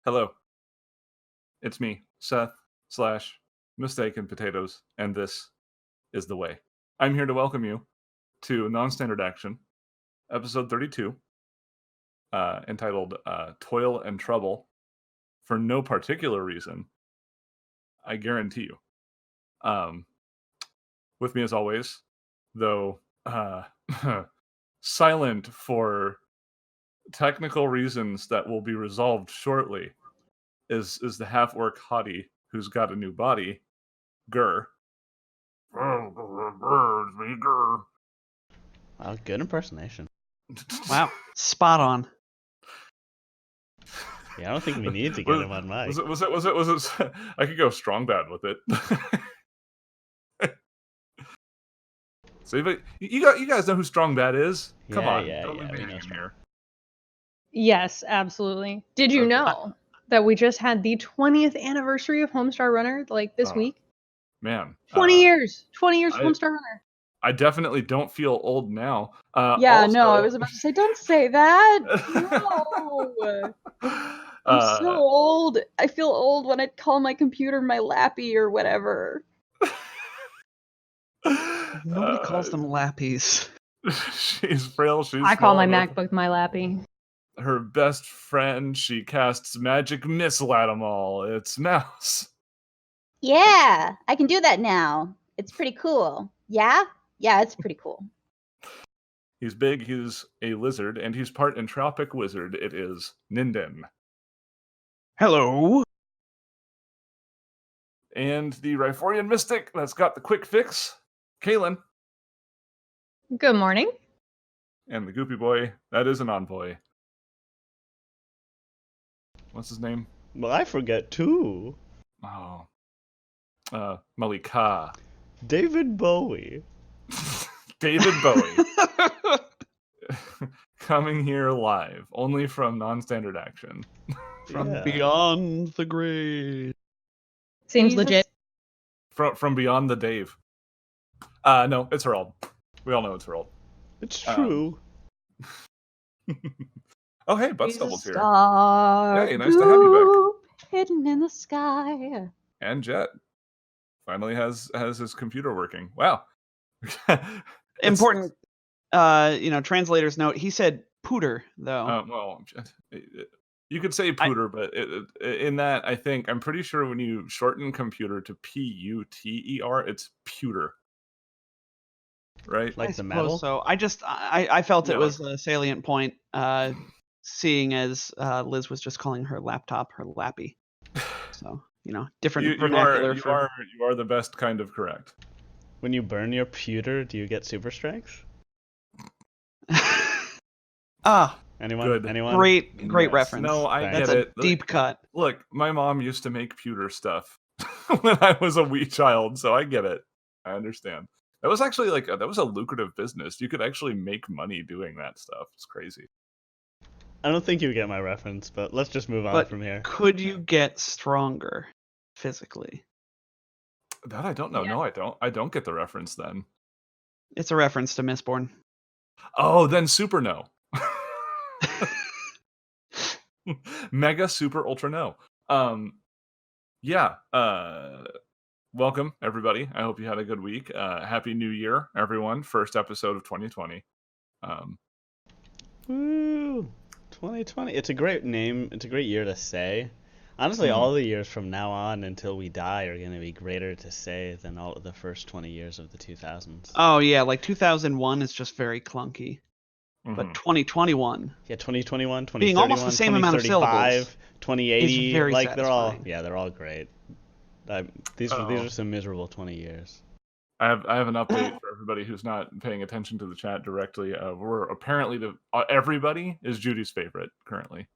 Hello, it's me, Seth slash Mistaken Potatoes, and this is the way. I'm here to welcome you to Non-Standard Action, episode 32, entitled Toil and Trouble, for no particular reason, I guarantee you. Um, with me as always, though silent for technical reasons that will be resolved shortly, is the half-orc hottie who's got a new body, Gur. It's me, Gur. Wow, good impersonation. Wow, spot on. Yeah, I don't think we need to get him on mic. Was it? I could go strong bad with it. So, but you guys know who Strong Bad is? Come on, don't leave me we know hanging here. Yes, absolutely. Did you Okay. know that we just had the 20th anniversary of Homestar Runner this Oh, week? Man, 20 years. 20 years of I- Homestar Runner. I definitely don't feel old now. Yeah, also, no, I was about to say, don't say that. No. I'm so old. I feel old when I call my computer my lappy or whatever. Nobody calls them lappies. She's frail. She's I call my small. MacBook my lappy. Her best friend. She casts magic missile at them all. It's Mouse. Yeah, I can do that now. It's pretty cool. Yeah? Yeah, it's pretty cool. He's big, he's a lizard, and he's part entropic wizard. It is Ninden. Hello. And the Riforian mystic that's got the quick fix, Kalen. Good morning. And the goopy boy, that is an envoy. What's his name? Well, I forget too. Oh. Malika. David Bowie. David Bowie. Coming here live, only from Non-Standard Action. From beyond the grave. Seems Jesus. legit. From beyond the Dave. No, it's Harold. We all know it's Harold. It's true. Oh, hey, Butt Stubble's here. Star Hey, nice to have you hidden in the sky. And Jet finally has his computer working. Wow. Important, translator's note. He said pooter, though. Well, you could say pooter, but in that, I'm pretty sure when you shorten computer to Puter, it's pewter. Right? Like I the suppose metal? So I felt Yeah, it was a salient point, seeing as Liz was just calling her laptop her lappy. So, different vernacular you are the best kind of correct. When you burn your pewter, do you get super strength? Anyone? Good. Anyone? Great Yes. reference. No, I That's get a it. deep cut. Look, my mom used to make pewter stuff when I was a wee child, so I get it. I understand. That was actually that was a lucrative business. You could actually make money doing that stuff. It's crazy. I don't think you get my reference, but let's just move on But from here. could you get stronger physically? That I don't know. Yeah. No, I don't. I don't get the reference then. It's a reference to Mistborn. Oh, then super no. Mega super ultra no. Yeah. Welcome everybody. I hope you had a good week. Happy New Year, everyone. First episode of 2020. Woo! 2020. It's a great name. It's a great year to say. Honestly, all the years from now on until we die are going to be greater to say than all of the first 20 years of the 2000s. Oh yeah, like 2001 is just very clunky. But 2021, Yeah, 2021, 2031, being almost the same amount of 2035, syllables 2080, is very like they're all satisfying. great. These are some miserable 20 years. I have an update for everybody who's not paying attention to the chat directly. We're apparently everybody is Judy's favorite currently.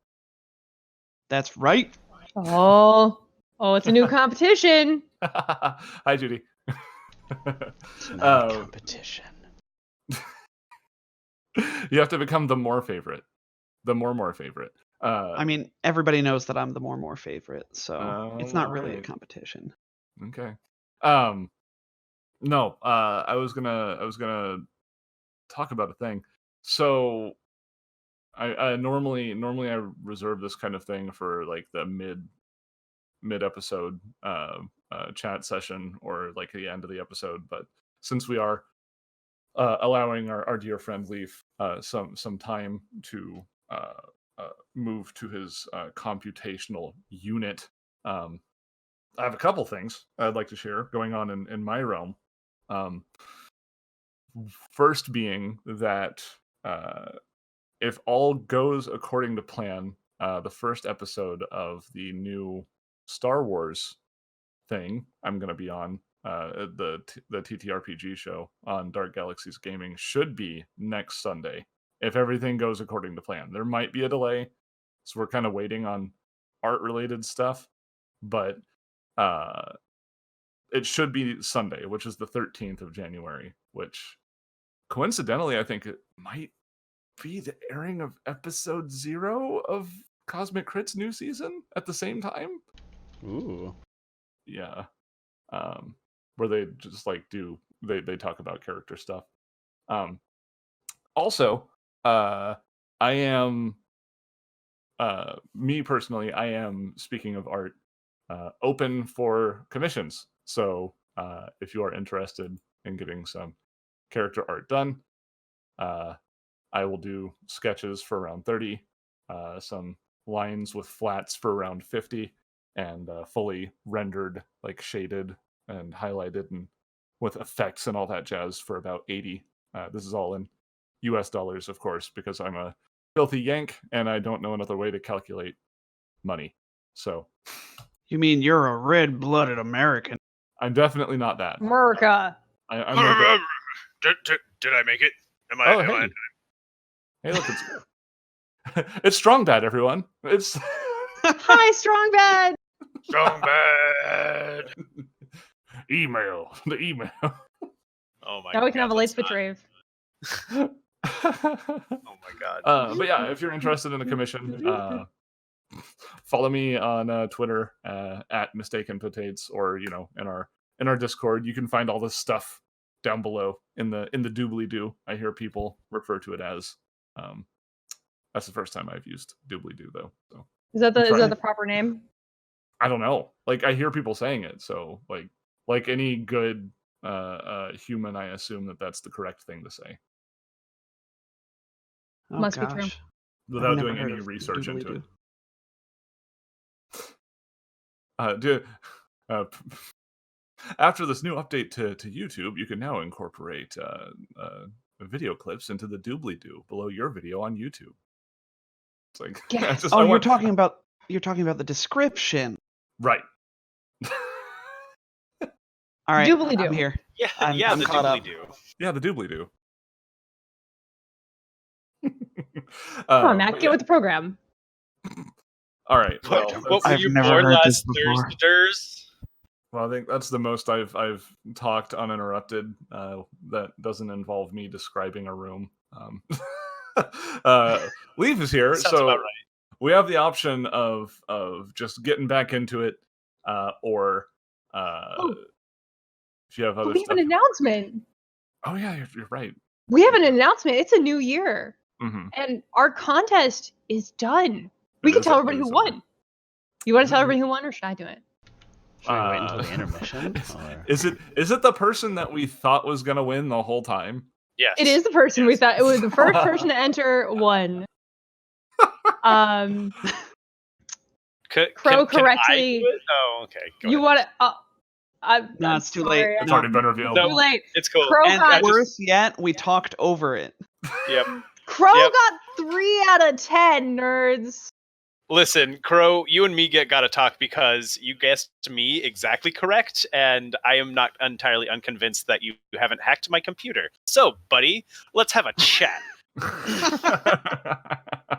That's right. Oh, it's a new competition. Hi, Judy. It's not a competition. You have to become the more favorite. The more favorite. I mean, everybody knows that I'm the more favorite, so it's not really a alright. competition. Okay. No, I was gonna talk about a thing. So I normally I reserve this kind of thing for like the mid episode chat session or like the end of the episode, but since we are allowing our dear friend Leaf some time to move to his computational unit, I have a couple things I'd like to share going on in my realm. Um, First being that if all goes according to plan, the first episode of the new Star Wars thing I'm going to be on, the TTRPG show on Dark Galaxies Gaming, should be next Sunday if everything goes according to plan. There might be a delay, so we're kind of waiting on art related stuff, but it should be Sunday, which is the 13th of January, which coincidentally I think it might be the airing of episode 0 of Cosmic Crit's new season at the same time. Ooh. Yeah. Where they just like they talk about character stuff. Also, I am me personally, I am, speaking of art, open for commissions. So if you are interested in getting some character art done, I will do sketches for around 30, some lines with flats for around 50, and fully rendered, like shaded and highlighted and with effects and all that jazz for about 80. This is all in US dollars, of course, because I'm a filthy Yank and I don't know another way to calculate money. So You mean you're a red-blooded American? I'm definitely not that. America. I'm like Did I make it? Am I? oh, am hey. I? Hey, look, it's Strong Bad, everyone. It's Hi, Strong Bad. Strong bad. email. The email. Oh my. Now we can have a late let's switch not. rave. Oh my god. But yeah, if you're interested in a commission, follow me on Twitter at Mistaken Potates, or in our Discord. You can find all this stuff down below in the doobly doo. I hear people refer to it as. That's the first time I've used doobly doo though. So Is that I'm trying. the proper name? I don't know. Like I hear people saying it, so like any good human, I assume that that's the correct thing to say Oh, Must be true. gosh. without I've never doing heard any of research into it. doodly-doo. After this new update to YouTube, you can now incorporate video clips into the doobly doo below your video on YouTube. It's like Yes. Oh, you're talking about the description. right. All right, Doobly-doo. I'm here. Yeah, I'm the caught up. doobly doo. Yeah, the doobly doo. Come on, Matt, get with the program. All right. Well, What were I've you never born heard this last before. Thursdays? I think that's the most I've talked uninterrupted. That doesn't involve me describing a room. Leaf is here, Sounds so about right. we have the option of just getting back into it, or if you have other We have stuff. an announcement. Oh yeah, you're right. We have an announcement. It's a new year, Mm-hmm. and our contest is done. We can tell everybody who won. You want to tell everybody who won, or should I do it? Should we wait until the intermission? Or... Is it the person that we thought was gonna win the whole time? Yes. It is the person we thought. It was the first person to enter won. Crow Can I correctly. do it? Oh, okay. Go You ahead. want to? No, I'm it's too sorry, late. It's No. already been revealed. No. Too late. It's cool. Crow And got worse yet, we talked over it. Yep. Crow Yep. got 3 out of 10. Nerds. Listen, Crow, you and me got to talk because you guessed me exactly correct, and I am not entirely unconvinced that you haven't hacked my computer. So, buddy, let's have a chat.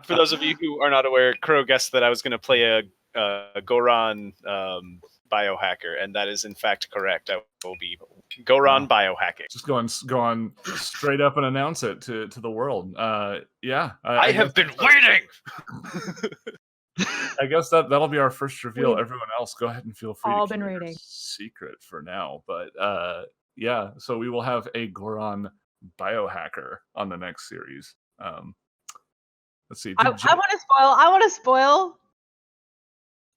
For those of you who are not aware, Crow guessed that I was going to play a Goron biohacker, and that is in fact correct. I will be Goron biohacking. Just go on straight up and announce it to the world. Yeah, I have been waiting. I guess that'll be our first reveal. Everyone else, go ahead and feel free All to been keep your waiting. secret for now. But yeah, so we will have a Goron biohacker on the next series. Let's see. I Did want to spoil. I want to spoil.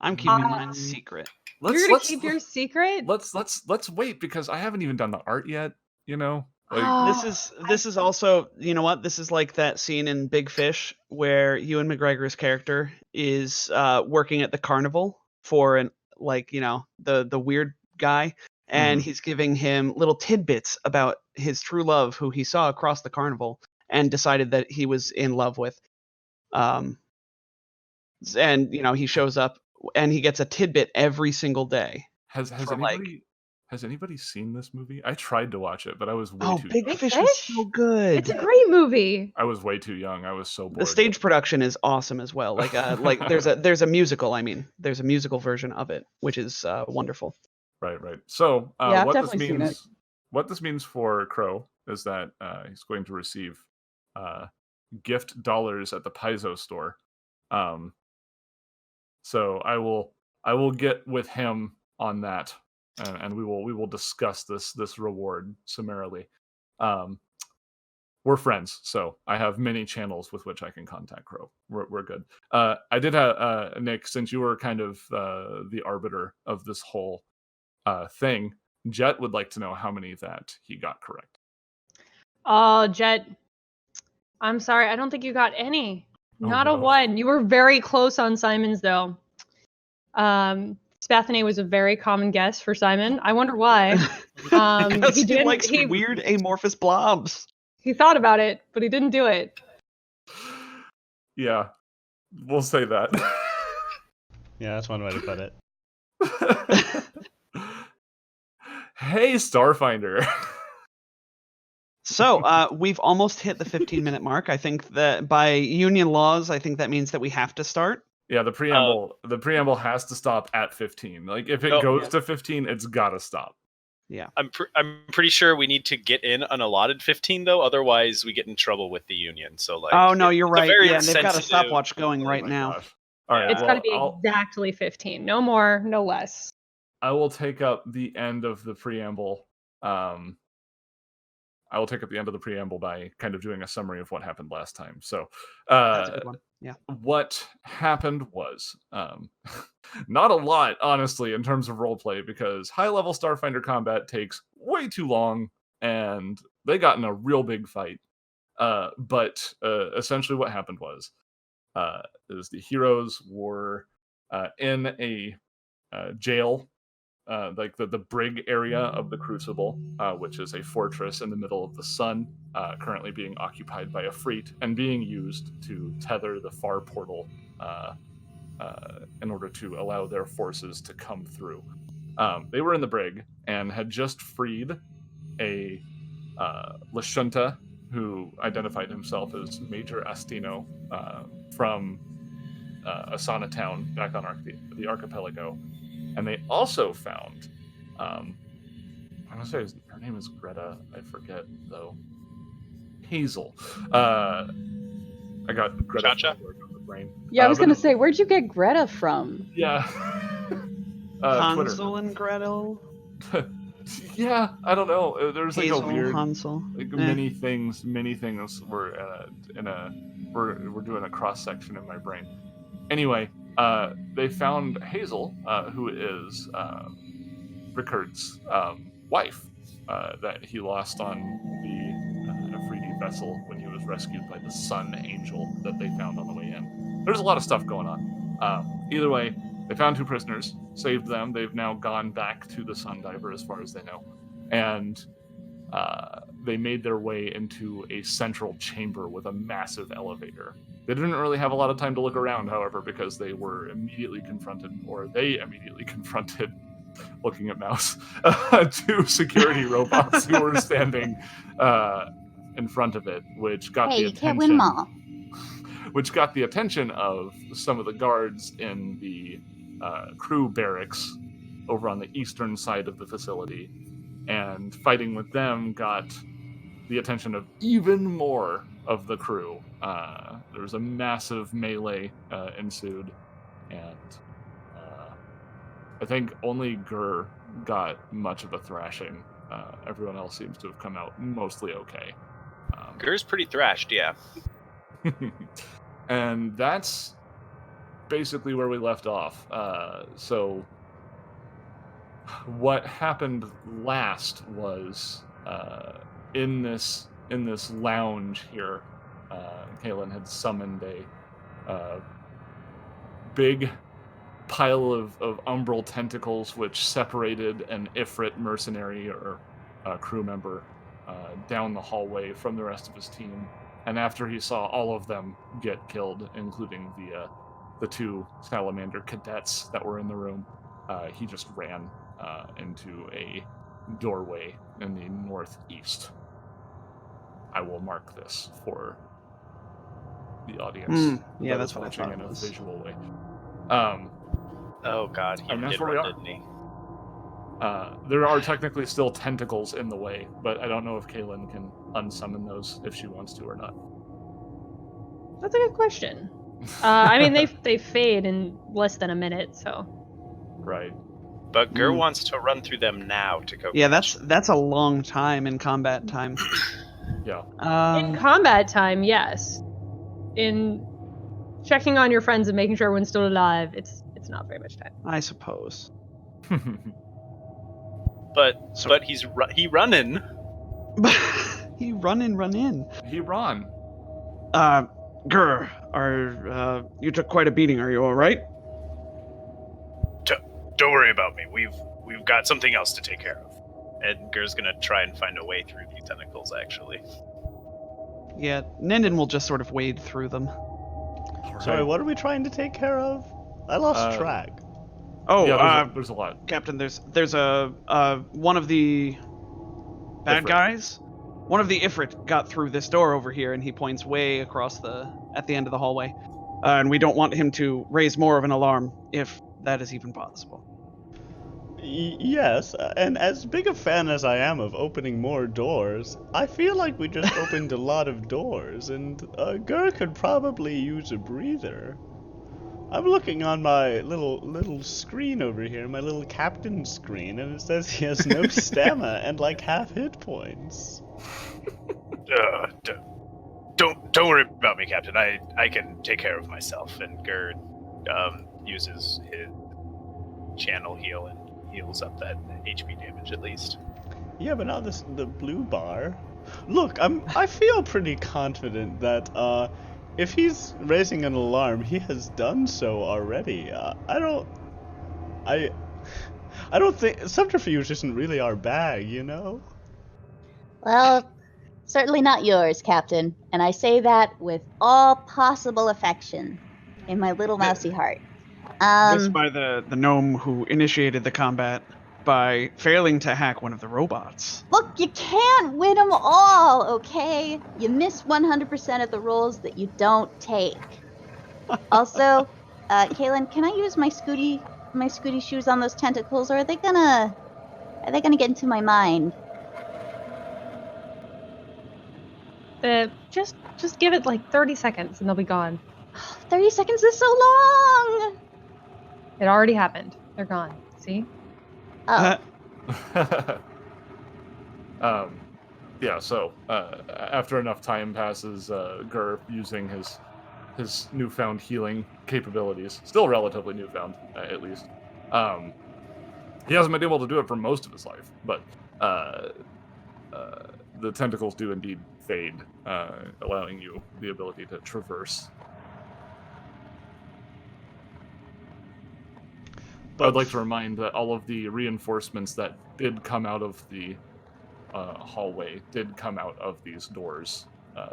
I'm keeping Um, mine secret. You're gonna keep your secret. Let's wait because I haven't even done the art yet. You know, like This is also, you know what? This is like that scene in Big Fish where Ewan McGregor's character is working at the carnival for the weird guy, and he's giving him little tidbits about his true love, who he saw across the carnival and decided that he was in love with. And he shows up and he gets a tidbit every single day. has anybody seen this movie? I tried to watch it, but I was way too Big young. Fish is so good. It's a great movie. I was way too young. I was so bored. The stage production is awesome as well. Like there's a musical. I mean, there's a musical version of it, which is wonderful. Right. So Yeah, I've what this definitely seen it. means, what this means for Crow is that he's going to receive gift dollars at the Paizo store. So I will get with him on that, and we will discuss this reward summarily. We're friends, so I have many channels with which I can contact Crow. We're good. I did have Nick, since you were kind of the arbiter of this whole thing. Jet would like to know how many that he got correct. Oh, Jet. I'm sorry. I don't think you got any. Not no. a one. You were very close on Simon's, though. Spathany was a very common guess for Simon. I wonder why. He likes weird amorphous blobs. He thought about it, but he didn't do it. Yeah, we'll say that. Yeah, that's one way to put it. Hey, Starfinder. So we've almost hit the 15-minute mark. I think that by union laws, I think that means that we have to start. Yeah, the preamble has to stop at 15. Like if it goes to 15, it's gotta stop. Yeah, I'm pretty sure we need to get in an allotted 15 though, otherwise we get in trouble with the union. So like, oh no, you're right. very Yeah, they've got a insensitive- stopwatch going right now. Gosh. All right, It's got to be exactly 15. No more, no less. I will take up the end of the preamble. I will take up the end of the preamble by kind of doing a summary of what happened last time. So, That's a good one. Yeah. What happened was not a lot, honestly, in terms of roleplay, because high-level Starfinder combat takes way too long, and they got in a real big fight. But essentially what happened was the heroes were in a jail, like the brig area of the Crucible, which is a fortress in the middle of the sun, currently being occupied by a fleet and being used to tether the far portal in order to allow their forces to come through. They were in the brig and had just freed a Lashunta, who identified himself as Major Astino from Asana Town back on the archipelago. And they also found, I'm going to say her name is Greta, I forget though. Hazel. I got Greta on the brain. Yeah, I was going to say, where'd you get Greta from? Yeah. Hansel and Gretel. Yeah, I don't know. There's like Hazel, a weird, Hansel. many things were we're doing a cross section in my brain. Anyway, they found Hazel, who is Rickard's wife, that he lost on the Afridi vessel when he was rescued by the Sun Angel that they found on the way in. There's a lot of stuff going on. Either way, they found 2 prisoners, saved them. They've now gone back to the Sundiver as far as they know. And they made their way into a central chamber with a massive elevator. They didn't really have a lot of time to look around, however, because they immediately confronted, looking at Mouse, 2 security robots who were standing in front of it, which got the you attention. can't win them all. Which got the attention of some of the guards in the crew barracks over on the eastern side of the facility, and fighting with them got the attention of even more of the crew. There was a massive melee ensued, and I think only Gur got much of a thrashing. Everyone else seems to have come out mostly okay. Gur's pretty thrashed, yeah. And that's basically where we left off. So what happened last was in this lounge here, Kalen had summoned a big pile of umbral tentacles which separated an Ifrit mercenary or crew member down the hallway from the rest of his team. And after he saw all of them get killed, including the two salamander cadets that were in the room, he just ran into a doorway in the northeast. I will mark this for the audience. Yeah, that that's is what I watching thought in it a was. visual way. Oh God, he And that's did where we run, are. didn't he? There are technically still tentacles in the way, but I don't know if Kaylin can unsummon those if she wants to or not. That's a good question. I mean, they fade in less than a minute, so. Right. But Gur wants to run through them now to go. Yeah, catch that's a long time in combat time. Yeah. In combat time, yes. In checking on your friends and making sure everyone's still alive, it's not very much time. I suppose. But he running. He run in. He run. Gur, you took quite a beating. Are you all right? Don't worry about me. We've got something else to take care of. And Gur's gonna try and find a way through these tentacles, actually. Yeah, Ninden will just sort of wade through them. Sorry, what are we trying to take care of? I lost track. Oh, yeah, there's a lot. Captain, there's a one of the bad Ifrit. guys. One of the Ifrit got through this door over here, and he points way across at the end of the hallway. And we don't want him to raise more of an alarm, if that is even possible. Yes, and as big a fan as I am of opening more doors, I feel like we just opened a lot of doors, and Gur could probably use a breather. I'm looking on my little screen over here, my little captain screen, and it says he has no stamina and like half hit points. Don't worry about me, Captain. I can take care of myself. And Gur uses his channel heal and heals up that HP damage at least. Yeah, but not the blue bar. Look, I feel pretty confident that if he's raising an alarm, he has done so already. I don't think subterfuge isn't really our bag, you know? Well, certainly not yours, Captain. And I say that with all possible affection in my little mousy heart. This by the gnome who initiated the combat by failing to hack one of the robots. Look, you can't win them all, okay? You miss 100% of the rolls that you don't take. Also, Kaylin, can I use my Scooty shoes on those tentacles, or are they gonna get into my mind? Just give it like 30 seconds and they'll be gone. 30 seconds is so long! It already happened. They're gone. See? Oh. Yeah, so after enough time passes, Gur, using his newfound healing capabilities, still relatively newfound, at least, he hasn't been able to do it for most of his life, but the tentacles do indeed fade, allowing you the ability to traverse. I would like to remind that all of the reinforcements that did come out of the hallway did come out of these doors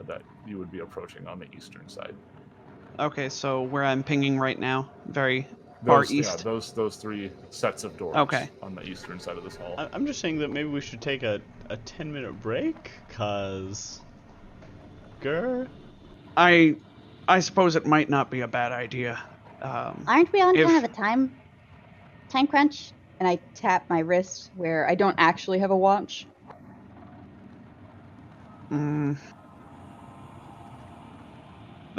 that you would be approaching on the eastern side. Okay, so where I'm pinging right now, very far east. Yeah, those three sets of doors on the eastern side of this hall. I'm just saying that maybe we should take a 10-minute break, cause Gur? I suppose it might not be a bad idea. Aren't we on kind of a time crunch? And I tap my wrist where I don't actually have a watch. The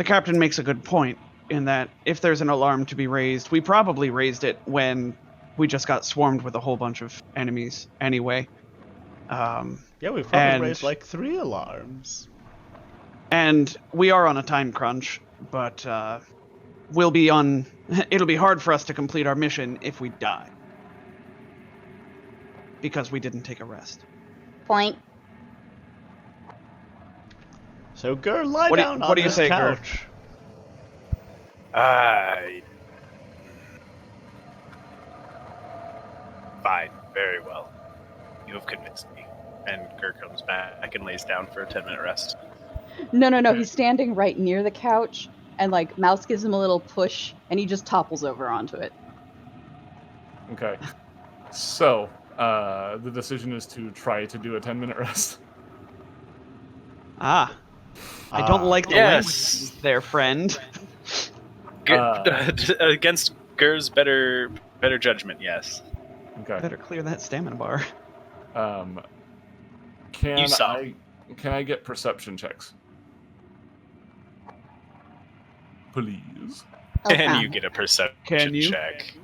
captain makes a good point in that if there's an alarm to be raised, we probably raised it when we just got swarmed with a whole bunch of enemies anyway. Yeah, we've probably raised like 3 alarms. And we are on a time crunch, but we'll be on. It'll be hard for us to complete our mission if we die, because we didn't take a rest. Point. So, Gur, lie What do you- down what on do you this say, Gur? couch. Fine, very well. You have convinced me. And Gur comes back and lays down for a 10-minute rest. No. He's standing right near the couch, and like Mouse gives him a little push, and he just topples over onto it. Okay. So, the decision is to try to do a 10-minute rest. I don't like the Yes. language there, friend. Against Gur's better judgment, yes. Okay. Better clear that stamina bar. Can You saw. I get perception checks? Please. And you get a perception Can you? check.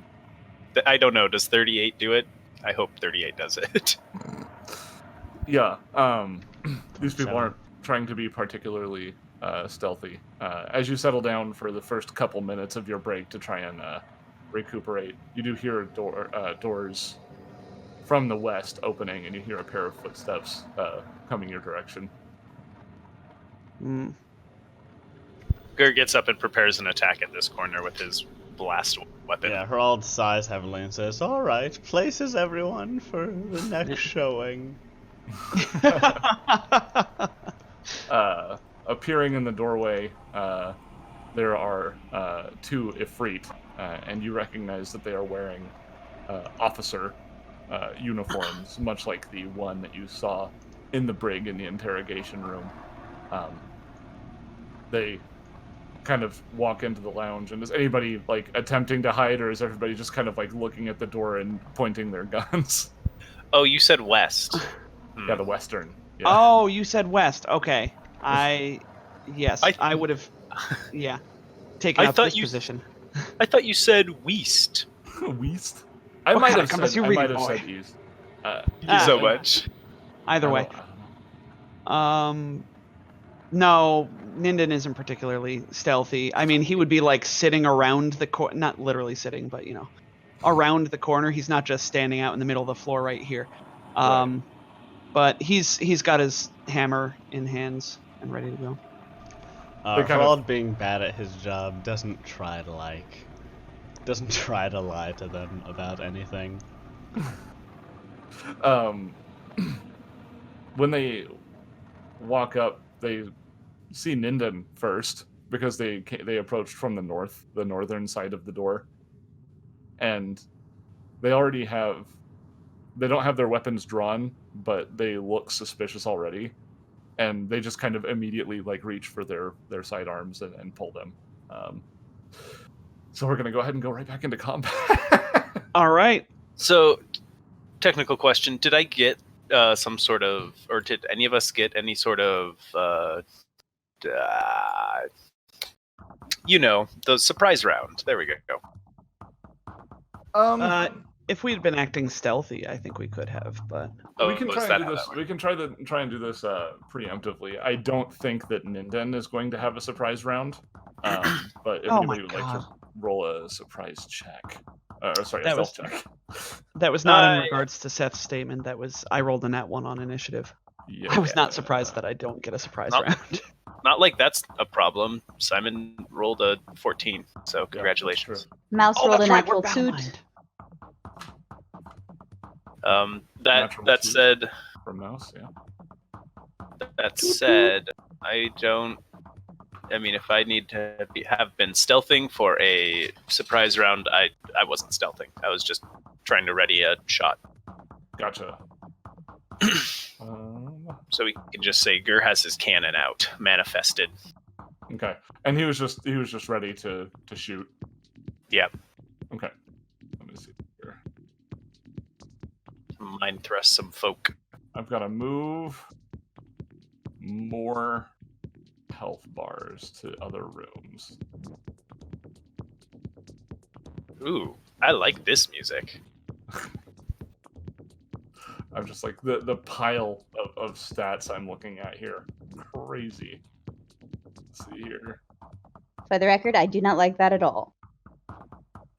I don't know. Does 38 do it? I hope 38 does it. Yeah. These people So- aren't trying to be particularly stealthy. As you settle down for the first couple minutes of your break to try and recuperate, you do hear doors from the west opening, and you hear a pair of footsteps coming your direction. Gur gets up and prepares an attack at this corner with his blast weapon. Yeah, Herald sighs heavily and says, "Alright, places everyone for the next showing." Appearing in the doorway, there are two Ifrit, and you recognize that they are wearing officer uniforms, much like the one that you saw in the brig in the interrogation room. They kind of walk into the lounge, and is anybody like attempting to hide, or is everybody just kind of like looking at the door and pointing their guns? Oh, you said west. Yeah, the western. Yeah. Oh, you said west. Okay. I would have, taken I up thought this you- position. I thought you said west. West. I What might kind have of compass said. you I reading, might have boy? said east. So much. Either way. No, Ninden isn't particularly stealthy. I mean, he would be like sitting around the not literally sitting, but around the corner. He's not just standing out in the middle of the floor right here. Right. But he's got his hammer in hands and ready to go. They kind of- Herald, being bad at his job, doesn't try to lie to them about anything. When they walk up, they see Ninden first because they approached from the northern side of the door, and they already have. They don't have their weapons drawn, but they look suspicious already, and they just kind of immediately like reach for their sidearms and pull them. So we're gonna go ahead and go right back into combat. All right. So, technical question: did I get some sort of, or did any of us get any sort of, the surprise round? There we go. If we had been acting stealthy, I think we could have, but We can is try that and do how this. that We can try and do this preemptively. I don't think that Ninden is going to have a surprise round, but if Oh anybody my would like God. to roll a surprise check, sorry, a That stealth was- check. that was not in Yeah. regards to Seth's statement. That was I rolled a nat 1 on initiative. Yeah. I was not surprised that I don't get a surprise Not- round. Not like that's a problem. Simon rolled a 14, so that's congratulations. Mouse Oh, rolled a that's right, we're natural battle suit. mind. Natural That two. said, From Mouse, yeah. I don't. I mean, if I need to have been stealthing for a surprise round, I wasn't stealthing. I was just trying to ready a shot. Gotcha. So we can just say Gur has his cannon out, manifested. Okay, and he was just ready to shoot. Yep. Okay. Let me see here. Mind thrust some folk. I've got to move more health bars to other rooms. Ooh, I like this music. I'm just like the pile of stats I'm looking at here. Crazy. Let's see here. For the record, I do not like that at all.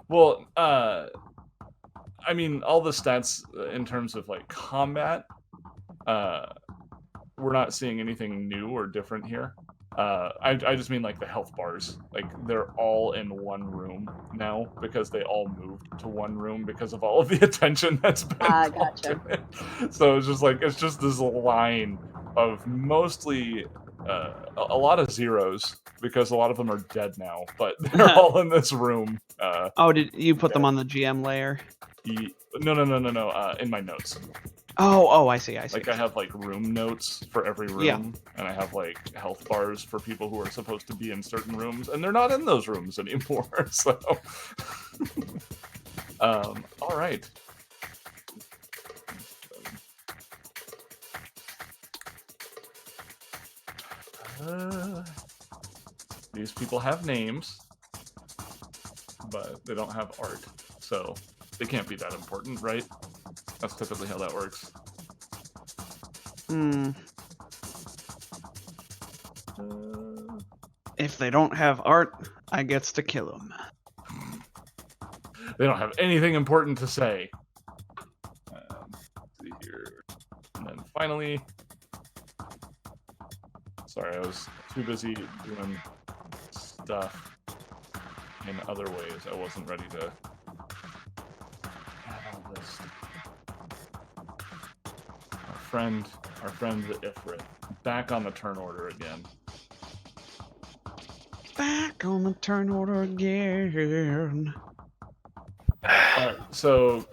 Well, I mean, all the stats in terms of like combat, we're not seeing anything new or different here. I just mean like the health bars. Like they're all in one room now because they all moved to one room because of all of the attention that's been called to it. So it's just this line of mostly a lot of zeros because a lot of them are dead now, but they're all in this room. Oh, did you put them on the GM layer? No. In my notes. Oh, I see. Like I have like room notes for every room, and I have like health bars for people who are supposed to be in certain rooms, and they're not in those rooms anymore. So, all right. These people have names, but they don't have art, so they can't be that important, right? That's typically how that works. If they don't have art, I gets to kill them. They don't have anything important to say. Let's see here. And then finally... Sorry, I was too busy doing stuff in other ways. I wasn't ready to have all this. Our friend the Ifrit, back on the turn order again. Back on the turn order again. So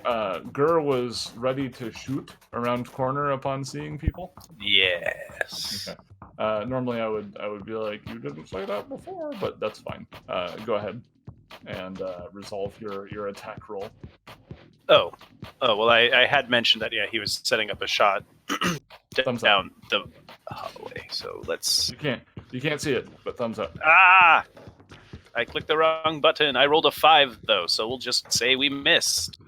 Gur was ready to shoot around corner upon seeing people. Yes. Okay. Normally I would be like, you didn't say that before, but that's fine. Go ahead and resolve your attack roll. Oh, well, I had mentioned that, he was setting up a shot down the hallway. So let's... You can't see it, but thumbs up. Ah! I clicked the wrong button. I rolled a 5, though, so we'll just say we missed.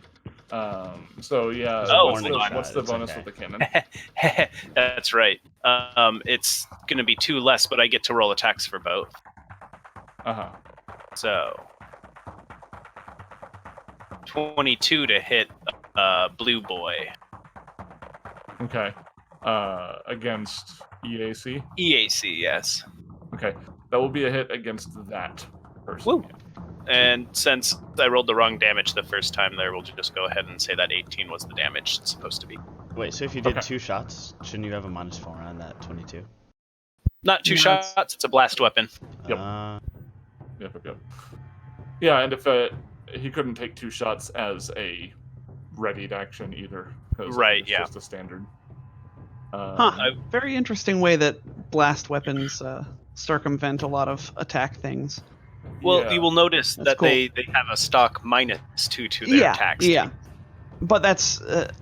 So, yeah, what's the bonus with the cannon? That's right. It's going to be 2 less, but I get to roll attacks for both. Uh-huh. So... 22 to hit Blue Boy. Okay. Against EAC? EAC, yes. Okay. That will be a hit against that person. Woo. And since I rolled the wrong damage the first time there, we'll just go ahead and say that 18 was the damage it's supposed to be. Wait, so if you did 2 shots, shouldn't you have a -4 on that 22? Not 2 shots, it's a blast weapon. Yep. Yep. Yeah, and if he couldn't take 2 shots as a readied action either. Right, it's yeah. just a standard. Very interesting way that blast weapons circumvent a lot of attack things. Well, you will notice that cool. they have a stock -2 to their attacks. Yeah. But that's,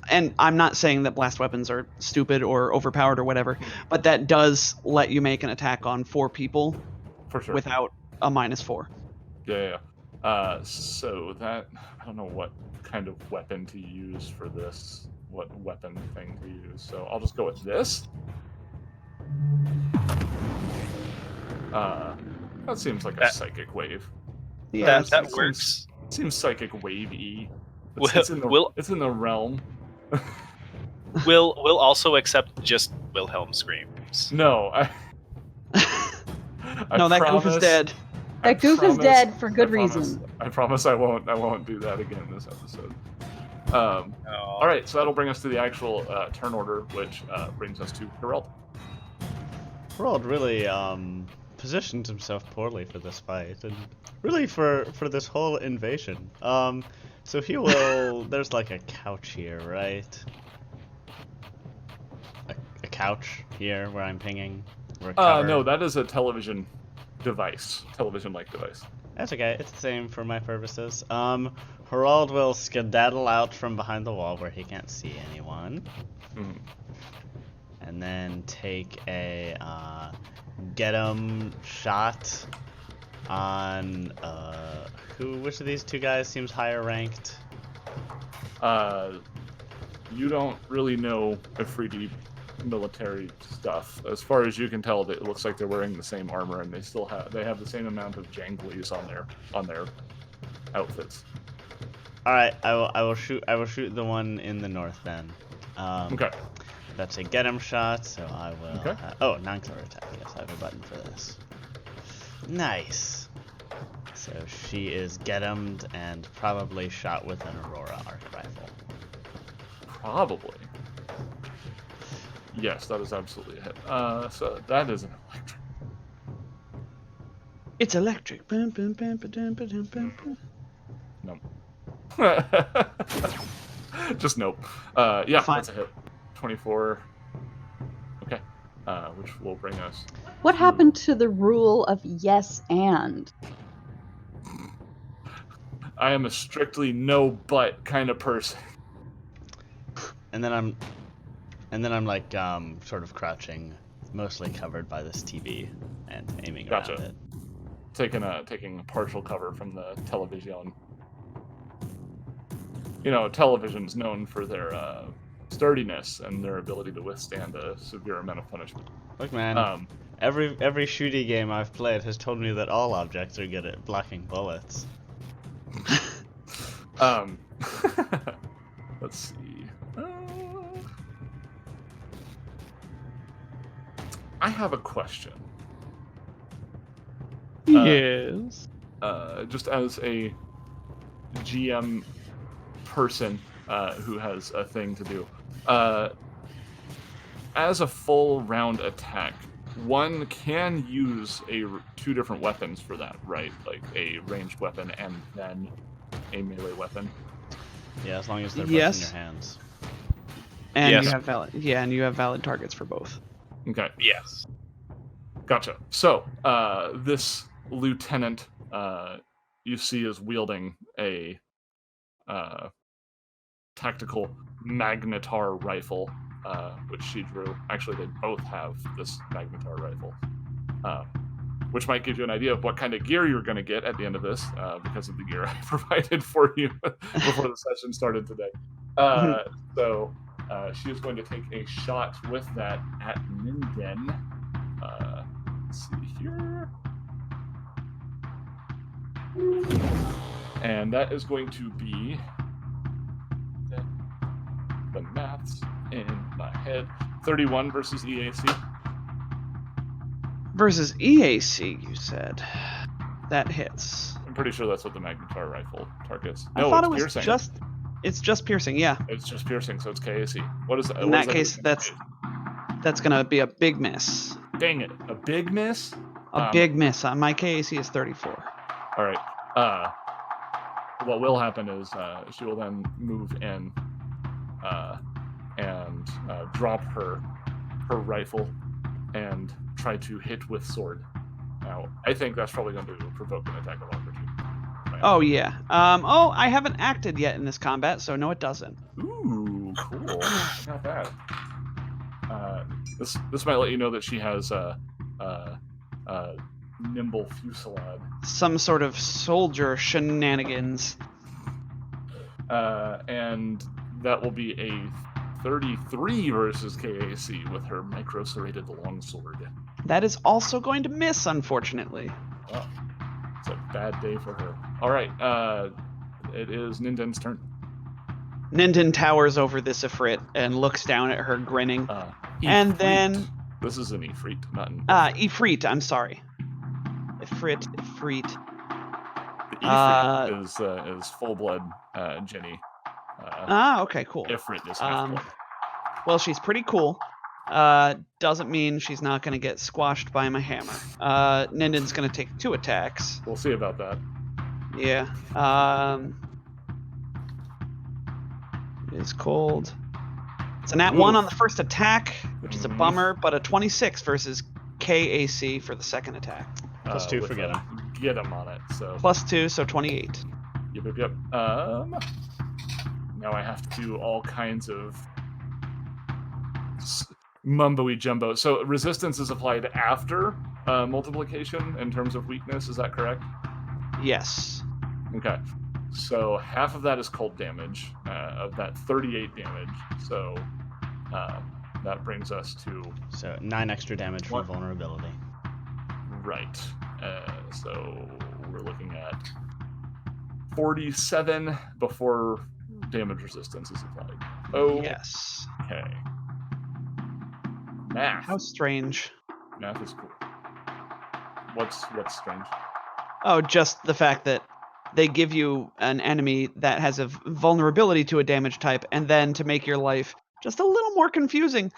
and I'm not saying that blast weapons are stupid or overpowered or whatever, but that does let you make an attack on 4 people For sure. without a -4. Yeah. So that, I don't know what kind of weapon to use for this, what weapon thing to use. So I'll just go with this. That seems like a psychic wave. Yeah, that works. Seems psychic wave-y. Well, It's in the realm. We'll also accept just Wilhelm screams. No, no, that goof is dead. That goof is dead for good reason. I promise I won't do that again this episode. All right, so that'll bring us to the actual turn order, which brings us to Geralt. Geralt really positioned himself poorly for this fight, and really for this whole invasion. So he will. There's like a couch here, right? A couch here where I'm pinging. No, that is a television device, television-like device. That's okay. It's the same for my purposes. Geralt will skedaddle out from behind the wall where he can't see anyone, and then take a get 'em shot on which of these 2 guys seems higher ranked? You don't really know Afridi military stuff. As far as you can tell, it looks like they're wearing the same armor, and they have the same amount of janglies on their outfits. All right, I will shoot the one in the north then. Okay. That's a get him shot, so I will. Okay. Oh, non-killer attack. Yes, I have a button for this. Nice. So she is get him'd and probably shot with an Aurora arc rifle. Probably. Yes, that is absolutely a hit. So that is an electric. It's electric. Bum, bum, bum, ba-dum, ba-dum, bum, bum. No. Just nope. Yeah, Fine. that's a hit. 24. Okay. Which will bring us. What happened to the rule of yes and? I am a strictly no but kind of person. And then I'm like sort of crouching, mostly covered by this TV and aiming Gotcha. around it. Taking a partial cover from the television. You know, television's known for their sturdiness and their ability to withstand a severe amount of punishment. Look, man, every shooty game I've played has told me that all objects are good at blocking bullets. Let's see. I have a question. Yes. Just as a GM person who has a thing to do. As a full round attack, one can use two different weapons for that, right? Like a ranged weapon and then a melee weapon. Yeah, as long as they're both Yes. in your hands. And Yes. you have valid targets for both. Okay. Yes. Gotcha. So, this lieutenant, you see, is wielding a tactical magnetar rifle, which she drew. Actually, they both have this magnetar rifle, which might give you an idea of what kind of gear you're going to get at the end of this, because of the gear I provided for you before the session started today. So, she is going to take a shot with that at Minden. Let's see here. And that is going to be the maths in my head. 31 versus EAC. Versus EAC, you said. That hits. I'm pretty sure that's what the magnetar rifle targets. I No, thought it's it was piercing. it's just piercing, yeah. It's just piercing, so it's KAC. What is that? In that case, that's gonna be a big miss. Dang it. A big miss? A big miss. My KAC is 34. All right. What will happen is she will then move in and drop her rifle and try to hit with sword. Now, I think that's probably going to provoke an attack of opportunity. Right? Oh yeah. I haven't acted yet in this combat, so no, it doesn't. Ooh, cool. Not bad. This might let you know that she has nimble fusillade. Some sort of soldier shenanigans. And that will be a 33 versus KAC with her micro-serrated longsword. That is also going to miss, unfortunately. Well, it's a bad day for her. All right, it is Ninden's turn. Ninden towers over this Ifrit and looks down at her, grinning. And Ifrit. then... This is an Ifrit, not an... Ifrit, I'm sorry. Ifrit. The Ifrit is full-blood Jenny. Okay, cool. Ifrit is half-blood. Well, she's pretty cool. Doesn't mean she's not going to get squashed by my hammer. Ninden's going to take 2 attacks. We'll see about that. Yeah. It is cold. It's a nat 1 on the first attack, which is a bummer, but a 26 versus KAC for the second attack. Plus 2 with for get a him. Get him on it, so... Plus 2, so 28. Yep. Now I have to do all kinds of mumbo jumbo. So resistance is applied after multiplication in terms of weakness. Is that correct? Yes. Okay. So half of that is cold damage, of that 38 damage. So that brings us to So 9 extra damage from What? vulnerability. right. So we're looking at 47 before damage resistance is applied. Oh, Yes. okay. Math. How strange. Math is cool. What's strange? Oh, just the fact that they give you an enemy that has a vulnerability to a damage type, and then to make your life just a little more confusing,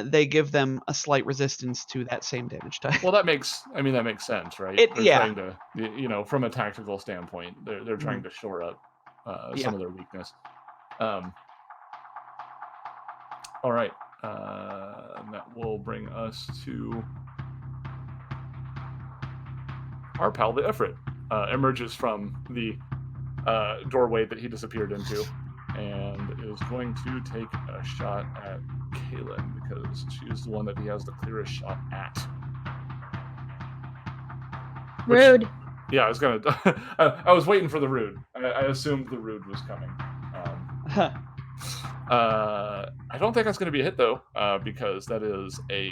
they give them a slight resistance to that same damage type. Well, that makes sense, right? It- They're yeah. trying to, from a tactical standpoint, they're trying to shore up Yeah. some of their weakness. All right, that will bring us to our pal, the Ifrit, emerges from the doorway that he disappeared into, and is going to take a shot at Kaylin because she's the one that he has the clearest shot at. Which- Rude. Yeah, I was gonna. I was waiting for the rude. I assumed the rude was coming. I don't think that's going to be a hit though, because that is a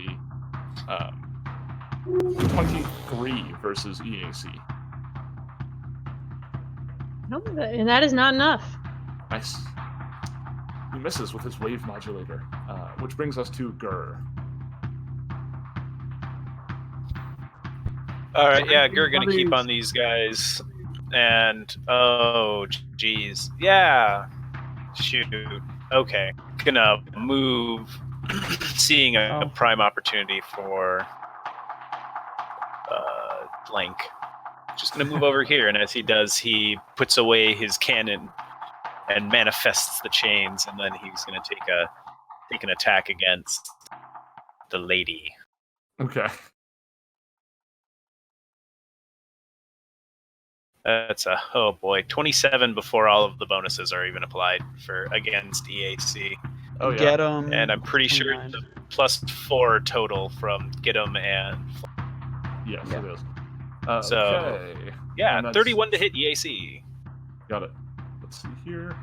23 versus EAC. No, and that is not enough. Nice. He misses with his wave modulator, which brings us to Gur. All right, yeah, we're gonna keep on these guys, and oh, geez, yeah, shoot, okay, gonna move, seeing a prime opportunity for flank. Just gonna move over here, and as he does, he puts away his cannon and manifests the chains, and then he's gonna take an attack against the lady. Okay. That's 27 before all of the bonuses are even applied for against EAC. Oh yeah. Get him. And I'm pretty sure 29. the +4 total from get 'em and Yes, Yeah. it is. So, Okay. yeah, And that's- 31 to hit EAC. Got it. Let's see here.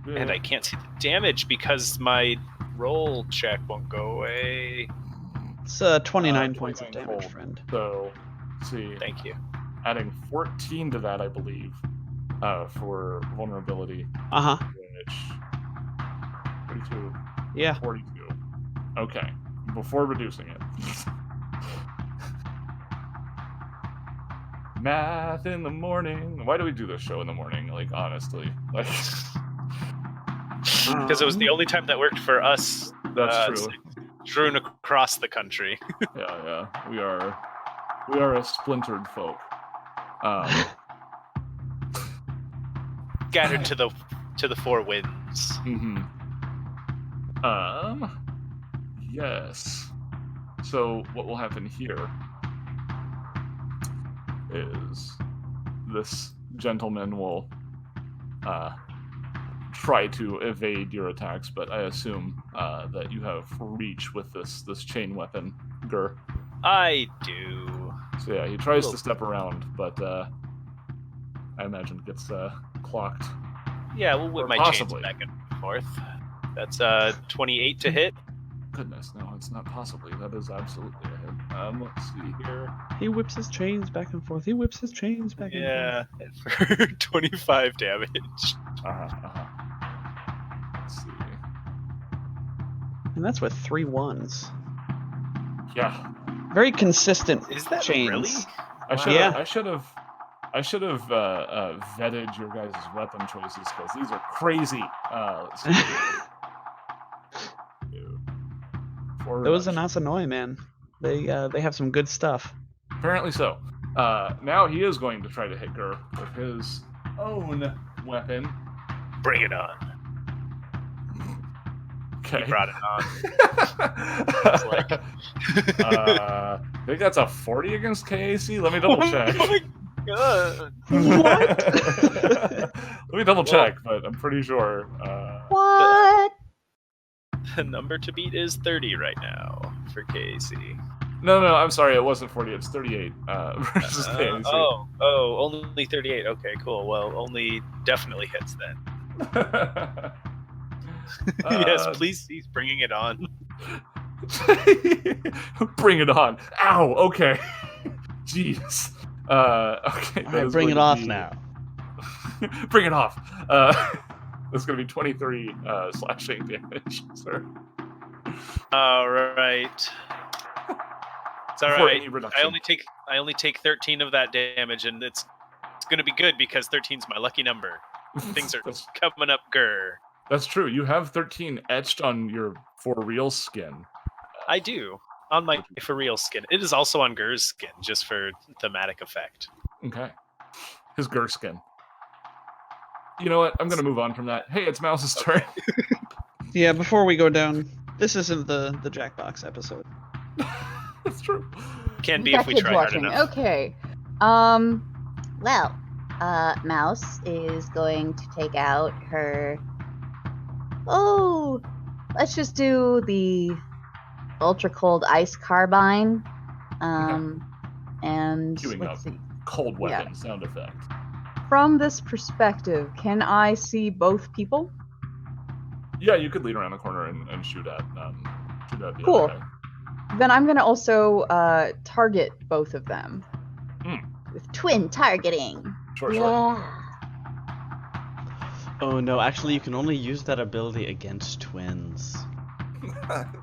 And I can't see the damage because my roll check won't go away. It's 29 points of 29 damage, cold. friend. So, let's see. Thank you. Adding 14 to that, I believe, for vulnerability, Uh huh. which 32, Yeah. 42. Okay, before reducing it. Math in the morning. Why do we do this show in the morning? Like, honestly, like. Because it was the only time that worked for us. That's true. Strewn across the country. Yeah. We are a splintered folk. Scattered to the four winds. Mm-hmm. Yes. So what will happen here is this gentleman will try to evade your attacks, but I assume that you have reach with this chain weapon, Gur. I do. So yeah, he tries to step around, but I imagine gets clocked. Yeah, we'll whip Or my possibly. chains back and forth. That's 28 to hit. Goodness, no, it's not possibly. That is absolutely a hit. Let's see here. He whips his chains back and forth. Let's Yeah, for 25 damage. Let's see. And that's with 3 ones. Yeah, Very consistent Is that chains. really? I should Yeah. have vetted your guys' weapon choices because these are crazy. Let's see. Those are Nasanoi, man. They have some good stuff. Apparently so. Now he is going to try to hit Gur with his own weapon. Bring it on. Okay. He brought it on. I think that's a 40 against KAC. Let me double check. Oh my god. Let me double check, but I'm pretty sure. What? The number to beat is 30 right now for KAC. No, I'm sorry. It wasn't 40. It's 38 versus KAC. Only 38. Okay, cool. Well, only definitely hits then. Yes, please, he's bringing it on. Bring it on. Ow, okay. Jeez. Okay. All right, bring it off now. Bring it off. That's going to be 23 slashing damage, sir. All right. It's all Before right. any reduction. I only take 13 of that damage, and it's going to be good because 13's my lucky number. Things are coming up, grr. That's true. You have 13 etched on your for real skin. I do. On my for real skin. It is also on Gur's skin, just for thematic effect. Okay. His Gur skin. You know what? I'm going to move on from that. Hey, it's Mouse's turn. Yeah, before we go down, this isn't the Jackbox episode. That's true. Can be Got if we kids try watching. hard enough. Okay. Well, Mouse is going to take out her. Oh, let's just do the ultra cold ice carbine. And Queuing let's up. see. Cold weapon sound effect. From this perspective, can I see both people? Yeah, you could lead around the corner and shoot at the Cool. other guy. Then I'm gonna also target both of them. with twin targeting. Sure. Oh no, actually you can only use that ability against twins.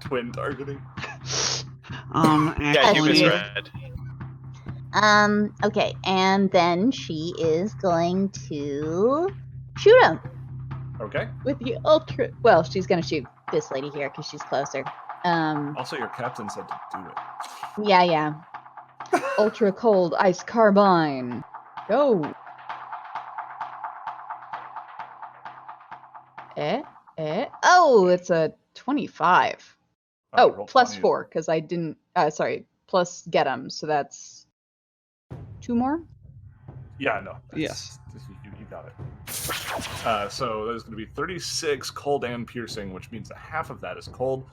Twin targeting. Yeah, he was Actually- red. Okay, and then she is going to shoot him Okay. With the ultra. Well, she's gonna shoot this lady here because she's closer. Also, your captain said to do it. Yeah. ultra cold ice carbine. Go. Oh, it's a 25. Roll Plus 20. 4 because I didn't. Sorry, plus get 'em, so that's 2 more. Yeah, no. Yes. You got it. So there's going to be 36 cold and piercing, which means that half of that is cold.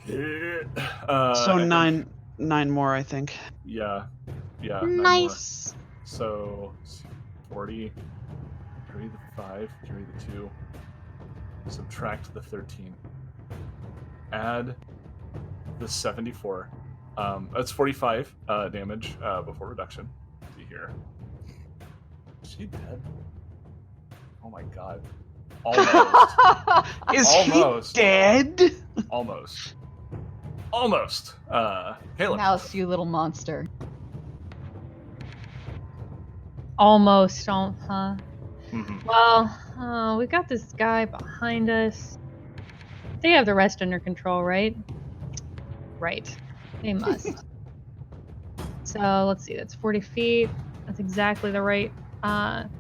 So and- nine more, I think. Yeah. 9 more. Nice. So 40. Carry the 5. Carry the 2. Subtract the 13. Add the 74. That's 45 damage before reduction. Let's see here. Is she dead? Oh my god. Almost. Is Almost. he dead? Almost. Caleb. Mouse, you little monster. Almost, huh? Mhm. Well, we got this guy behind us. They have the rest under control, right? Right. They must. So let's see. That's 40 feet. That's exactly the right. I'm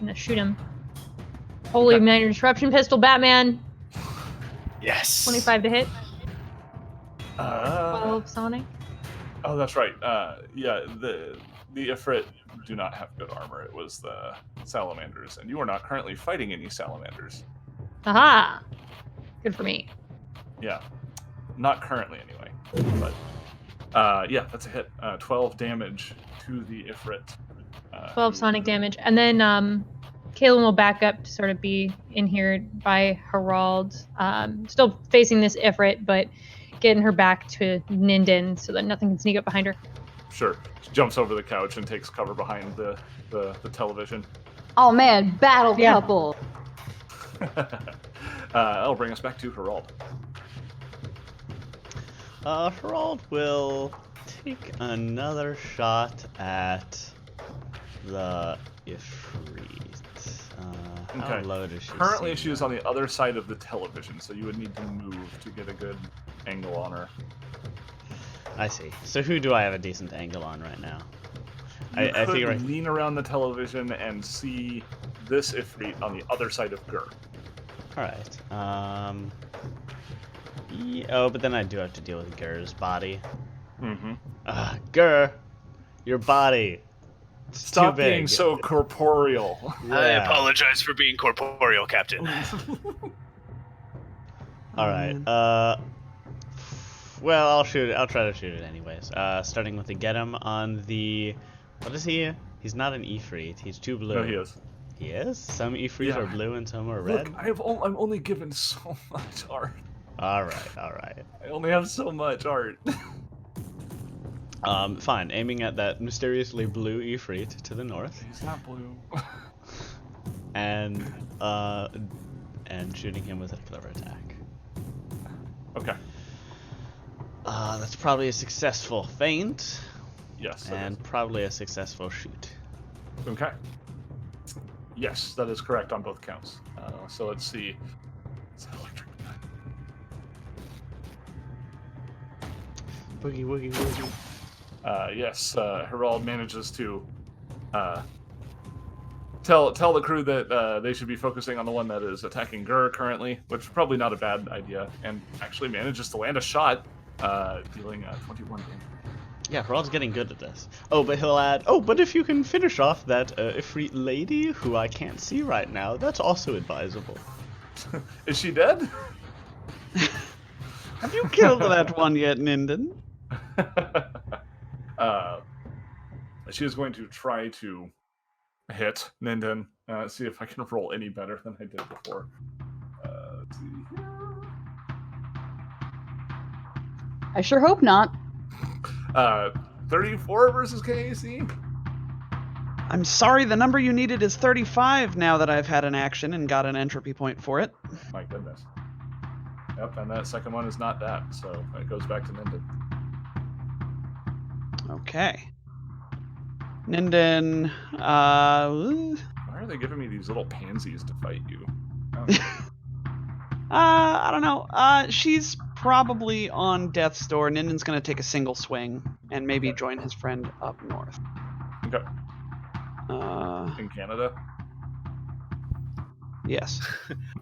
gonna shoot him. Holy Okay. minor disruption pistol, Batman. Yes. 25 to hit. 12. 12 Sonic. Oh, that's right. Yeah, the Ifrit do not have good armor. It was the salamanders, and you are not currently fighting any salamanders. Aha! Good for me. Yeah, not currently anyway. But yeah, that's a hit. 12 damage to the Ifrit. 12 sonic damage. And then Kaylin will back up to sort of be in here by Harald. Still facing this Ifrit, but getting her back to Ninden so that nothing can sneak up behind her. Sure. She jumps over the couch and takes cover behind the television. Oh man, battle Yeah. couple. That'll bring us back to Harald. Harald will take another shot at the Ifrit. How Okay. low does she Currently, see she is that? on the other side of the television, so you would need to move to get a good angle on her. I see. So who do I have a decent angle on right now? You I could figure I... lean around the television and see this Ifrit on the other side of Gur. Alright. Oh, but then I do have to deal with Gur's body. Mm-hmm. Gur! Your body! It's Stop too big. being so corporeal. I Yeah. apologize for being corporeal, Captain. Alright, well, I'll shoot it. I'll try to shoot it anyways. Starting with the get him on the... What is he? He's not an Ifrit. He's too blue. No, he is. He is? Some Ifrits Yeah. are blue and some are red? Look, I'm only given so much art. All right. I only have so much art. Fine. Aiming at that mysteriously blue Ifrit to the north, He's not blue. and shooting him with a clever attack. Okay. That's probably a successful feint, Yes. and probably a successful shoot. Okay. Yes, that is correct on both counts. So let's see. It's an electric gun. Boogie woogie woogie. Yes, Herald manages to tell the crew that they should be focusing on the one that is attacking Gur currently, which is probably not a bad idea, and actually manages to land a shot, dealing 21 damage. Yeah, Herald's getting good at this. Oh, but he'll add, but if you can finish off that Ifrit lady, who I can't see right now, that's also advisable. Is she dead? Have you killed that one yet, Ninden? She is going to try to hit Ninden. See if I can roll any better than I did before. Let's see here. I sure hope not. 34 versus KAC. I'm sorry, the number you needed is 35 now that I've had an action and got an entropy point for it. My goodness. Yep, and that second one is not that, so it goes back to Ninden. Okay. Ninden, Why are they giving me these little pansies to fight you? I don't know. She's probably on death's door. Ninden's gonna take a single swing and maybe join his friend up north. Okay. Uh, In Canada? yes.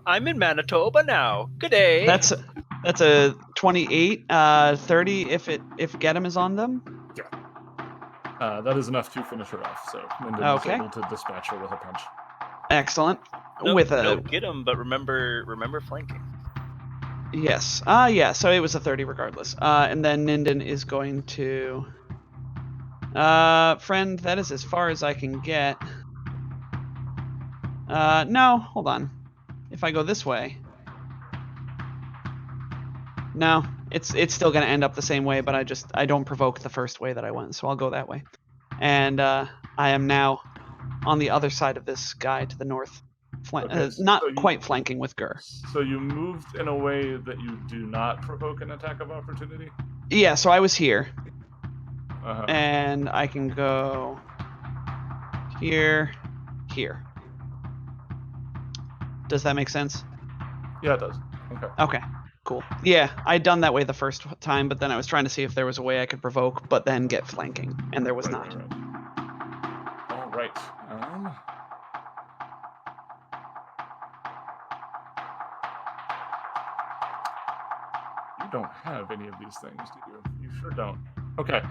I'm in Manitoba now. Good day. That's a 28, 30 if get him is on them. That is enough to finish her off, so Ninden is Okay. able to dispatch her with a punch. Excellent. no, With a no, get him, but remember flanking. yes. Yeah, so it was a 30 regardless. And then Ninden is going to friend, that is as far as I can get. No, hold on. If I go this way. No, it's still gonna end up the same way, but I don't provoke the first way that I went, so I'll go that way. And I am now on the other side of this guy to the north. Okay, Not so you- quite flanking with Gur. So you moved in a way that you do not provoke an attack of opportunity? Yeah, so I was here. Uh-huh. And I can go here. Does that make sense? Yeah, it does. Okay. Okay, cool. Yeah, I'd done that way the first time, but then I was trying to see if there was a way I could provoke, but then get flanking, and there was not. Right. All right. You don't have any of these things, do you? You sure don't. Okay.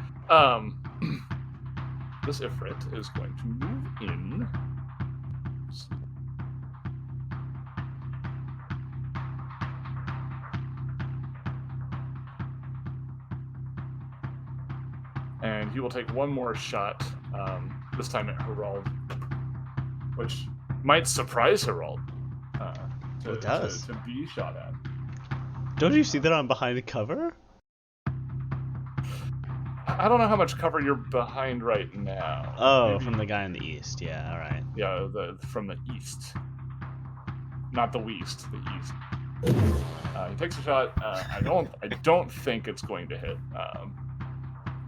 This Ifrit is going to move in. And he will take one more shot, this time at Herald, which might surprise Herald. It does. To be shot at. Don't you see that I'm behind the cover? I don't know how much cover you're behind right now. Oh, Maybe- from the guy in the east. Yeah, all right. Yeah, from the east. Not the west, the east. He takes a shot. I don't think it's going to hit.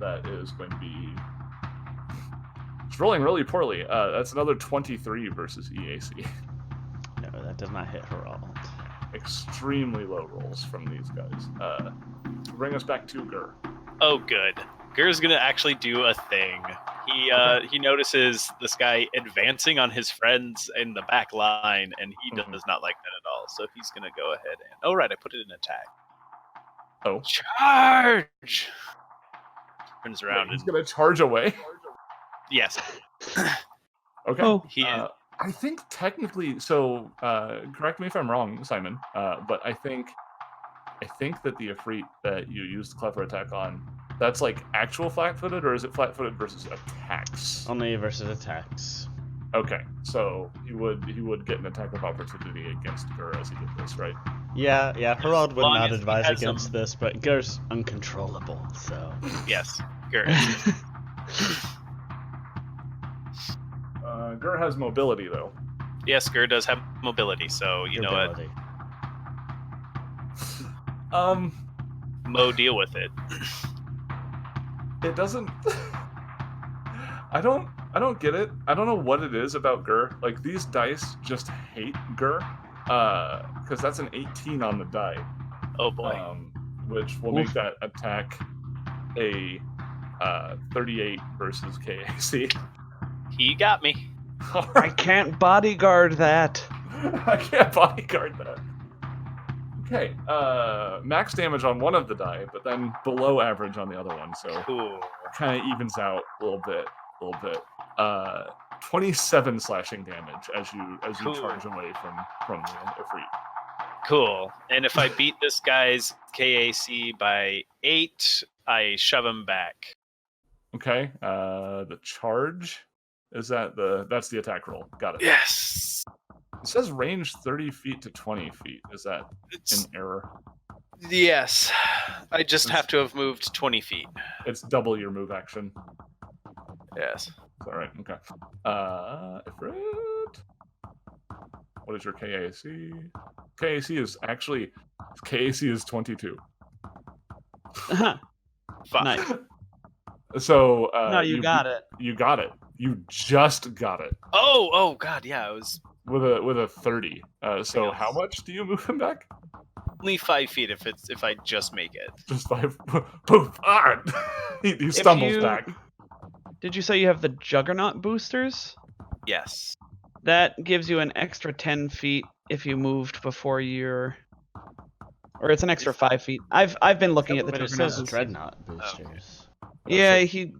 That is going to be. It's rolling really poorly. That's another 23 versus EAC. No, that does not hit Herald. Extremely low rolls from these guys. Bring us back to Gur. Oh, good. Gur's gonna actually do a thing. He notices this guy advancing on his friends in the back line, and he does not like that at all. So he's gonna go ahead and. Oh right, I put it in attack. Oh. Charge! Turns around He's and gonna charge away. yes, Okay. Oh. he. I think technically, so correct me if I'm wrong, Simon, but I think that the Ifrit that you used clever attack on, that's like actual flat-footed, or is it flat-footed versus attacks? Only versus attacks. Okay, so he would get an attack of opportunity against Gur as he did this, right? Yeah, Harald would long not as he advise has against some- this, but Ger's uncontrollable, so... Yes, Gur. Gur has mobility though. Yes, Gur does have mobility, so you know what? Ability. Mo, deal with it. It doesn't. I don't get it. I don't know what it is about Gur. Like these dice just hate Gur, because that's an 18 on the die. Oh boy. Which will make that attack a 38 versus KAC. He got me. I can't bodyguard that. I can't bodyguard that. Okay, max damage on one of the die, but then below average on the other one, so Cool. kind of evens out a little bit. 27 slashing damage as you Cool. charge away from the Ifrit. Cool. And if I beat this guy's KAC by 8, I shove him back. Okay, the charge is that's the attack roll. Got it. Yes. It says range 30 feet to 20 feet. Is that an It's, error? yes. I just have to have moved 20 feet. It's double your move action. Yes. Is that right? Okay. Ifrit. What is your KAC? KAC is 22. Fuck. Nice. So No, you got it. You got it. You just got it Oh god, yeah, it was with a 30. So how much do you move him back? only 5 feet if I just make it. Just 5. Poof! Ah! he stumbles back. Did you say you have the Juggernaut boosters? Yes. That gives you an extra 10 feet if you moved before your... Or it's an extra 5 feet. I've been looking at the But it Juggernaut says boosters. Dreadnought boosters. Yeah, he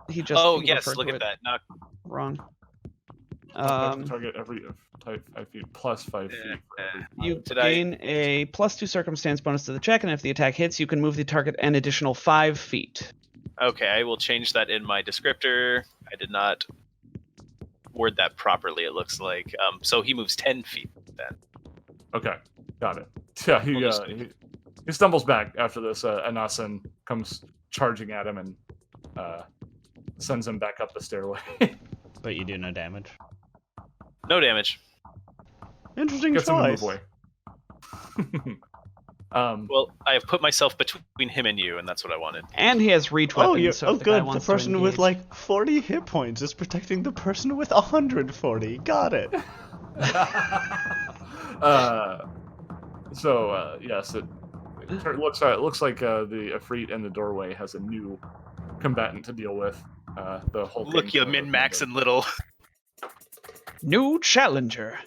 just Oh he yes, referred look to at it that. Knock. wrong. Target every type 5 feet plus 5 feet. For every You Did I- gain a +2 circumstance bonus to the check, and if the attack hits, you can move the target an additional 5 feet. Okay, I will change that in my descriptor. I did not word that properly, it looks like. So he moves 10 feet then. Okay, got it. Yeah, We'll just- he stumbles back after this. Anasan comes charging at him and sends him back up the stairway. But you do no damage. No damage. Interesting Gets him to choice. move away. Well, I have put myself between him and you, and that's what I wanted. And he has reach Oh, weapons, so oh if the guy good. The wants to person with engage- like 40 hit points is protecting the person with 140. Got it. Yes, it looks like the Ifrit in the doorway has a new combatant to deal with. The whole Look, you min-max and little. New challenger.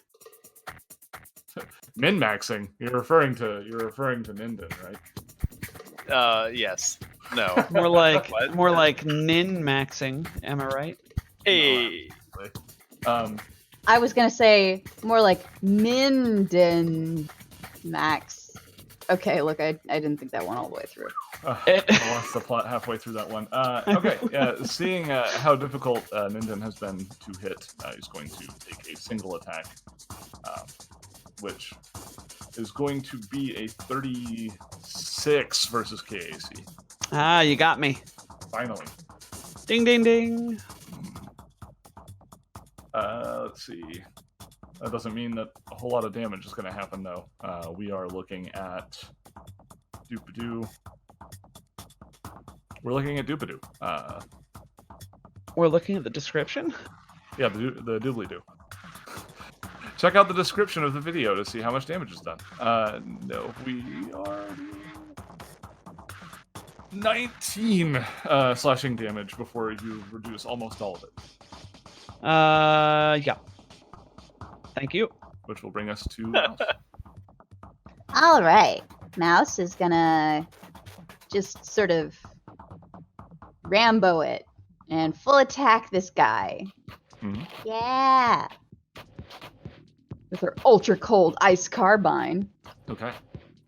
min-maxing. You're referring to Minden, right? Yes. No. More like What? more like nin-maxing. Am I right? Hey. I was gonna say more like Minden Max. Okay, look, I didn't think that one all the way through. I lost the plot halfway through that one. Okay, seeing how difficult Minden has been to hit, he's going to take a single attack, which is going to be a 36 versus KAC. Ah, you got me. Finally. Ding, ding, ding. Let's see. That doesn't mean that a whole lot of damage is going to happen, though. We are looking at Doopadoo. We're looking at Doopadoo. We're looking at the description. Yeah, the doobly-doo. Check out the description of the video to see how much damage is done. No, we are 19 slashing damage before you reduce almost all of it, Yeah. Thank you. which will bring us to Mouse. All right. Mouse is gonna just sort of Rambo it and full attack this guy. Mhm. Yeah. With her ultra cold ice carbine. Okay.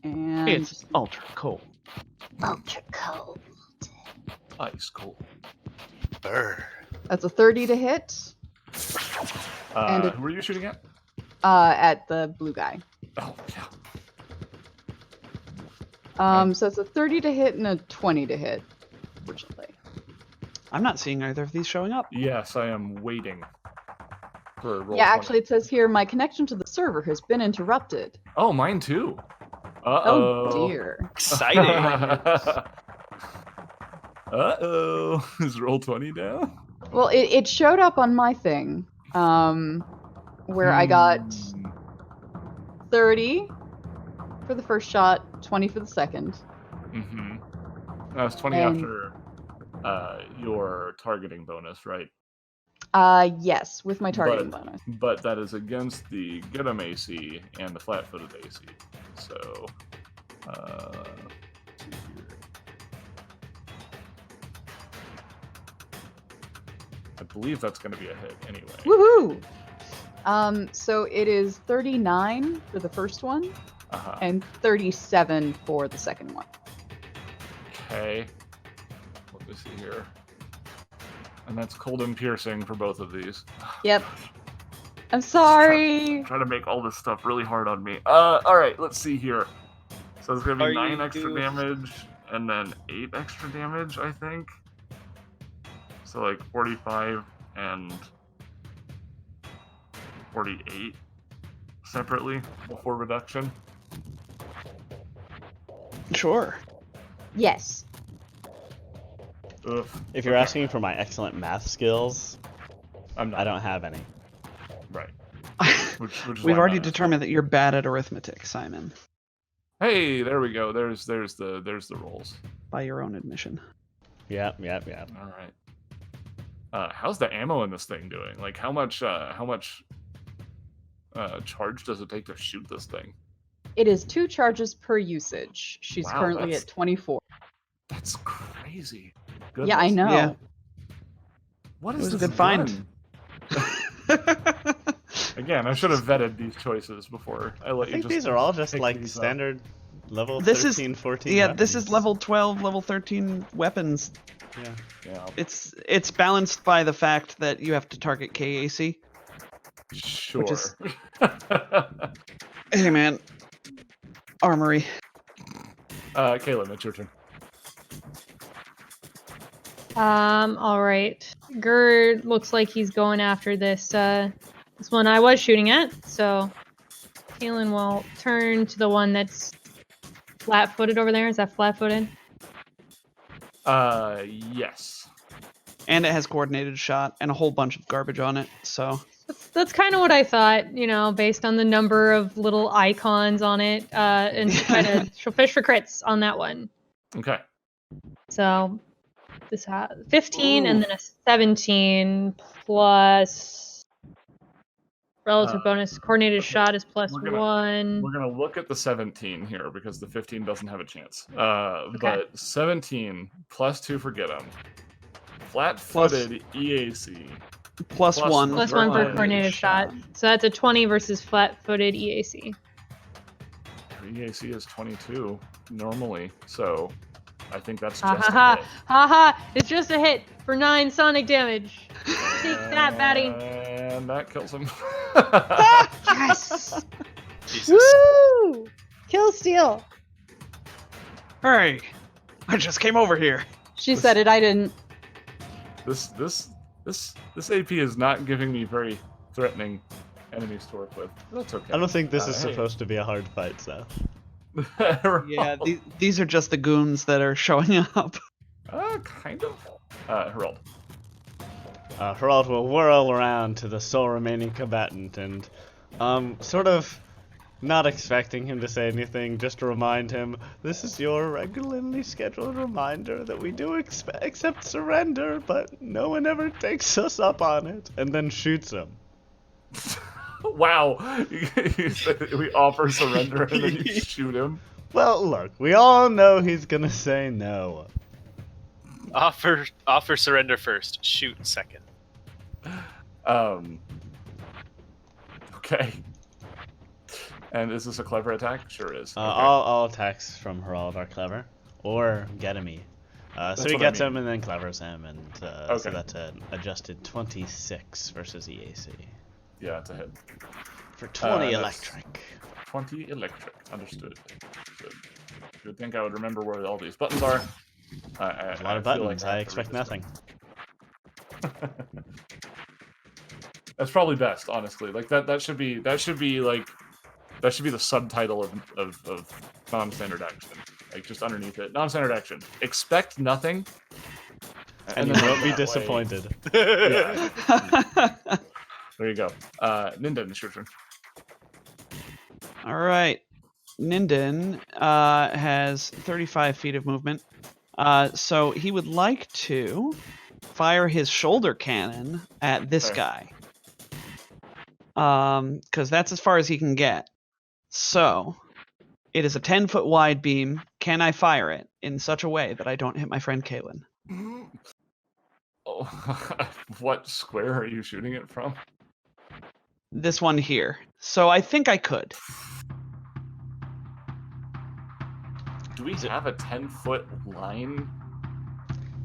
And It's ultra cold. Ultra cold. Ice cold. Burr. that's a 30 to hit. Who are you shooting at? At the blue guy. Oh, yeah. So it's a 30 to hit and a 20 to hit, fortunately. I'm not seeing either of these showing up. Yes, I am waiting for roll. Yeah, 20. actually, it says here my connection to the server has been interrupted. Oh, mine too. Oh dear. Exciting. Is roll 20 down? Well, it showed up on my thing, where I got 30 for the first shot, 20 for the second. Mm-hmm. That was 20 And- after your targeting bonus, right? Yes, with my targeting bonus. But that is against the get 'em AC and the flat-footed AC. So, let's see here. I believe that's going to be a hit anyway. Woohoo! So it is 39 for the first one, Uh-huh. and 37 for the second one. Okay. Let me see here. And that's cold and piercing for both of these. Yep. I'm sorry. Trying to make all this stuff really hard on me. Alright, let's see here. So it's gonna be Are 9 you- extra damage, and then 8 extra damage, I think. So like 45 and 48 separately before reduction. Sure. Yes. Ugh. If you're asking for my excellent math skills, I'm not. I don't have any. Right. Which is We've why already I'm not. determined that you're bad at arithmetic, Simon, Hey, there we go. There's the rolls. by your own admission. Yep. All right. How's the ammo in this thing doing? Like, how much charge does it take to shoot this thing? It is 2 charges per usage. She's Wow, currently that's- at 24. That's crazy. Yeah, I Goodness. know. Yeah. What It is was a this good find. gun? Again, I should have vetted these choices before I let I you think just these are all just pick like these up. standard level This is- 13, 14 Yeah, this is weapons. level 12, level 13 weapons. Yeah. Yeah, It's balanced by the fact that you have to target KAC. sure. is- Hey man, armory. Caleb, it's your turn. All right. Gerd looks like he's going after this this one I was shooting at. So Kalen will turn to the one that's flat-footed over there. Is that flat-footed? Yes. And it has coordinated shot and a whole bunch of garbage on it. So That's kind of what I thought, you know, based on the number of little icons on it, and try to fish for crits on that one. Okay. So this has 15 and then a 17 plus relative bonus. Coordinated shot is plus we're gonna- 1. We're gonna look at the 17 here because the 15 doesn't have a chance. Okay. But 17 plus 2 for get 'em. Flat-footed EAC. plus Plus one. Plus 1 for coordinated coordinated shot. So that's a 20 versus flat-footed EAC. EAC is 22 normally, so I think that's Ha just ha a ha. hit. Ha ha. It's just a hit for 9 sonic damage. Take that, Batty. And that kills him. Yes! Jesus. Woo! Kill steal. Hey, I just came over here. She said it, I didn't. This AP is not giving me very threatening enemies to work with. That's okay. I don't think this is Hey. supposed to be a hard fight, so. Yeah, these are just the goons that are showing up. Kind of. Herald. Herald will whirl around to the sole remaining combatant and, sort of not expecting him to say anything, just to remind him, this is your regularly scheduled reminder that we do accept surrender, but no one ever takes us up on it, and then shoots him. Wow. We offer surrender and then you shoot him. Well, look, we all know he's gonna say no. Offer surrender first. Shoot second. Okay. And is this a clever attack? Sure is. Okay. All attacks from Herald are clever, or get-em-y. So he what I gets mean. him and then clevers him, and so Okay. that's an adjusted 26 versus EAC. Yeah, it's a hit. For 20 that's- electric. 20 electric. Understood. You'd think I would remember where all these buttons are. There's a lot of feel buttons. like I have to read expect this nothing. That's probably best, honestly. Like that should be the subtitle of non-standard action. Like just underneath it, non-standard action. Expect nothing, And you then won't be that way- disappointed. Yeah. There you go. Ninden, it's your turn. All right. Ninden has 35 feet of movement. So he would like to fire his shoulder cannon at this Okay. guy. Because that's as far as he can get. So it is a 10-foot wide beam. Can I fire it in such a way that I don't hit my friend Kaylin? Oh, what square are you shooting it from? This one here. So I think I could. Do we have a 10-foot line?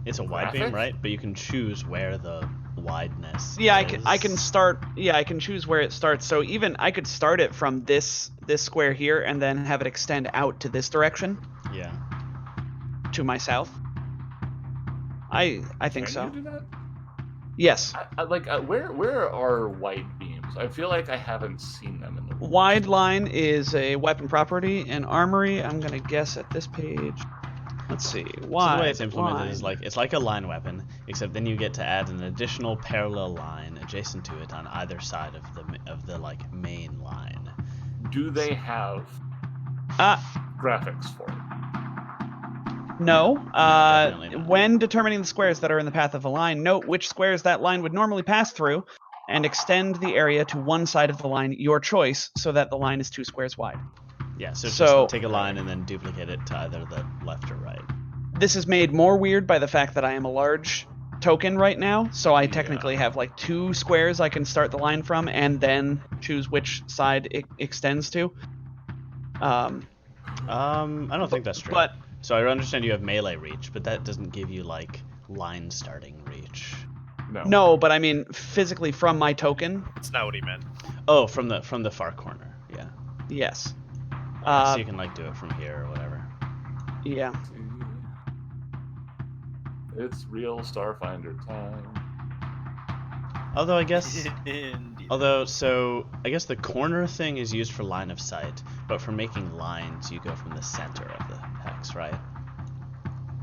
It's a wide beam, Graphic? right? But you can choose where the wideness Yeah, is. I can start. Yeah, I can choose where it starts. So even I could start it from this square here, and then have it extend out to this direction, Yeah. to my south. I think Can so. you do that? Yes. Where are wide beams? I feel like I haven't seen them in the rules. Wide line is a weapon property, and armory, I'm gonna guess at this page. Let's see. Wide So the way it's implemented line. is it's like a line weapon, except then you get to add an additional parallel line adjacent to it on either side of the like main line. Do they have graphics for it? No. definitely not. When determining the squares that are in the path of a line, note which squares that line would normally pass through, and extend the area to one side of the line, your choice, so that the line is 2 squares wide. Yeah, so So- just take a line and then duplicate it to either the left or right. This is made more weird by the fact that I am a large token right now, so I technically have like 2 squares I can start the line from, and then choose which side it extends to. I don't think that's true. But So I understand you have melee reach, but that doesn't give you like line starting reach. no, but I mean physically from my token, That's not what he meant. Oh, from the far corner. Yeah. yes. So you can like do it from here or whatever. Yeah. It's real Starfinder time. Although I guess Indeed. so I guess the corner thing is used for line of sight, but for making lines you go from the center of the hex, right?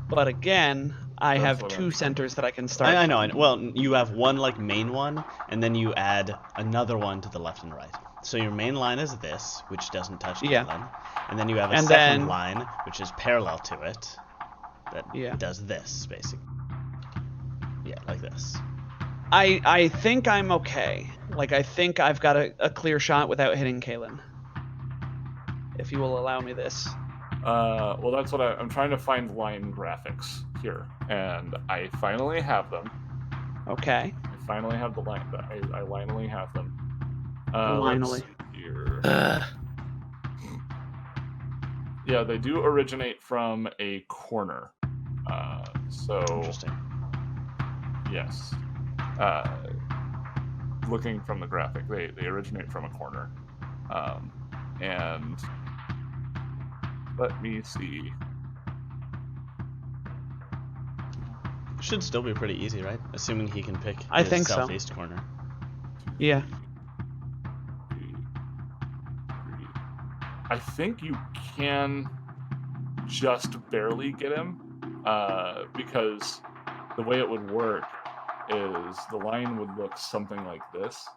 But again, I That's have what 2 I'm- centers that I can start. I know. Well, you have one like main one, and then you add another one to the left and right. So your main line is this, which doesn't touch Yeah. Caitlin, and then you have a And second then- line, which is parallel to it, that Yeah. does this basically. Yeah, like this. I think I'm okay. Like, I think I've got a clear shot without hitting Kaylin. If you will allow me this. Well, that's what I'm trying to find line graphics here, and I finally have them. Okay. I finally have the line. I finally have them. Finally. Let's see here. Yeah, they do originate from a corner. So Interesting. yes. Looking from the graphic, they originate from a corner. And let me see. Should still be pretty easy, right? Assuming he can pick I his think so. southeast corner. Yeah. I think you can just barely get him, because the way it would work is the line would look something like this.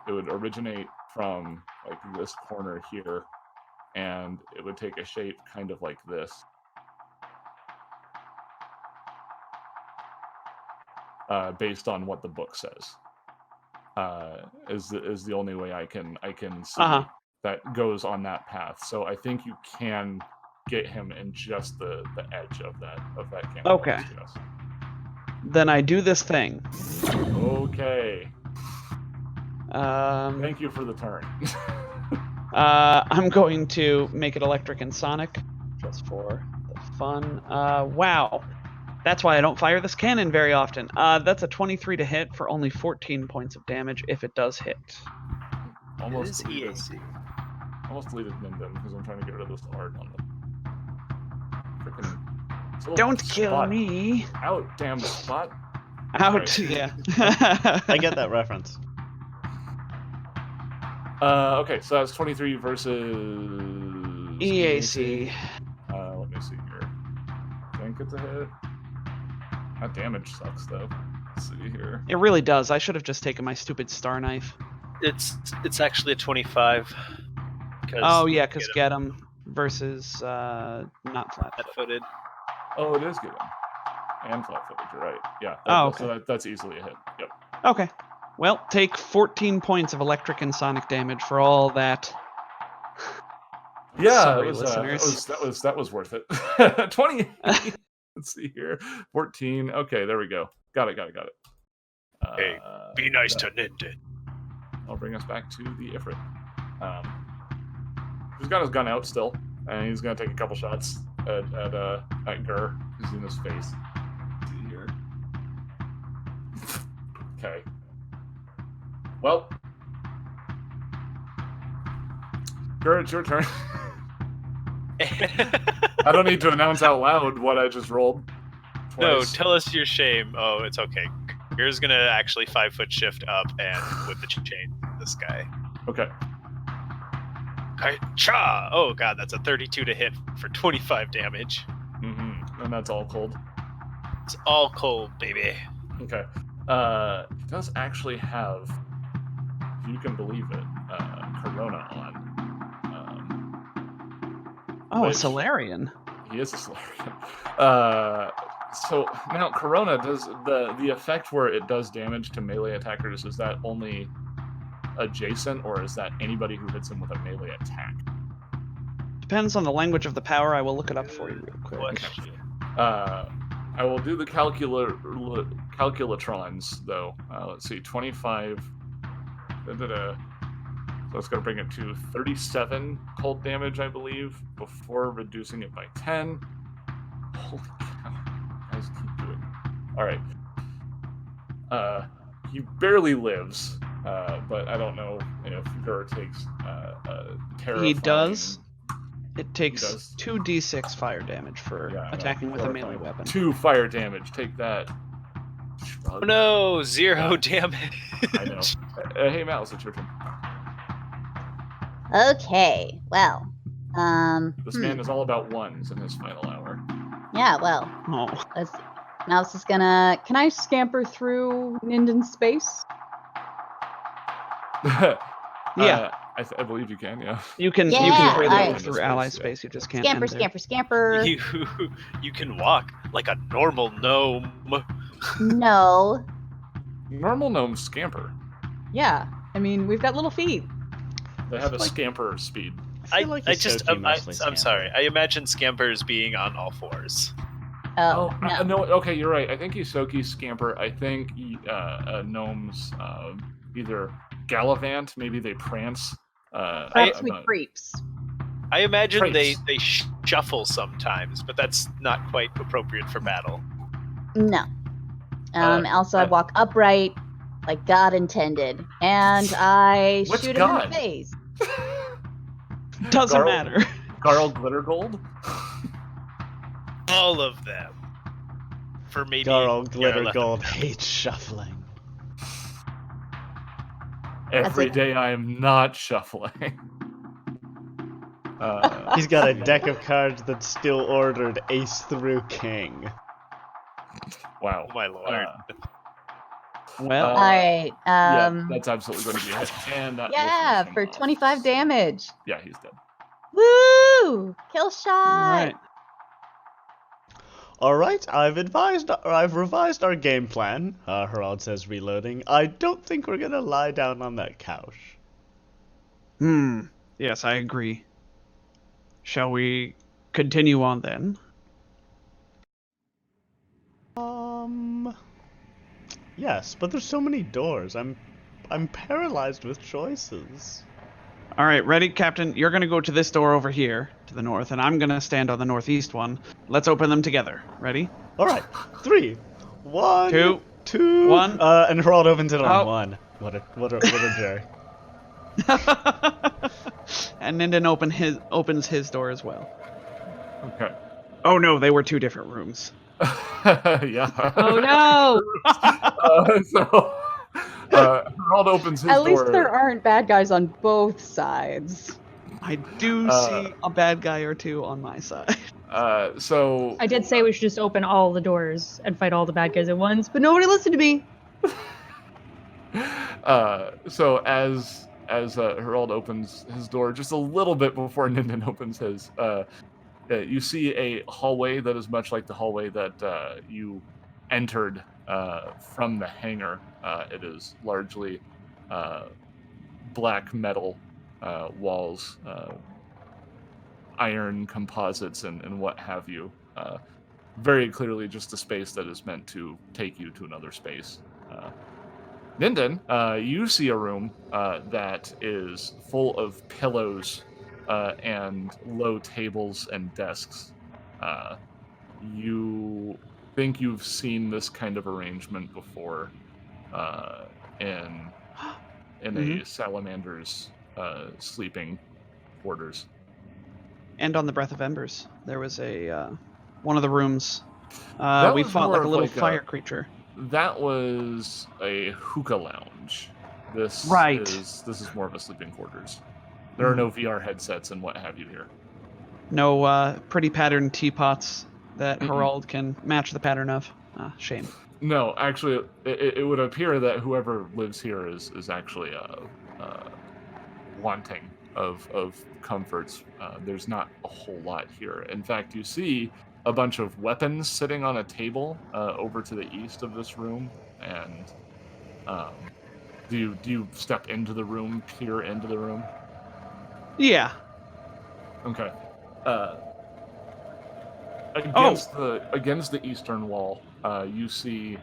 It would originate from like this corner here, and it would take a shape kind of like this. Based on what the book says, is the only way I can see that goes on that path. So I think you can get him in just the edge of that canvas. Okay. Yes. Then I do this thing. Okay. Um, Thank you for the turn. I'm going to make it electric and sonic, just for the fun. Wow. That's why I don't fire this cannon very often. That's a 23 to hit for only 14 points of damage if it does hit. It is deleted. EAC. Almost deleted Minden because I'm trying to get rid of this art on the freaking. Don't kill me. Out, damn spot. Out, Right. yeah. I get that reference. Okay, so that's 23 versus EAC. Let me see here. I think it's a hit. That damage sucks though. Let's see here. It really does. I should have just taken my stupid star knife. It's actually a 25. Oh yeah, because get him versus not flat. Flat-footed. Oh, it is good. And flat-footed, you're right. Yeah. Okay. So that's easily a hit. Yep. Okay. Well, take 14 points of electric and sonic damage for all that. Yeah, Sorry, it was, listeners. that was worth it. 20. Let's see here. 14. Okay, there we go. Got it. Hey, be nice to Ninden. I'll bring us back to the Ifrit. He's got his gun out still, and he's gonna take a couple shots at Gur, who's in his face. Let's see here. Okay. Well, Gur, it's your turn. I don't need to announce out loud what I just rolled. No, Twice. tell us your shame. Oh, it's okay. You're gonna actually 5-foot shift up and with the chain this guy. Okay. Cha! Oh god, that's a 32 to hit for 25 damage. Mm-hmm. And that's all cold. It's all cold, baby. Okay. He does actually have, if you can believe it, Corona on. Oh, a Which- Solarian. He is a Solarian. So now Corona does the effect where it does damage to melee attackers. Is that only adjacent, or is that anybody who hits him with a melee attack? Depends on the language of the power. I will look it up for you real quick. Question. I will do the calculatrons though. Let's see, 25. So it's going to bring it to 37 cold damage, I believe, before reducing it by 10. Holy cow. Guys keep doing it. Alright. He barely lives, but I don't know if Gur takes terrifying... He does. It takes He does. 2d6 fire damage for attacking with a melee weapon. 2 fire damage. Take that. Oh no, 0 damage. I know. Hey, Mouse, it's your turn. Okay, well, This man is all about ones in his final hour. yeah, well, Oh. let's see. Mouse is gonna. Can I scamper through Ninden's space? Yeah. I believe you can, yeah. You can Yeah, freely alright. move through ally space. You just can't Scamper, enter. scamper. You can walk like a normal gnome. No. Normal gnomes scamper. Yeah. I mean, we've got little feet. They have a Like- scamper speed. I feel like Hisoki I'm sorry. I imagine scampers being on all fours. Oh, no. No, okay, you're right. I think Hisoki scamper. I think gnomes either gallivant, maybe they prance. Perhaps we creeps. I imagine they Trace. shuffle sometimes, but that's not quite appropriate for battle. No. Also, I walk upright, like God intended, and I Which shoot him in God? the face. Doesn't Garl- matter. Garl Glittergold? All of them. For maybe Garl you're Glitter left- Gold hates shuffling. Every it. day I am not shuffling. He's got a deck of cards that's still ordered ace through king. Wow. Oh my lord. Well, Uh, All right. Yeah, that's absolutely going to be a hit. And that will Yeah, finish him for off. 25 damage. Yeah, he's dead. Woo! Kill shot. right. Alright, I've revised our game plan, Harald says, reloading. I don't think we're gonna lie down on that couch. Yes, I agree. Shall we continue on then? Yes, but there's so many doors. I'm paralyzed with choices. All right, ready, Captain? You're going to go to this door over here to the north, and I'm going to stand on the northeast one. Let's open them together. Ready? All right, 3, 1, Two, 2, 1. and Herald opens it on Oh. 1. What a jerk. And Ninden opens his door as well. Okay. Oh no, they were 2 different rooms. Yeah. Oh no! So Harold opens his At door. least there aren't bad guys on both sides. I do see a bad guy or 2 on my side. So I did say we should just open all the doors and fight all the bad guys at once, but nobody listened to me. So as Harold opens his door just a little bit before Ninden opens his, you see a hallway that is much like the hallway that you entered from the hangar. It is largely black metal walls, iron composites, and what have you. Very clearly just a space that is meant to take you to another space. Ninden, you see a room that is full of pillows and low tables and desks. You think you've seen this kind of arrangement before in a salamander's sleeping quarters. And on the Breath of Embers, there was a one of the rooms. That We was fought more like a of little like fire creature. That was a hookah lounge. This Right. is more of a sleeping quarters. There are no VR headsets and what have you here. No pretty patterned teapots that Mm-mm. Herald can match the pattern of. Shame. No, actually, it would appear that whoever lives here is actually wanting of comforts. There's not a whole lot here. In fact, you see a bunch of weapons sitting on a table over to the east of this room. And do you step into the room, peer into the room? Yeah. Okay. Against the eastern wall, you see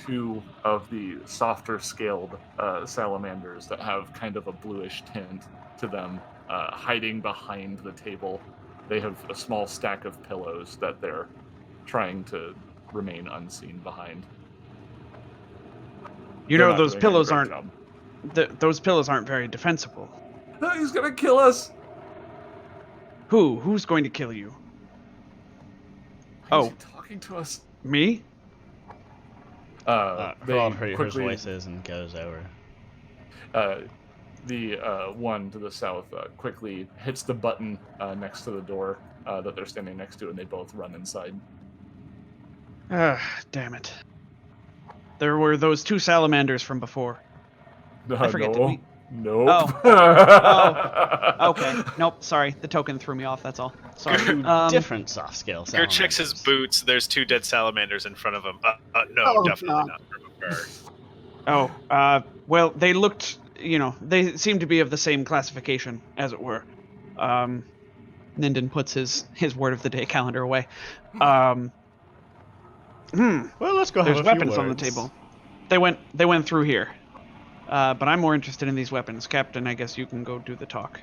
2 of the softer scaled salamanders that have kind of a bluish tint to them, hiding behind the table. They have a small stack of pillows that they're trying to remain unseen behind. You They're know not those doing a pillows great aren't job. those pillows aren't very defensible. No, he's gonna kill us. Who's going to kill you? Why is Oh. he talking to us? Me? They Herald hears quickly voices and goes over. The one to the south quickly hits the button next to the door that they're standing next to, and they both run inside. Damn it. There were those 2 salamanders from before. I forget, did we... Nope. Okay. Nope, sorry. The token threw me off, that's all. Sorry. 2 different soft scale Gur checks his salamanders. boots. There's 2 dead salamanders in front of him. No, Oh, definitely God. not. Well, they looked, they seemed to be of the same classification, as it were. Ninden puts his word of the day calendar away. Well, let's go have There's a weapons few on the words. table. They went through here. But I'm more interested in these weapons. Captain, I guess you can go do the talk.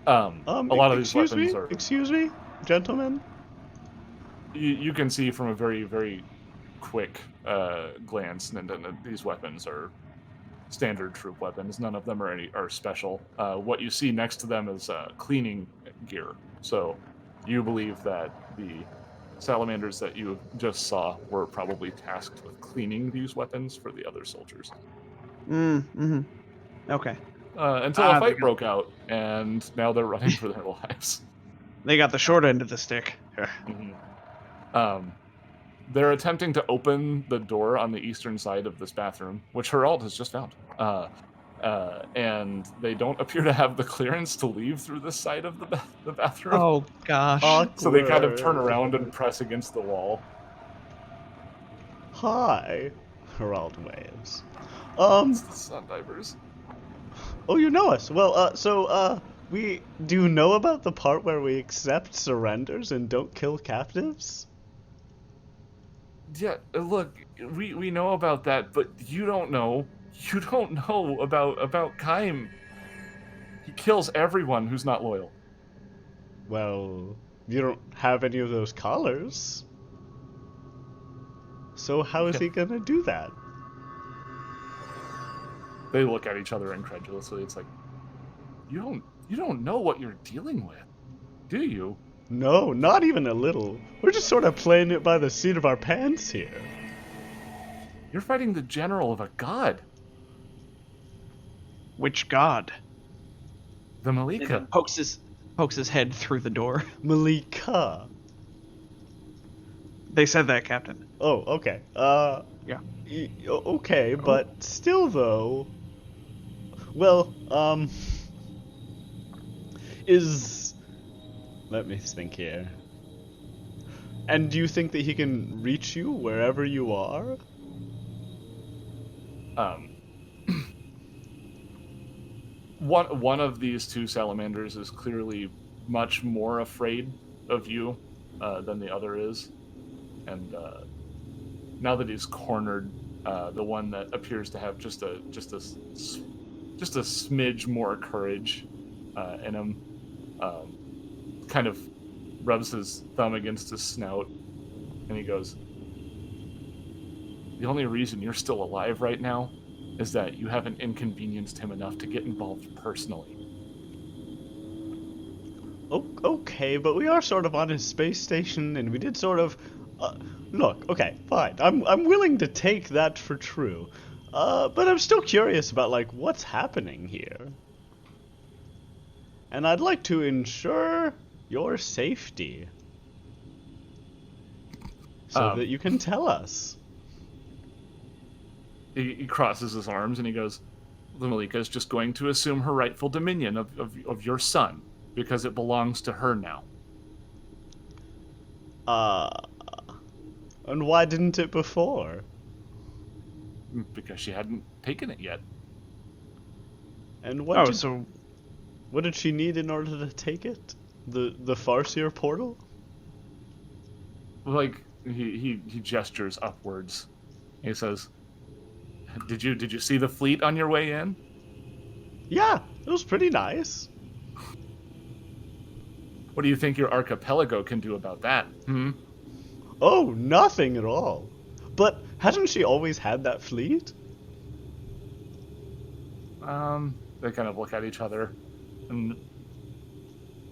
A lot of these weapons are... Excuse me, gentlemen? You can see from a very, very quick glance that these weapons are standard troop weapons. None of them are special. What you see next to them is cleaning gear. So you believe that the salamanders that you just saw were probably tasked with cleaning these weapons for the other soldiers. Okay. Until a fight broke out, and now they're running for their lives. They got the short end of the stick. They're attempting to open the door on the eastern side of this bathroom, which Herald has just found. And they don't appear to have the clearance to leave through this side of the bathroom. Oh, gosh. So they kind of turn around and press against the wall. Hi, Herald waves. It's the sun divers. Oh, you know us. Well, we do know about the part where we accept surrenders and don't kill captives? Yeah, look, we know about that, but you don't know. You don't know about Kaim. He kills everyone who's not loyal. Well, you don't have any of those collars. So how is he gonna do that? They look at each other incredulously. It's like, you don't know what you're dealing with, do you? No, not even a little. We're just sort of playing it by the seat of our pants here. You're fighting the general of a god, Which god? the Malika. Pokes his head through the door. Malika. They said that, Captain. Oh, okay. Yeah. Okay, but still though. Well, let me think here. And do you think that he can reach you wherever you are? One of these two salamanders is clearly much more afraid of you than the other is, and now that he's cornered, the one that appears to have just a smidge more courage in him, kind of rubs his thumb against his snout, and he goes, "The only reason you're still alive right now is that you haven't inconvenienced him enough to get involved personally." Okay, but we are sort of on his space station, and we did sort of. Look, okay, fine. I'm willing to take that for true. But I'm still curious about like what's happening here. And I'd like to ensure your safety. So that you can tell us. He crosses his arms and he goes, "The Malika is just going to assume her rightful dominion of your son, because it belongs to her now." And why didn't it before? Because she hadn't taken it yet. And what did she need in order to take it? The Farseer portal? Like, he gestures upwards. He says, Did you see the fleet on your way in?" Yeah, it was pretty nice. "What do you think your archipelago can do about that? Oh, nothing at all. But hasn't she always had that fleet? They kind of look at each other, and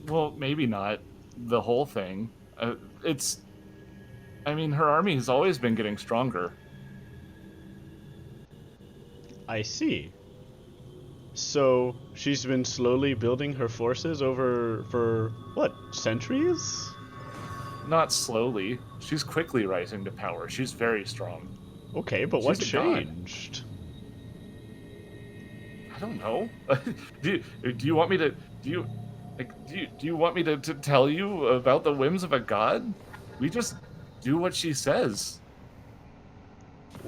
well, maybe not the whole thing. Her army has always been getting stronger. I see. So she's been slowly building her forces for what, centuries? Not slowly. She's quickly rising to power. She's very strong. Okay, but what She's a god. changed? I don't know. do you want me to do you want me to tell you about the whims of a god? We just do what she says.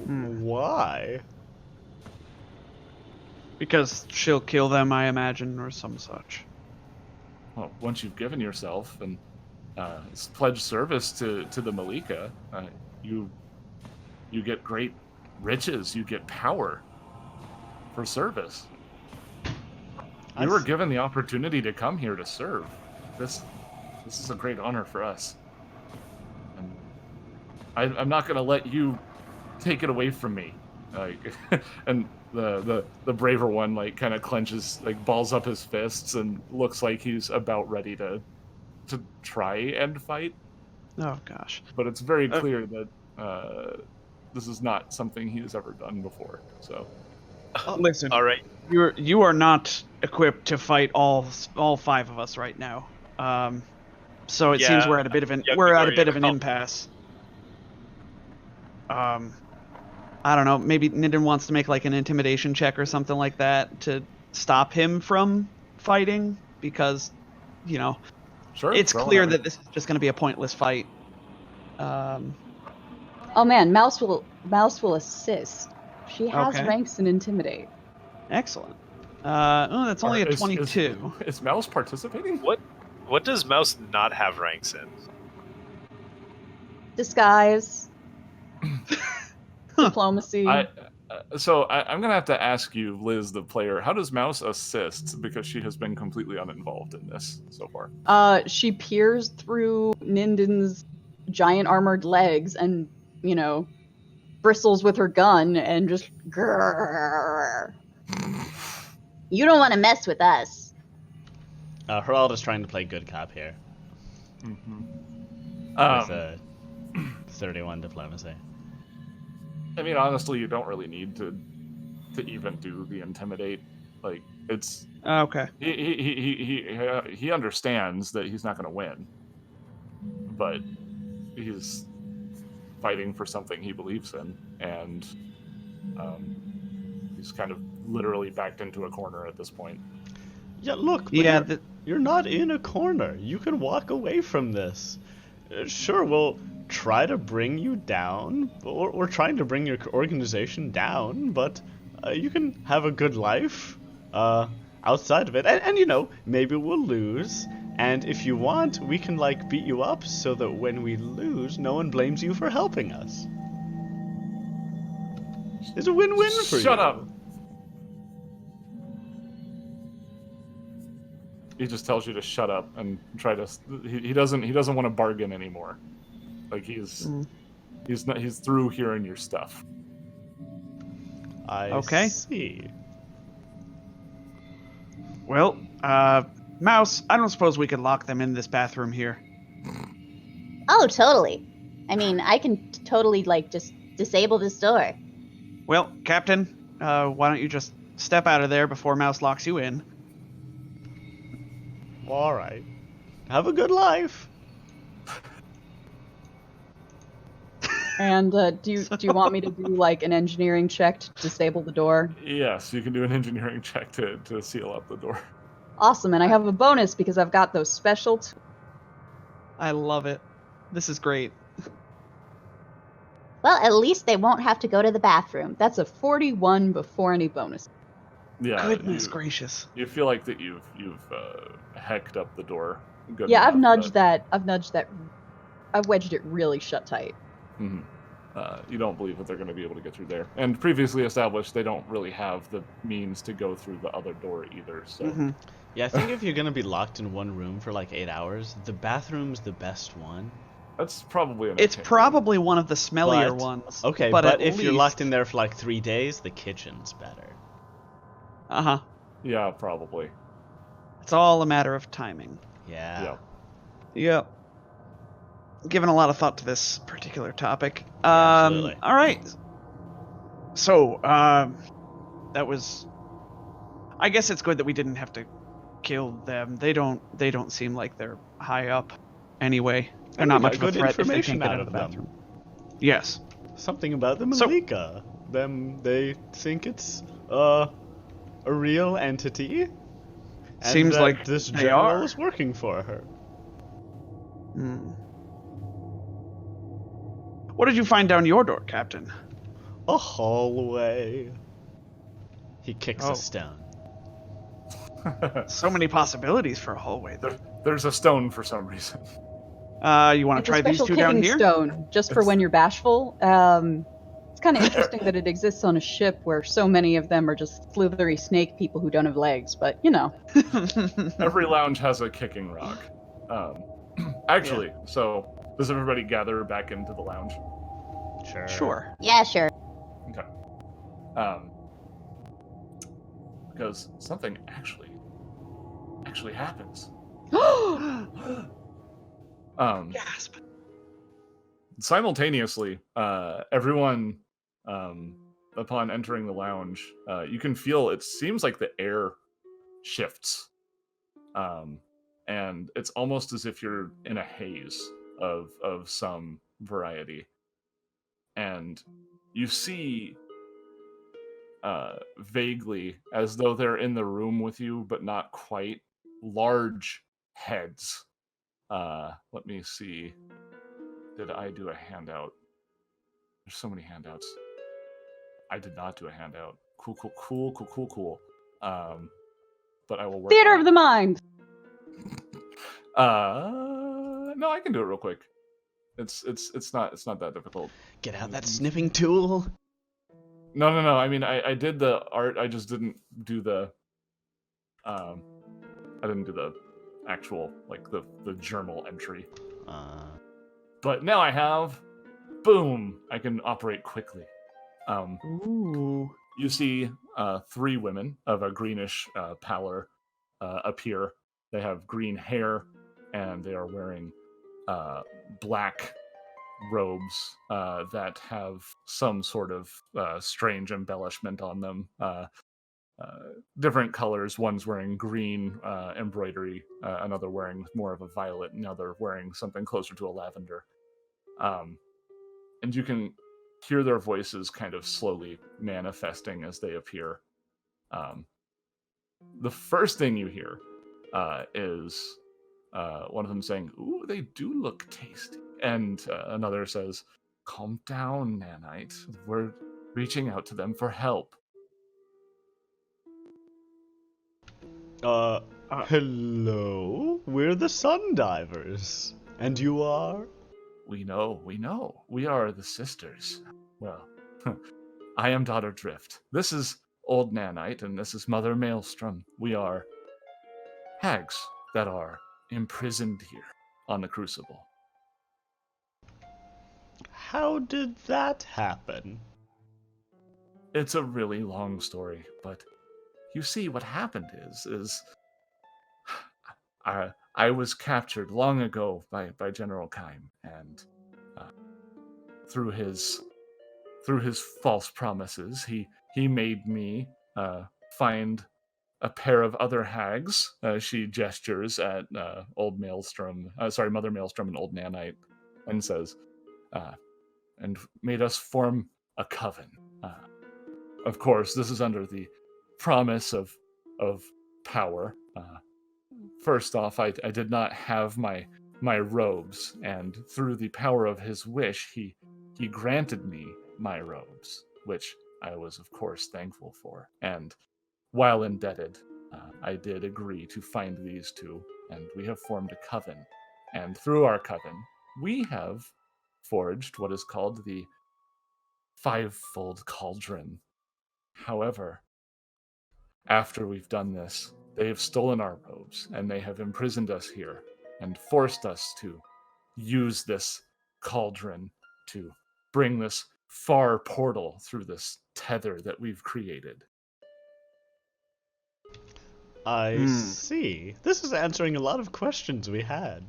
Why? Because she'll kill them, I imagine, or some such. Well, once you've given yourself and pledged service to the Malika, you get great riches. You get power for service. You were given the opportunity to come here to serve. This is a great honor for us. And I'm not going to let you take it away from me. And the braver one kind of clenches, balls up his fists and looks like he's about ready to try and fight. Oh gosh! But it's very clear that this is not something he has ever done before. So listen, All right. you are not equipped to fight all five of us right now. So it seems we're at a bit of an impasse. I don't know. Maybe Ninden wants to make an intimidation check or something like that to stop him from fighting, because sure, it's clear that this is just going to be a pointless fight. Oh man, Mouse will assist. She has ranks in Intimidate. Excellent. That's only a 22. Is Mouse participating? What does Mouse not have ranks in? Disguise. Diplomacy. So I'm gonna have to ask you, Liz, the player, how does Mouse assist, because she has been completely uninvolved in this so far. She peers through Ninden's giant armored legs and, bristles with her gun and just grrr. You don't want to mess with us. Herald is trying to play good cop here Mm-hmm. with a 31 diplomacy. I mean, honestly, you don't really need to even do the intimidate. Like, it's Okay. he understands that he's not going to win, but he's fighting for something he believes in, and he's kind of literally backed into a corner at this point. Yeah, look, but you're not in a corner. You can walk away from this. Sure, we'll try to bring you down, or we're trying to bring your organization down, but you can have a good life outside of it. And maybe we'll lose. And if you want, we can, beat you up so that when we lose, no one blames you for helping us. It's a win-win for you. Shut up! He just tells you to shut up and try to. He doesn't want to bargain anymore. Like he's through hearing your stuff. I see. Well, Mouse, I don't suppose we could lock them in this bathroom here. Oh, totally. I mean, I can totally, just disable this door. Well, Captain, why don't you just step out of there before Mouse locks you in? All right. Have a good life. And do you want me to do an engineering check to disable the door? Yes, you can do an engineering check to seal up the door. Awesome, and I have a bonus because I've got those special tools. I love it. This is great. Well, at least they won't have to go to the bathroom. That's a 41 before any bonus. Yeah. Goodness gracious. You feel like that you've hecked up the door. Good Yeah, enough, I've nudged that. I've wedged it really shut tight. Mm-hmm. You don't believe that they're going to be able to get through there. And previously established, they don't really have the means to go through the other door either. So. Mm-hmm. Yeah, I think if you're going to be locked in one room for 8 hours, the bathroom's the best one. That's probably an It's probably one of the smellier ones. Okay, but if you're locked in there for 3 days, the kitchen's better. Uh-huh. Yeah, probably. It's all a matter of timing. Yeah. Yep. Given a lot of thought to this particular topic. Absolutely. All right. So, that was. I guess it's good that we didn't have to kill them. They don't seem like they're high up. Anyway, they're not much of a threat if they can't get out of the bathroom. Yes. Something about the Malika. They think it's a real entity. And seems like this they general are. is working for her. Hmm. What did you find down your door, Captain? A hallway. He kicks Oh. a stone. So many possibilities for a hallway. There's a stone for some reason. You want to It's try a these special two down kicking here? stone, just for when you're bashful. It's kind of interesting that it exists on a ship where so many of them are just slithery snake people who don't have legs, but Every lounge has a kicking rock. Actually, so does everybody gather back into the lounge? Sure. Sure. Yeah, sure. Okay. Because something actually happens. Gasp. Simultaneously, everyone, upon entering the lounge, you can feel it seems like the air shifts. And it's almost as if you're in a haze of some variety. And you see vaguely, as though they're in the room with you, but not quite, large heads. Let me see. Did I do a handout? There's so many handouts. I did not do a handout. Cool. But I will work theater on of the mind. No, I can do it real quick. It's not that difficult. Get out that sniffing tool. No. I mean, I did the art. I just didn't do the. I didn't do the actual like the journal entry. But now I have. Boom! I can operate quickly. Ooh. You see 3 women of a greenish pallor appear. They have green hair, and they are wearing black robes that have some sort of strange embellishment on them. Different colors. One's wearing green embroidery, another wearing more of a violet, another wearing something closer to a lavender. And you can hear their voices kind of slowly manifesting as they appear. The first thing you hear is one of them saying, "Ooh, they do look tasty," and another says, "Calm down, Nanite. We're reaching out to them for help." Hello? We're the Sun Divers. And you are? We know. We are the sisters. Well, I am Daughter Drift. This is Old Nanite, and this is Mother Maelstrom. We are hags that are imprisoned here on the crucible. How did that happen? It's a really long story, but you see what happened is I was captured long ago by General Kime, and through his false promises, he made me find a pair of other hags. She gestures at Old Maelstrom, Mother Maelstrom and Old Nanite, and says, and made us form a coven. Of course, this is under the promise of power. First off, I did not have my robes, and through the power of his wish, he granted me my robes, which I was, of course, thankful for. And while indebted, I did agree to find these 2, and we have formed a coven. And through our coven, we have forged what is called the Fivefold Cauldron. However, after we've done this, they have stolen our robes, and they have imprisoned us here, and forced us to use this cauldron to bring this far portal through this tether that we've created. I see. This is answering a lot of questions we had.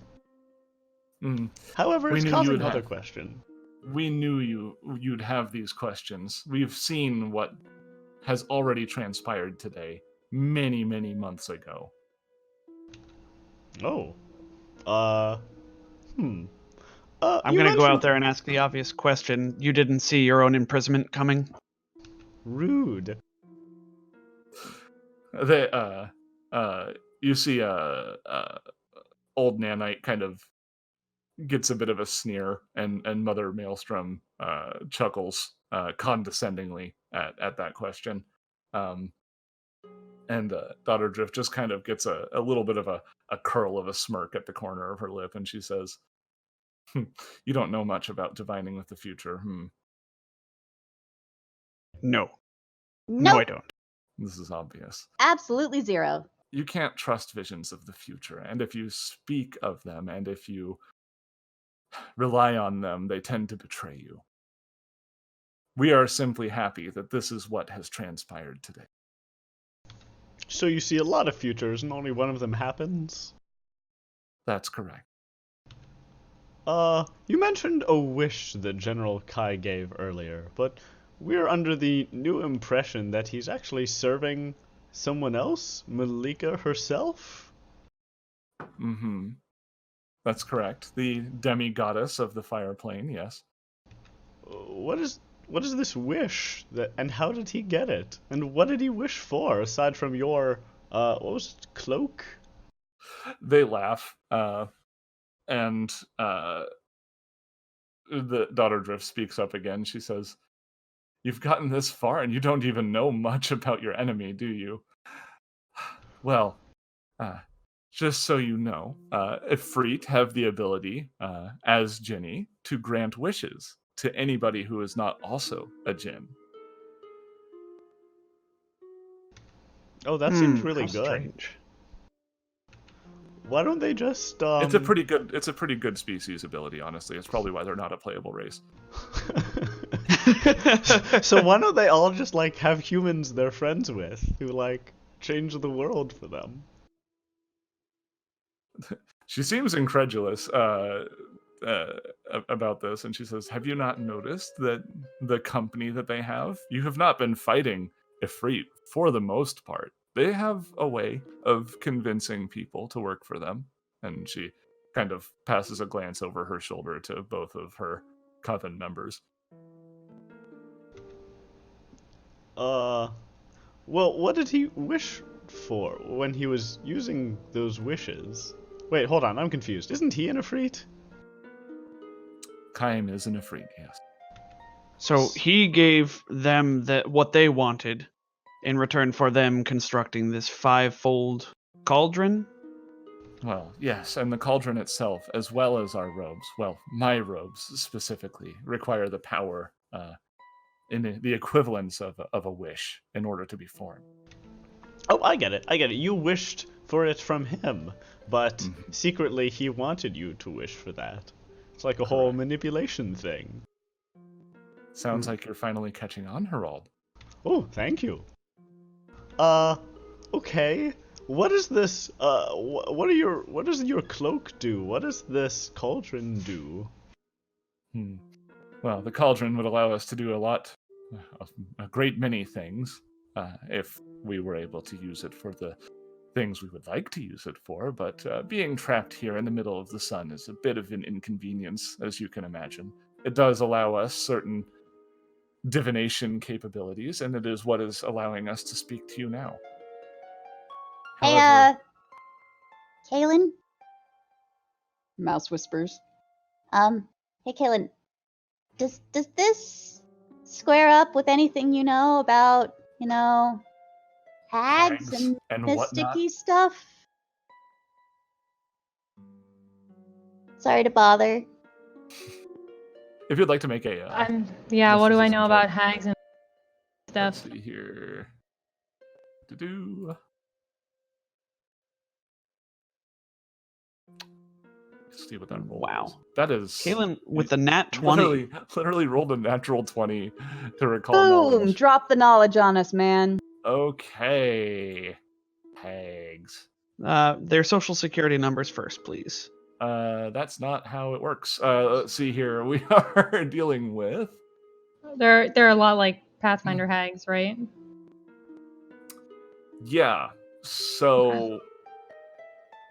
However, We it's knew you causing would another have- question. We knew you'd have these questions. We've seen what has already transpired today, many months ago. Oh. I'm You gonna go out mentioned- there and ask the obvious question. You didn't see your own imprisonment coming? Rude. They you see Old Nanite kind of gets a bit of a sneer, and Mother Maelstrom chuckles condescendingly at that question. And Daughter Drift just kind of gets a little bit of a curl of a smirk at the corner of her lip, and she says, "You don't know much about divining with the future, No. Nope. No, I don't. This is obvious. Absolutely 0. You can't trust visions of the future, and if you speak of them, and if you rely on them, they tend to betray you. We are simply happy that this is what has transpired today." So you see a lot of futures and only one of them happens? That's correct. You mentioned a wish that General Kai gave earlier, but we're under the new impression that he's actually serving someone else? Malika herself? That's correct. The demi-goddess of the fire plane, yes. What is this wish, and how did he get it? And what did he wish for, aside from your, what was it, cloak? They laugh, and the Daughter Drift speaks up again. She says, "You've gotten this far, and you don't even know much about your enemy, do you? Well, just so you know, Ifrit have the ability, as Jinni, to grant wishes to anybody who is not also a Jinn. Oh, that seems really How good. strange. Why don't they just It's a pretty good species ability, honestly. It's probably why they're not a playable race. So why don't they all just like have humans they're friends with who like change the world for them? She seems incredulous about this, and she says, "Have you not noticed that the company that they have? You have not been fighting Ifrit for the most part. They have a way of convincing people to work for them." And she kind of passes a glance over her shoulder to both of her coven members. Well, what did he wish for when he was using those wishes? Wait, hold on, I'm confused. Isn't he an Ifrit? Kaim is an Ifrit, yes. So he gave them what they wanted in return for them constructing this 5-fold cauldron. Well, yes, and the cauldron itself, as well as our robes, well, my robes specifically, require the power in the equivalence of a wish in order to be formed. Oh, I get it. You wished for it from him, but Mhm. secretly he wanted you to wish for that. It's like a whole Correct. manipulation thing. Sounds like you're finally catching on, Harald. Oh, thank you. Okay. What is this? What does your cloak do? What does this cauldron do? Well, the cauldron would allow us to do a great many things, if we were able to use it for the things we would like to use it for, but being trapped here in the middle of the sun is a bit of an inconvenience, as you can imagine. It does allow us certain divination capabilities, and it is what is allowing us to speak to you now. Hey, However, Kaylin? Mouse whispers. Hey, Kaylin. Does this square up with anything you know about, hags hags and and whatnot. mysticky stuff? Sorry to bother. If you'd like to make a, Yeah, what do I mysticism know check. about hags and Let's stuff? see here. Do see what that roll Wow. is. That is Kaylin with the nat 20. literally rolled a natural 20 to recall Boom! knowledge. Drop the knowledge on us, man. Okay. Hags. Their social security numbers first, please. That's not how it works. Let's see here. We are dealing with They're a lot like Pathfinder hags, right? yeah. So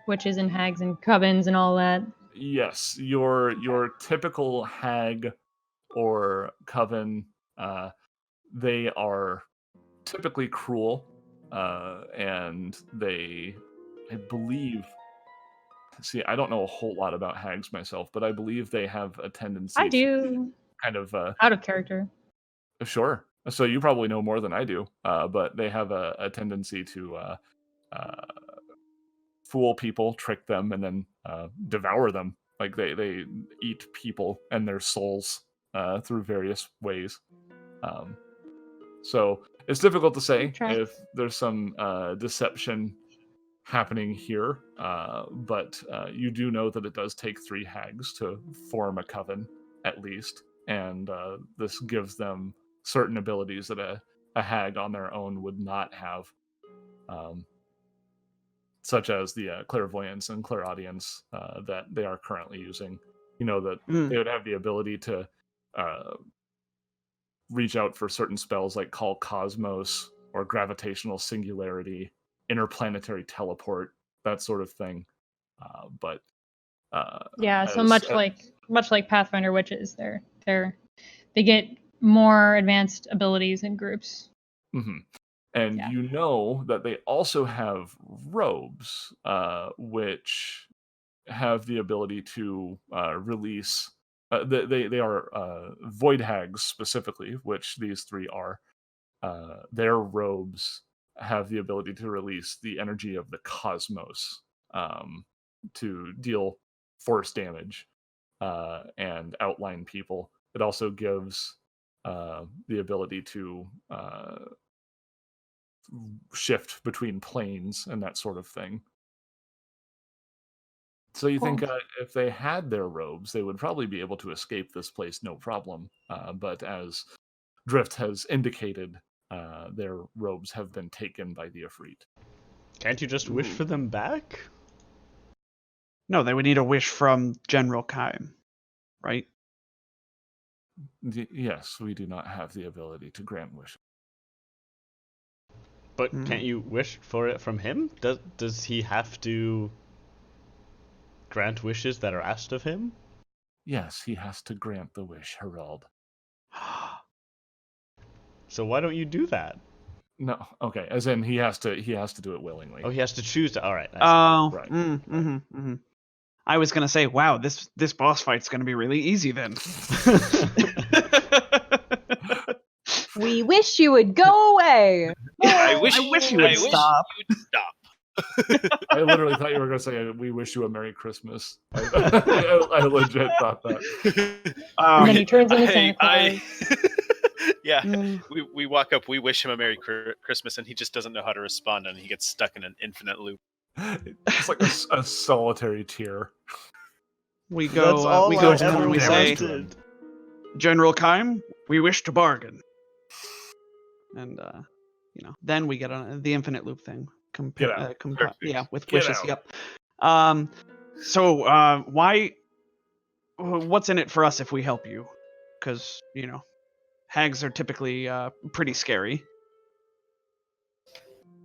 Witches and hags and covens and all that. yes, your typical hag or coven, they are typically cruel, and they, I believe. See, I don't know a whole lot about hags myself, but I believe they have a tendency I to do. kind of Out of character. sure. So you probably know more than I do, but they have a tendency to uh, fool people, trick them, and then devour them. Like they eat people and their souls through various ways. Um, so it's difficult to say Track. if there's some deception happening here, but you do know that it does take 3 hags to form a coven, at least, and this gives them certain abilities that a hag on their own would not have, such as the clairvoyance and clairaudience that they are currently using. You know that they would have the ability to uh, reach out for certain spells like Call Cosmos or Gravitational Singularity, Interplanetary Teleport, that sort of thing. But Yeah, so as much like Pathfinder witches, they get more advanced abilities in groups. mhm. And Yeah. you know that they also have robes, which have the ability to release. They are void hags specifically, which these 3 are. Their robes have the ability to release the energy of the cosmos, to deal force damage and outline people. It also gives the ability to shift between planes and that sort of thing. So you think if they had their robes, they would probably be able to escape this place no problem. But as Drift has indicated, their robes have been taken by the Ifrit. Can't you just wish for them back? No, they would need a wish from General Kaim, right? Yes, we do not have the ability to grant wishes. But can't you wish for it from him? Does he have to grant wishes that are asked of him? Yes, he has to grant the wish, Herald. So why don't you do that? No, okay. As in, he has to do it willingly. Oh, he has to choose to. All right. Oh, Right. I was gonna say, wow, this boss fight's gonna be really easy then. We wish you would go away. I wish you would stop. you'd stop. I literally thought you were going to say, "We wish you a Merry Christmas." I legit thought that. And then he turns into Santa Claus. Yeah, we walk up, we wish him a Merry Christmas, and he just doesn't know how to respond, and he gets stuck in an infinite loop. It's like a solitary tear. We go to him and we say, wanted. General Kaim, we wish to bargain. And then we get on the infinite loop thing. Get out. With Get wishes. out. Yep. What's in it for us if we help you? Because hags are typically pretty scary.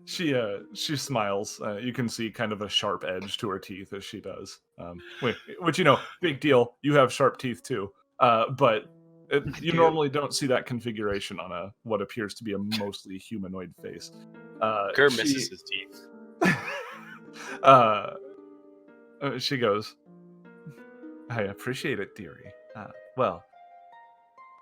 She smiles. You can see kind of a sharp edge to her teeth as she does. Which big deal. You have sharp teeth too. But you normally don't see that configuration on what appears to be a mostly humanoid face. Gur misses his teeth. She goes, I appreciate it, dearie. Well,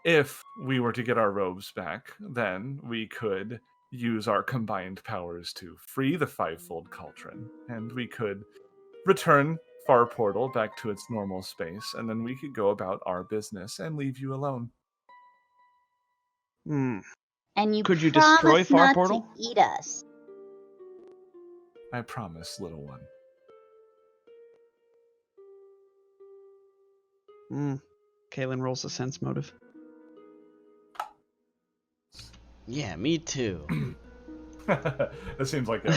if we were to get our robes back, then we could use our combined powers to free the fivefold cauldron, and we could return Far Portal back to its normal space, and then we could go about our business and leave you alone. Hmm. And Could you promise destroy Far not Portal? to eat us. I promise, little one. Kaylin rolls a sense motive. Yeah, me too. It seems like a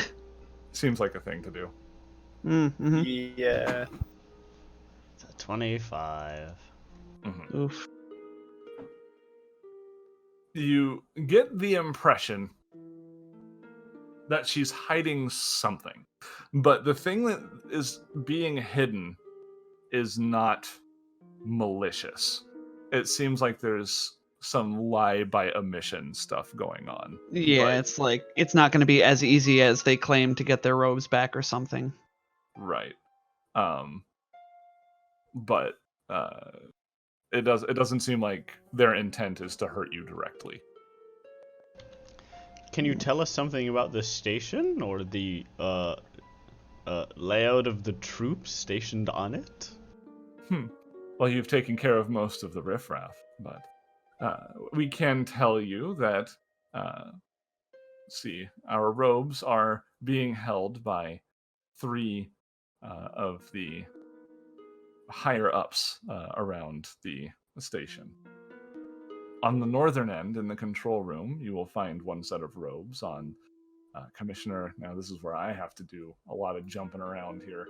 thing to do. Mm-hmm. Yeah. It's a 25. Mm-hmm. Oof. You get the impression that she's hiding something, but the thing that is being hidden is not malicious. It seems like there's some lie by omission stuff going on. Yeah, it's like it's not going to be as easy as they claim to get their robes back or something. Right. But it doesn't seem like their intent is to hurt you directly. Can you tell us something about the station or the layout of the troops stationed on it? Well, you've taken care of most of the riffraff, but we can tell you that our robes are being held by 3 of the higher ups around the station. On the northern end, in the control room, you will find one set of robes on Commissioner. Now, this is where I have to do a lot of jumping around here.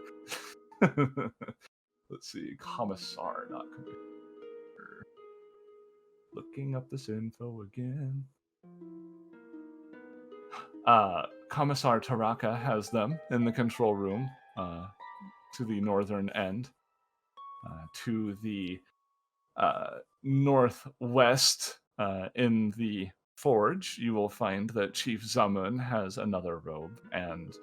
Let's see, Commissar, not Commissioner. Looking up this info again. Commissar Taraka has them in the control room to the northern end. To the northwest in the forge, you will find that Chief Zamun has another robe, and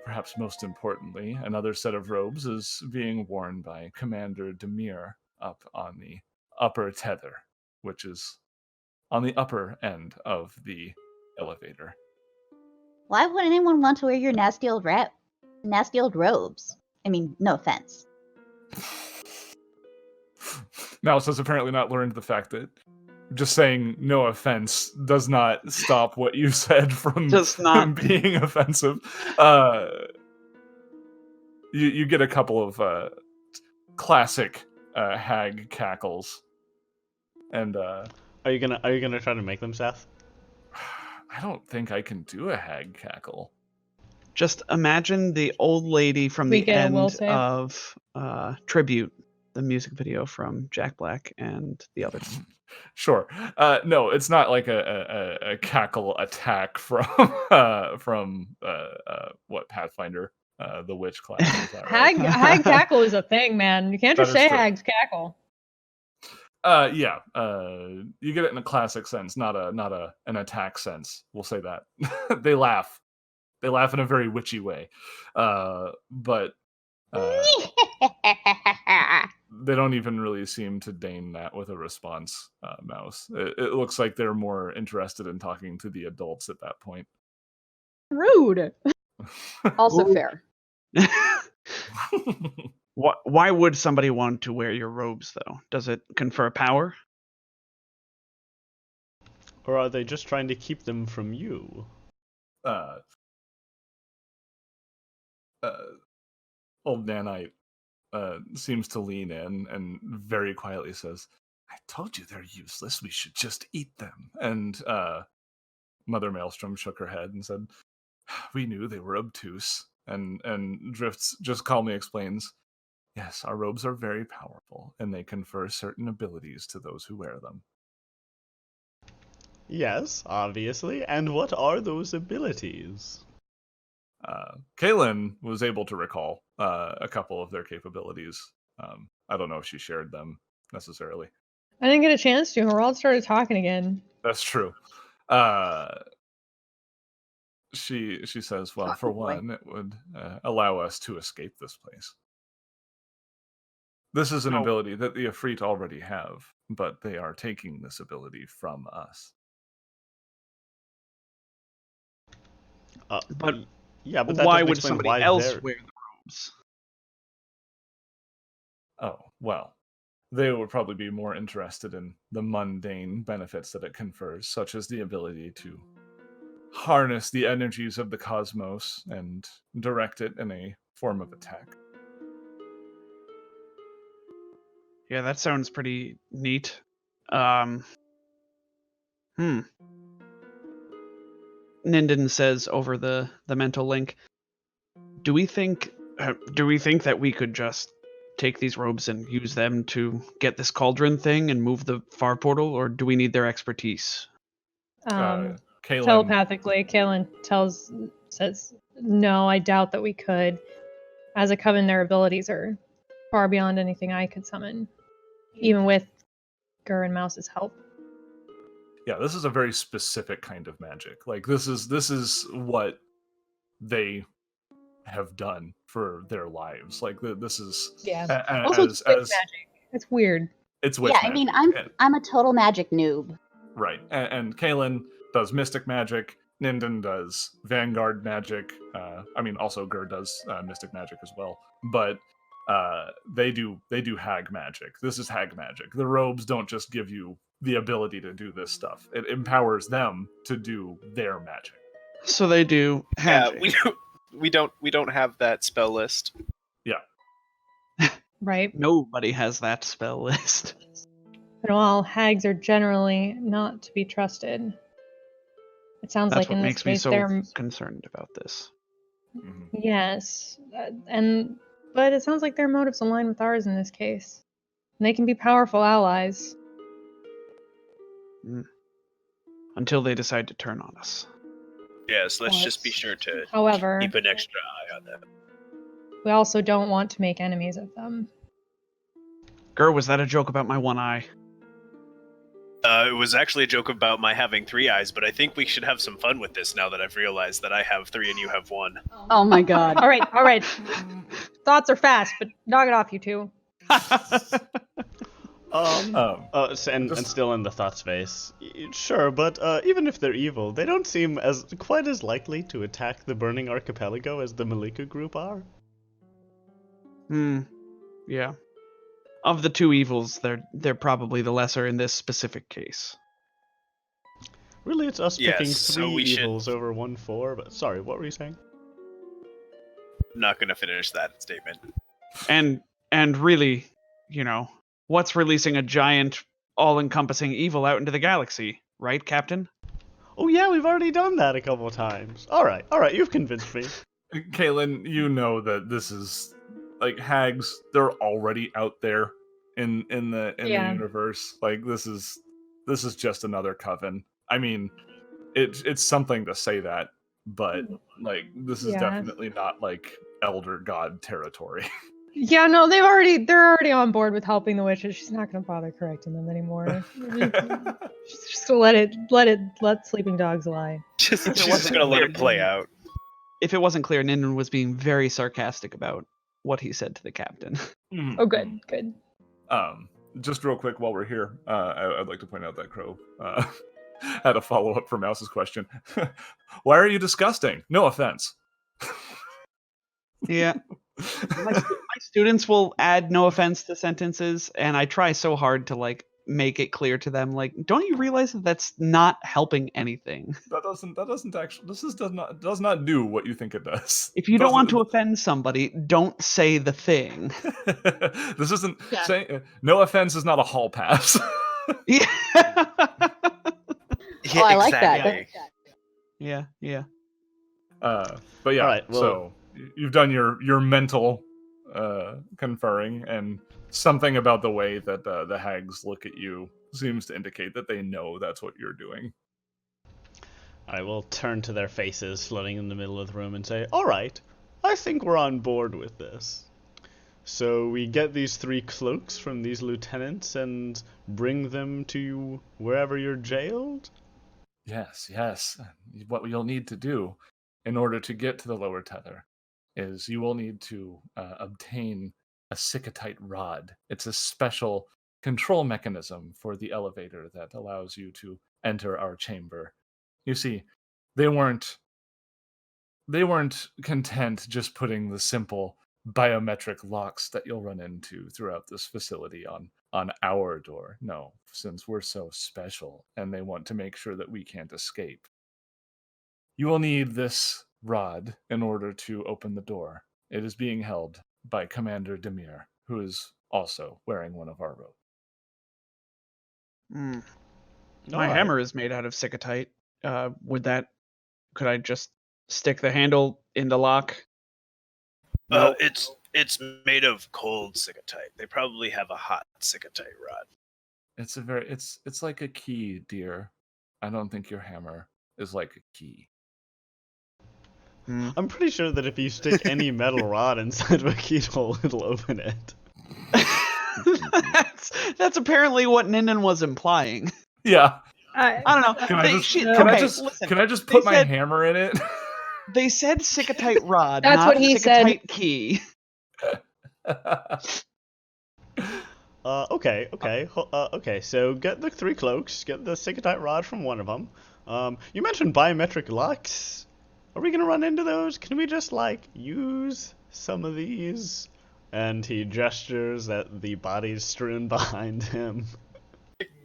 perhaps most importantly, another set of robes is being worn by Commander Demir up on the upper tether, which is on the upper end of the elevator. Why would anyone want to wear your nasty old robes? I mean, no offense. Mouse has apparently not learned the fact that just saying no offense does not stop what you said from Does not. being offensive. You get a couple of classic hag cackles, and Are you gonna try to make them, Seth? I don't think I can do a hag cackle. Just imagine the old lady from We the get a will end save? of Tribute, the music video from Jack Black and the others. Sure. No, it's not like a cackle attack from what Pathfinder, the witch class. Is that right? Hag cackle is a thing, man. You can't That just is say true. hags cackle. Yeah. You get it in a classic sense, not an attack sense. We'll say that. They laugh. They laugh in a very witchy way, but they don't even really seem to deign that with a response. Mouse. It looks like they're more interested in talking to the adults at that point. Rude. Also fair. Why would somebody want to wear your robes, though? Does it confer power? Or are they just trying to keep them from you? Old Nanite seems to lean in and very quietly says, "I told you they're useless. We should just eat them." And Mother Maelstrom shook her head and said, "We knew they were obtuse." And Drifts just calmly explains, "Yes, our robes are very powerful, and they confer certain abilities to those who wear them." Yes, obviously. And what are those abilities? Kaylin was able to recall a couple of their capabilities. I don't know if she shared them necessarily. I didn't get a chance to. Herald started talking again. That's true. She says, "Well, for one, it would allow us to escape this place. This is an No. ability that the Efreet already have, but they are taking this ability from us." But yeah, but that why doesn't would explain somebody why else they're... wear the robes? Oh, well, they would probably be more interested in the mundane benefits that it confers, such as the ability to harness the energies of the cosmos and direct it in a form of attack. Yeah, that sounds pretty neat. Ninden says over the mental link, do we think that we could just take these robes and use them to get this cauldron thing and move the far portal, or do we need their expertise? Kaylin, Telepathically, Kaylin says, "No, I doubt that we could. As a coven, their abilities are far beyond anything I could summon, even with Gur and Mouse's help." yeah, this is a very specific kind of magic. Like this is what they have done for their lives. Like this is Also, it's witch magic. It's weird. It's witch Yeah, magic. I mean, I'm a total magic noob. Right, and Kaylin does mystic magic. Ninden does vanguard magic. I mean, also Gur does mystic magic as well. But they do hag magic. This is hag magic. The robes don't just give you the ability to do this stuff. It empowers them to do their magic. So they do Yeah, magic. we don't have that spell list. Yeah. Right. Nobody has that spell list. And while hags are generally not to be trusted, it sounds That's like what in this makes me case so they're concerned about this. Mm-hmm. yes, but it sounds like their motives align with ours in this case. And they can be powerful allies. Until they decide to turn on us. Yes, let's just be sure to However, keep an extra eye on them. we also don't want to make enemies of them. Gur, was that a joke about my one eye? It was actually a joke about my having 3 eyes, but I think we should have some fun with this now that I've realized that I have 3 and you have 1. Oh my god. All right. Thoughts are fast, but knock it off, you two. And still in the thought space. Sure, but even if they're evil, they don't seem quite as likely to attack the Burning Archipelago as the Malika group are. Yeah. of the two evils, they're probably the lesser in this specific case. Really, it's us Yes, picking so three we should- evils over 1-4, but sorry, what were you saying? I'm not going to finish that statement. And really, what's releasing a giant, all-encompassing evil out into the galaxy, right, Captain? Oh yeah, we've already done that a couple times. Alright, you've convinced me. Caitlin, you know that this is like hags. They're already out there in the universe. Like this is just another coven. I mean, it's something to say that, but like this is definitely not like elder god territory. Yeah, no, they're already on board with helping the witches. She's not going to bother correcting them anymore. Just let sleeping dogs lie. She's just going to let it play out. If it wasn't clear, Ninden was being very sarcastic about what he said to the captain. Oh, good. Just real quick while we're here, I'd like to point out that Crow had a follow-up for Mouse's question. Why are you disgusting? No offense. Yeah. My students will add no offense to sentences, and I try so hard to like make it clear to them, like, don't you realize that that's not helping anything? That doesn't actually. Does not do what you think it does. If you don't want to offend somebody, don't say the thing. This isn't saying. No offense is not a hall pass. Yeah. Oh, I like that. Yeah. But yeah. All right, well, so you've done your mental conferring, and something about the way that the hags look at you seems to indicate that they know that's what you're doing. I will turn to their faces floating in the middle of the room and say, alright, I think we're on board with this. So we get these 3 cloaks from these lieutenants and bring them to wherever you're jailed? Yes. What you'll need to do in order to get to the lower tether is you will need to obtain a Sikatite rod. It's a special control mechanism for the elevator that allows you to enter our chamber. You see, they weren't content just putting the simple biometric locks that you'll run into throughout this facility on our door. No, since we're so special and they want to make sure that we can't escape. You will need this rod in order to open the door. It is being held by Commander Demir, who is also wearing one of our robes. My Alright. hammer is made out of Sikatite. Could I just stick the handle in the lock? It's made of cold Sikatite. They probably have a hot Sikatite rod. It's like a key, dear. I don't think your hammer is like a key. I'm pretty sure that if you stick any metal rod inside of a keyhole, it'll open it. That's apparently what Ninden was implying. Yeah. I don't know. Can I just they put my said- hammer in it? They said Sikatite rod, That's not what he Sikatite said. key. Okay, so get the 3 cloaks, get the Sikatite rod from one of them. You mentioned biometric locks. Are we gonna run into those? Can we just, use some of these? And he gestures at the bodies strewn behind him.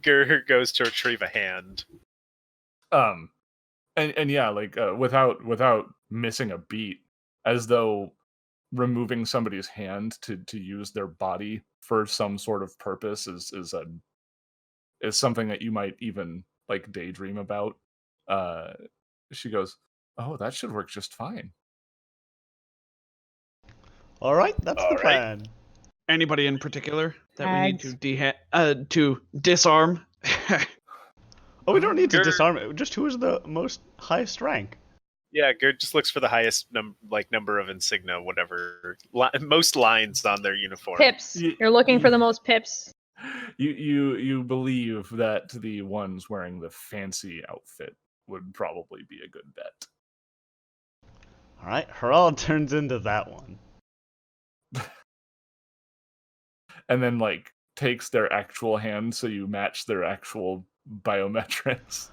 Gur goes to retrieve a hand. And yeah, without missing a beat, as though removing somebody's hand to use their body for some sort of purpose is something that you might even daydream about. She goes, "Oh, that should work just fine." Alright, that's the plan. Anybody in particular that we need Hags. to disarm? Oh, we don't need to Gur- disarm it. Just who is the most highest rank? Yeah, Gerd just looks for the highest number of insignia, whatever, most lines on their uniform. Pips. You're looking for the most pips. You believe that the ones wearing the fancy outfit would probably be a good bet. Alright, Harald turns into that one. And then takes their actual hand so you match their actual biometrics.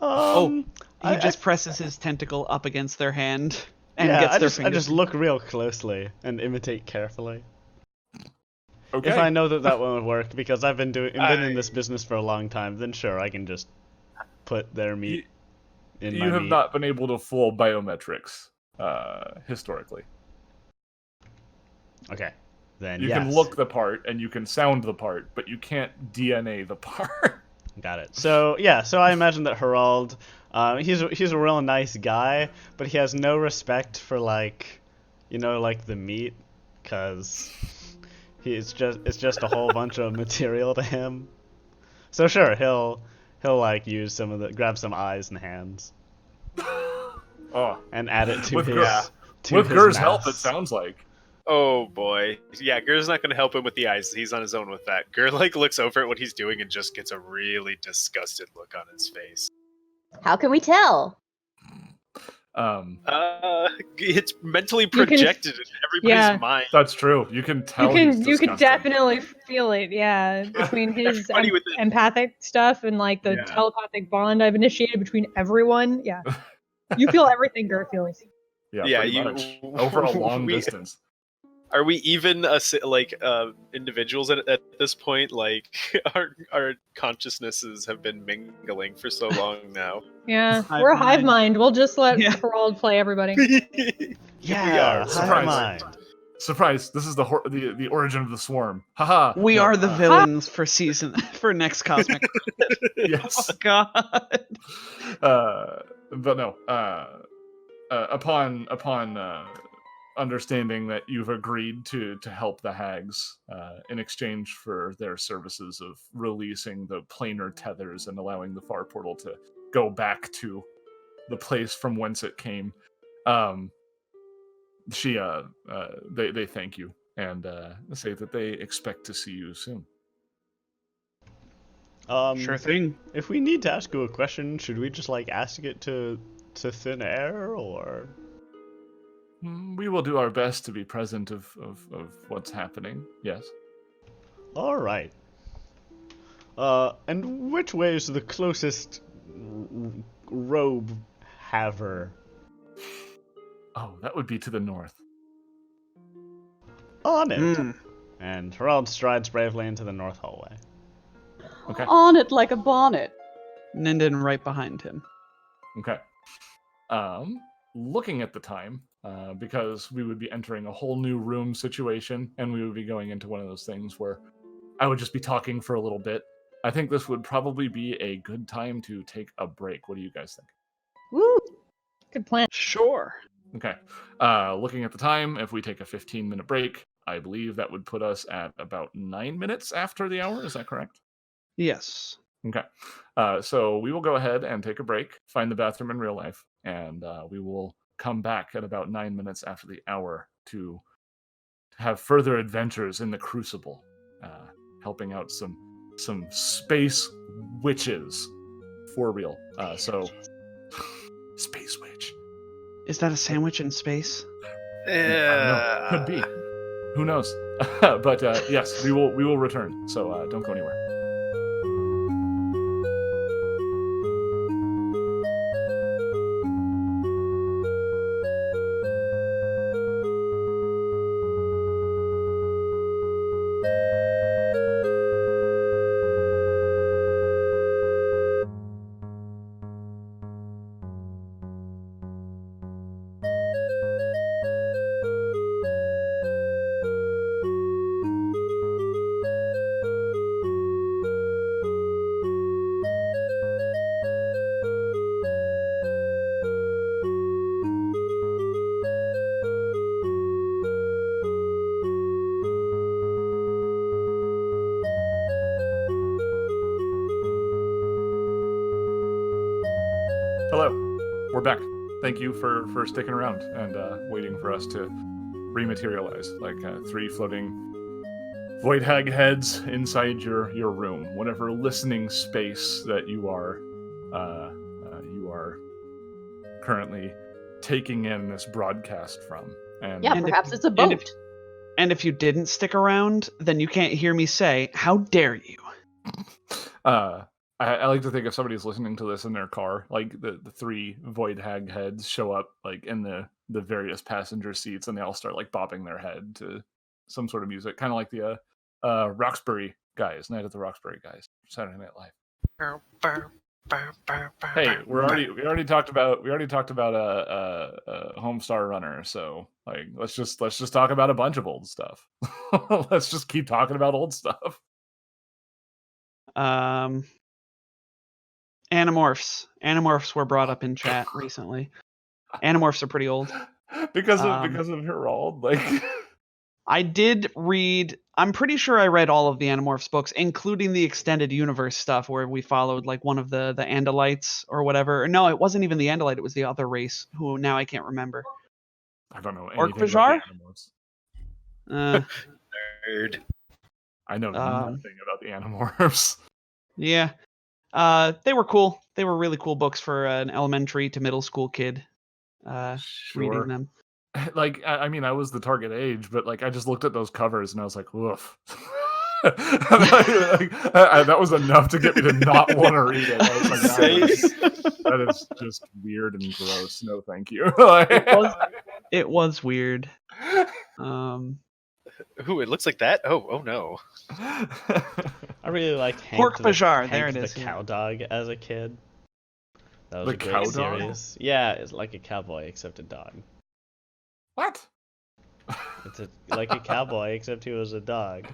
He just presses his tentacle up against their hand and yeah, gets I their just fingers. look real closely and imitate carefully. Okay. If I know that won't work because I've been in this business for a long time, then sure, I can just put their meat in my You have meat. not been able to fool biometrics historically. Okay, then You yes. can look the part and you can sound the part, but you can't DNA the part. Got it. So yeah, so I imagine that Harald, he's a real nice guy, but he has no respect for like the meat, cause it's just a whole bunch of material to him. So sure, he'll like use grab some eyes and hands Oh, and add it to with his Gur- to with his Gur's mass. help, it sounds like. Oh boy. Yeah, Gur's not going to help him with the eyes. He's on his own with that. Gur like looks over at what he's doing and just gets a really disgusted look on his face. How can we tell? It's mentally can- projected in everybody's mind. That's true. You can tell. he's You can disgusting. definitely feel it, yeah. Between his Everybody with it. empathic stuff and like the Yeah. telepathic bond I've initiated between everyone. Yeah. You feel everything Gur feels. Yeah, pretty much. Over a long distance. Are we even individuals at this point? Like our consciousnesses have been mingling for so long now. Yeah. Hive We're a hive mind. mind. We'll just let Yeah. Harald play everybody. Yeah, we are. hive Surprise. mind. Surprise! This is the origin of the swarm. Haha. We No, are the villains for next cosmic. Yes. Oh God. But no. Upon understanding that you've agreed to help the hags in exchange for their services of releasing the planar tethers and allowing the far portal to go back to the place from whence it came, they thank you and say that they expect to see you soon. Sure thing. If we need to ask you a question, should we just like ask it to thin air, or? We will do our best to be present of what's happening. Yes. All right. And which way is the closest robe haver? Oh, that would be to the north. On it. Mm. And Harald strides bravely into the north hallway. Okay. On it like a bonnet. Ninden right behind him. Okay. Looking at the time, because we would be entering a whole new room situation, and we would be going into one of those things where I would just be talking for a little bit. I think this would probably be a good time to take a break. What do you guys think? Woo! Good plan. Sure. Okay. Looking at the time, if we take a 15-minute break, I believe that would put us at about 9 minutes after the hour. Is that correct? Yes. Okay. So we will go ahead and take a break, find the bathroom in real life, and we will come back at about 9 minutes after the hour to have further adventures in the crucible, helping out some space witches for real. So space witch. Is that a sandwich in space? I don't know. Could be. Who knows? But yes, we will return. So don't go anywhere. Hello, we're back. Thank you for sticking around and waiting for us to rematerialize like 3 floating void hag heads inside your room, whatever listening space that you are currently taking in this broadcast from. And Yeah, And if perhaps you- it's a and if- boat. And if you didn't stick around, then you can't hear me say, "How dare you?" I like to think if somebody's listening to this in their car, like the 3 void hag heads show up like in the various passenger seats, and they all start like bobbing their head to some sort of music, kind of like the Roxbury guys, Night at the Roxbury guys, Saturday Night Live. Hey, we already talked about Homestar Runner, so like let's just talk about a bunch of old stuff. Let's just keep talking about old stuff. Animorphs. Animorphs were brought up in chat recently. Animorphs are pretty old. because of Herald, like I did read. I'm pretty sure I read all of the Animorphs books, including the extended universe stuff, where we followed like one of the Andalites or whatever. No, it wasn't even the Andalite. It was the other race who now I can't remember. I don't know Orc anything about the Animorphs. Nerd. I know nothing about the Animorphs. Yeah. They were cool. They were really cool books for an elementary to middle school kid. Reading them. Like, I mean, I was the target age, but like, I just looked at those covers and I was like, woof. That was enough to get me to not want to read it. I was like, that is just weird and gross. No, thank you. It was weird. Ooh, it looks like that. Oh no. I really liked Pork Bajar. There it Hank is. the Cow Dog as a kid. That was The a great Cow Dog? series. Yeah, it's like a cowboy except a dog. What? It's like a cowboy except he was a dog.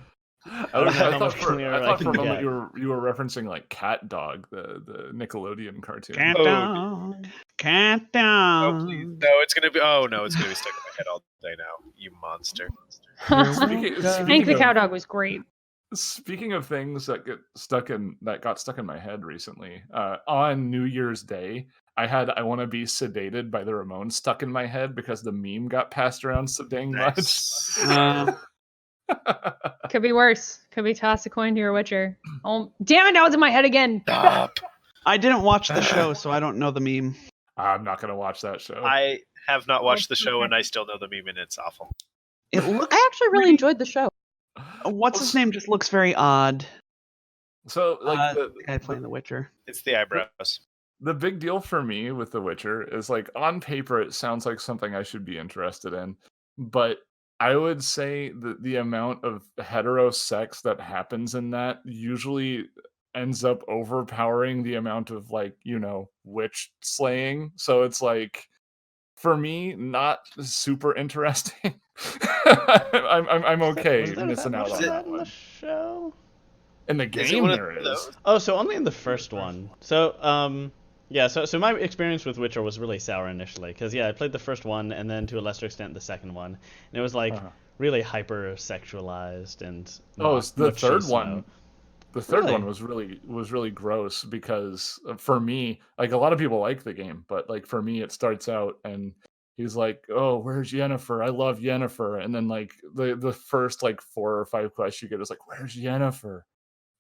I don't know how thought much for clearer I a can moment get. you were referencing like Cat Dog, the Nickelodeon cartoon. Cat Oh, dog. Cat Oh dog. please. No, it's gonna be. Oh no, it's gonna be stuck in my head all day now. You monster. Hank the Cow Dog was great. Speaking of things that got stuck in my head recently, on New Year's Day, I had "I Want to Be Sedated" by the Ramones stuck in my head because the meme got passed around so dang Nice. much. Could be worse. Could be toss a coin to your Witcher. Oh, damn it! Now it's in my head again. Stop. I didn't watch the show, so I don't know the meme. I'm not gonna watch that show. I have not watched the show and I still know the meme and it's awful. It looks. I actually really enjoyed the show. What's his name? Just looks very odd. So like The guy playing The Witcher. It's the eyebrows. the big deal for me with The Witcher is like on paper it sounds like something I should be interested in, but I would say that the amount of hetero sex that happens in that usually ends up overpowering the amount of like, witch slaying. So it's like for me not super interesting. I'm okay Was there missing that out much on of that in the one. show? In the Is it game one of there is. those? Oh, so only in the first one. So, yeah, so my experience with Witcher was really sour initially, because, yeah, I played the first one, and then to a lesser extent the second one, and it was, like, really hyper-sexualized and It's the third machismo. one. The third Really? one was really gross because for me, like a lot of people like the game, but like for me, it starts out and he's like, "Oh, where's Yennefer? I love Yennefer," and then like the first like 4 or 5 quests you get is like, "Where's Yennefer?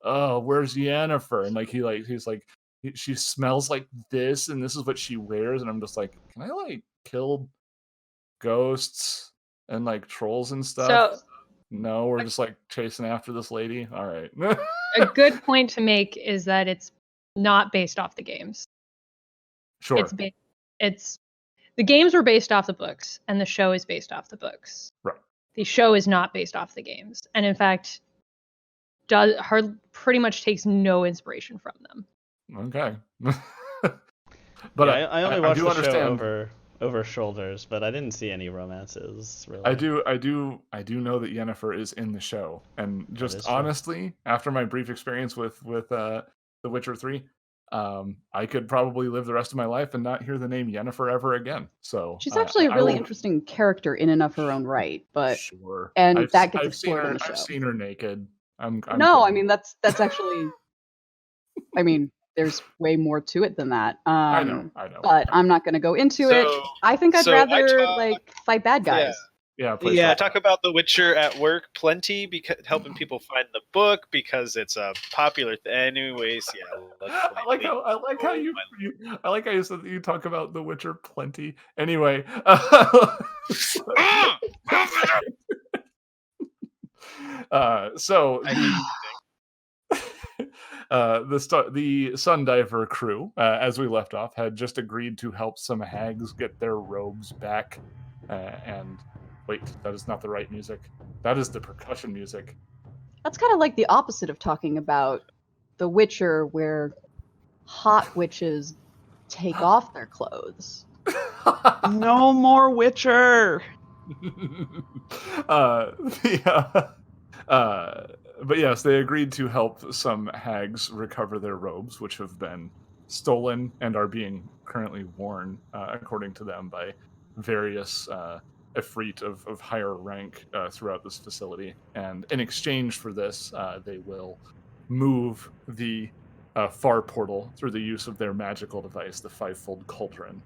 Oh, where's Yennefer?" And like he's like, "She smells like this, and this is what she wears," and I'm just like, "Can I like kill ghosts and like trolls and stuff?" So No, we're just like chasing after this lady. All right. a good point to make is that it's not based off the games. Sure. It's the games were based off the books, and the show is based off the books. Right. The show is not based off the games, and in fact, pretty much takes no inspiration from them. Okay. But yeah, I only watched do the understand. show over shoulders, but I didn't see any romances really. I do know that Yennefer is in the show, and is just true. honestly, after my brief experience with The Witcher 3, I could probably live the rest of my life and not hear the name Yennefer ever again. So She's actually a I really will- interesting character in and of her own right, but Sure. and that gets I've seen explored her. in the show. I've seen her naked. I'm no, I kidding. mean that's actually. I mean, there's way more to it than that. I know. But I'm not going to go into it. I think I'd so I rather talk- like fight bad guys. Yeah, please. Yeah. I talk about The Witcher at work plenty because helping people find the book because it's a popular. Anyways, yeah. I like how you said that you talk about The Witcher plenty. Anyway, so the Sundiver crew, as we left off, had just agreed to help some hags get their robes back. And wait, that is not the right music. That is the percussion music. That's kind of like the opposite of talking about The Witcher, where hot witches take off their clothes. No more Witcher. But yes, they agreed to help some hags recover their robes, which have been stolen and are being currently worn, according to them, by various Efreet of higher rank throughout this facility. And in exchange for this, they will move the far portal through the use of their magical device, the fivefold cauldron,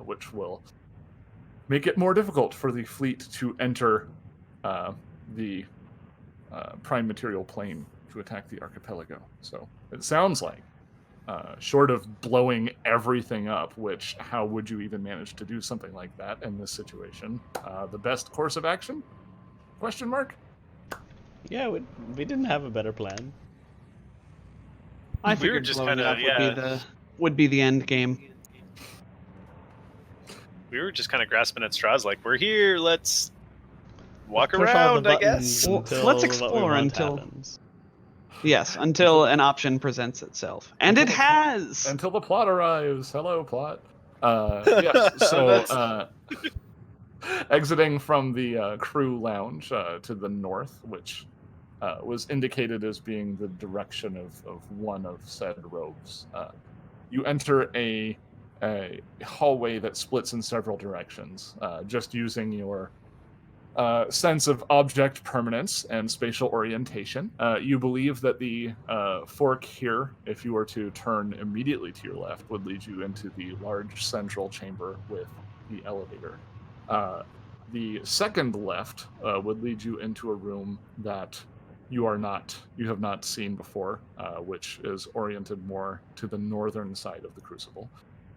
which will make it more difficult for the fleet to enter the prime material plane to attack the archipelago. So it sounds like, short of blowing everything up, which how would you even manage to do something like that in this situation? The best course of action? Question mark? Yeah, we didn't have a better plan. I We were figured just blowing it kinda- up would be the end game. We were just kind of grasping at straws, like, we're here, let's walk Push all the around, I buttons guess. Well, until let's what we explore want until- happens. Yes, until an option presents itself, and it has. Until the plot arrives. Hello, plot. Yes, so exiting from the crew lounge to the north, which was indicated as being the direction of one of said robes. You enter a hallway that splits in several directions, just using your sense of object permanence and spatial orientation. You believe that the fork here, if you were to turn immediately to your left, would lead you into the large central chamber with the elevator. The second left would lead you into a room that you have not seen before, which is oriented more to the northern side of the crucible.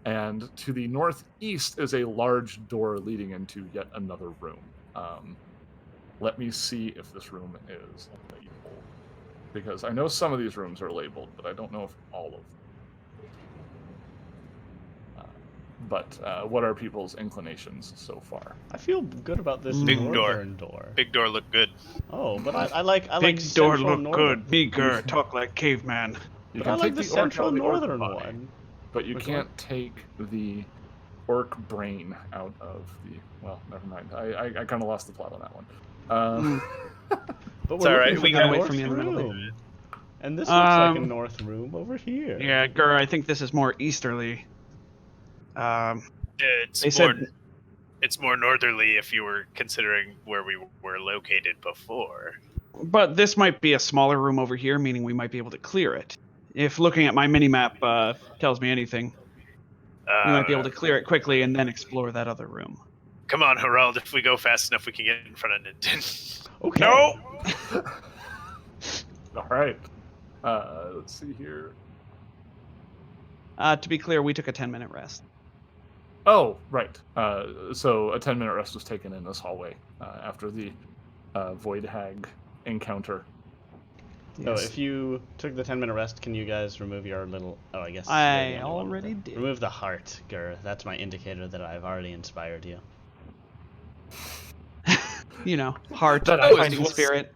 And to the northeast is a large door leading into yet another room. Let me see if this room is labeled, because I know some of these rooms are labeled, but I don't know if all of them. But what are people's inclinations so far? I feel good about this Big northern door. Big door looked good. Oh, but I like Big door central look northern. good. Meager, talk like caveman. You But I like the the orc out central of the orc northern body, one. but you Which can't take the orc brain out of the. Well, never mind. I kind of lost the plot on that one. But It's we're all right, looking we for got the away north from you in the middle there. room. And this looks like a Um, north room over here. Yeah, Gur, I think this is more easterly. It's They more, said- it's more northerly if you were considering where we were located before. But this might be a smaller room over here, meaning we might be able to clear it. If looking at my mini-map tells me anything, we might be able to clear it quickly and then explore that other room. Come on, Harald. If we go fast enough, we can get in front of Nintendo. Okay. No! All right. Let's see here. To be clear, we took a 10-minute rest. Oh, right. So a 10-minute rest was taken in this hallway after the Void Hag encounter. So if you took the 10-minute rest, can you guys remove your little... Oh, I guess... I you're the only one with already it. did. Remove the heart, Gur. That's my indicator that I've already inspired you. You know, heart, That I fighting was- spirit.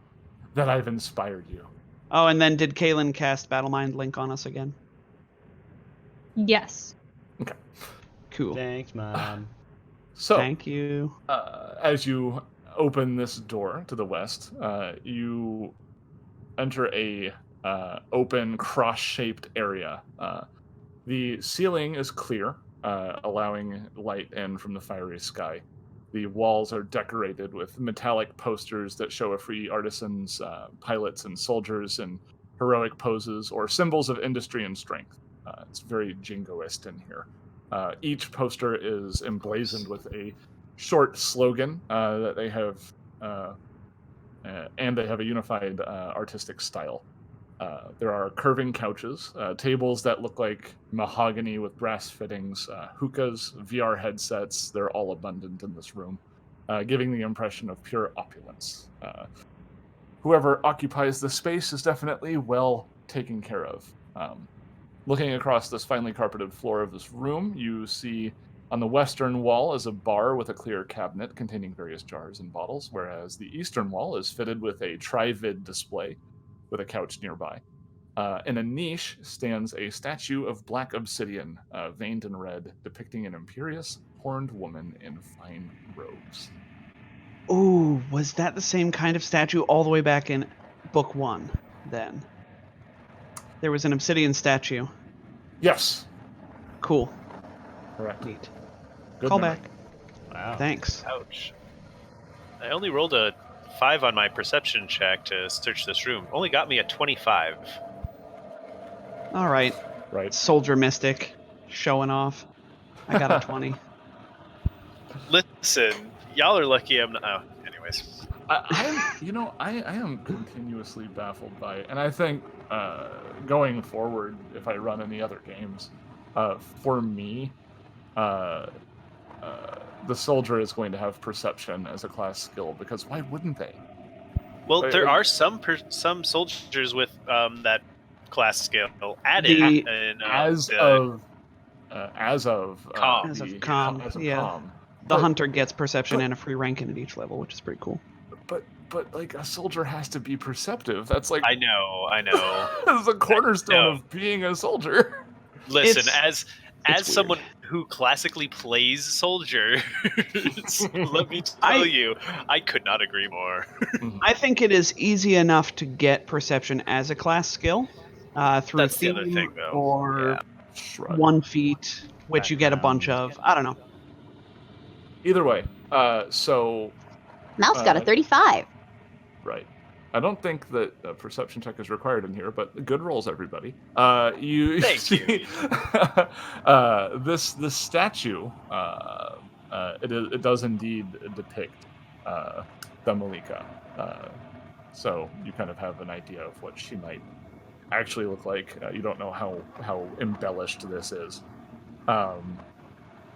That I've inspired you. Oh, and then did Kaylin cast Battle Mind Link on us again? Yes. Cool. Thanks, Mom. So, Thank you. as you open this door to the west, you enter a open cross-shaped area. The ceiling is clear, allowing light in from the fiery sky. The walls are decorated with metallic posters that show free artisans, pilots, and soldiers in heroic poses or symbols of industry and strength. It's very jingoist in here. Each poster is emblazoned with a short slogan that they have, and they have a unified artistic style. There are curving couches, tables that look like mahogany with brass fittings, hookahs, VR headsets. They're all abundant in this room, giving the impression of pure opulence. Whoever occupies the space is definitely well taken care of. Looking across this finely carpeted floor of this room, you see on the western wall is a bar with a clear cabinet containing various jars and bottles, whereas the eastern wall is fitted with a tri-vid display with a couch nearby. In a niche stands a statue of black obsidian, veined in red, depicting an imperious, horned woman in fine robes. Ooh, was that the same kind of statue all the way back in book 1, then? There was an obsidian statue. Yes. Cool. Correct. Neat. Good Call memory. back. Wow. Thanks. Ouch. I only rolled a 5 on my perception check to search this room. Only got me a 25. All right. Right. Soldier Mystic. Showing off. I got a 20. Listen, y'all are lucky I'm not... Oh, anyways. I am continuously baffled by it. And I think going forward, if I run any other games, for me, the soldier is going to have perception as a class skill, because why wouldn't they? Well, Like- there like- are some soldiers with that class skill added The- in As the of Com. As of the- com, as of yeah. com. The But- hunter gets perception but- and a free ranking at each level, which is pretty cool. But like a soldier has to be perceptive. That's like I know. that's the cornerstone know. of being a soldier. Listen, It's as weird. someone who classically plays soldier, let me tell you, I could not agree more. I think it is easy enough to get perception as a class skill through That's the other theme thing, though. or Shrug. 1 feat, which you get a bunch of. I don't know. Either way, so Mouse got a 35. right. I don't think that a perception check is required in here, but good rolls, everybody. You Thank see, this statue, it does indeed depict the Malika. So you kind of have an idea of what she might actually look like. You don't know how embellished this is.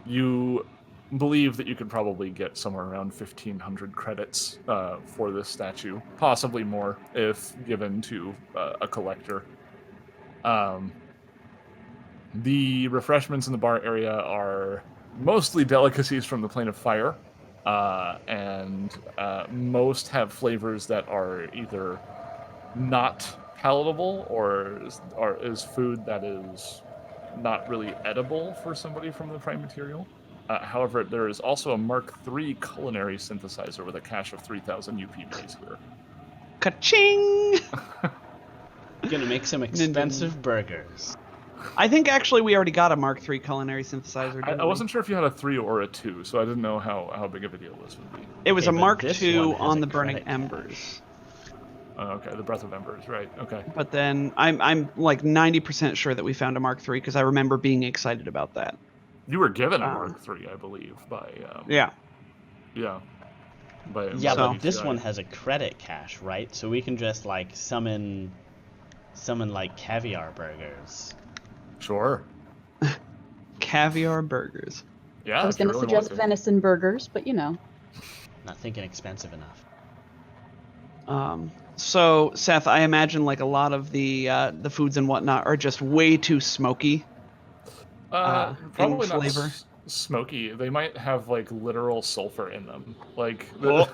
You believe that you could probably get somewhere around 1,500 credits for this statue, possibly more if given to a collector. The refreshments in the bar area are mostly delicacies from the Plane of Fire, and most have flavors that are either not palatable or is food that is not really edible for somebody from the prime material. However, there is also a Mark III culinary synthesizer with a cache of 3,000 UPBs here. Ka-ching! Gonna make some expensive burgers. I think actually we already got a Mark III culinary synthesizer. I didn't we? wasn't sure if you had a 3 or a 2, so I didn't know how big of a deal this would be. It was Okay, a but Mark this II one has on a the Burning credit Embers. Okay, the Breath of Embers, right? Okay. But then I'm like 90% sure that we found a Mark III because I remember being excited about that. You were given a Mark III, I believe, by Yeah. yeah. By Yeah, So- but this one has a credit cache, right? So we can just like summon like caviar burgers. Sure. Caviar burgers. Yeah. I was if you going to really suggest want to. venison burgers, but you know. Not thinking expensive enough. So Seth, I imagine like a lot of the foods and whatnot are just way too smoky. Probably in not flavor. smoky. They might have like literal sulfur in them. Like, Oh.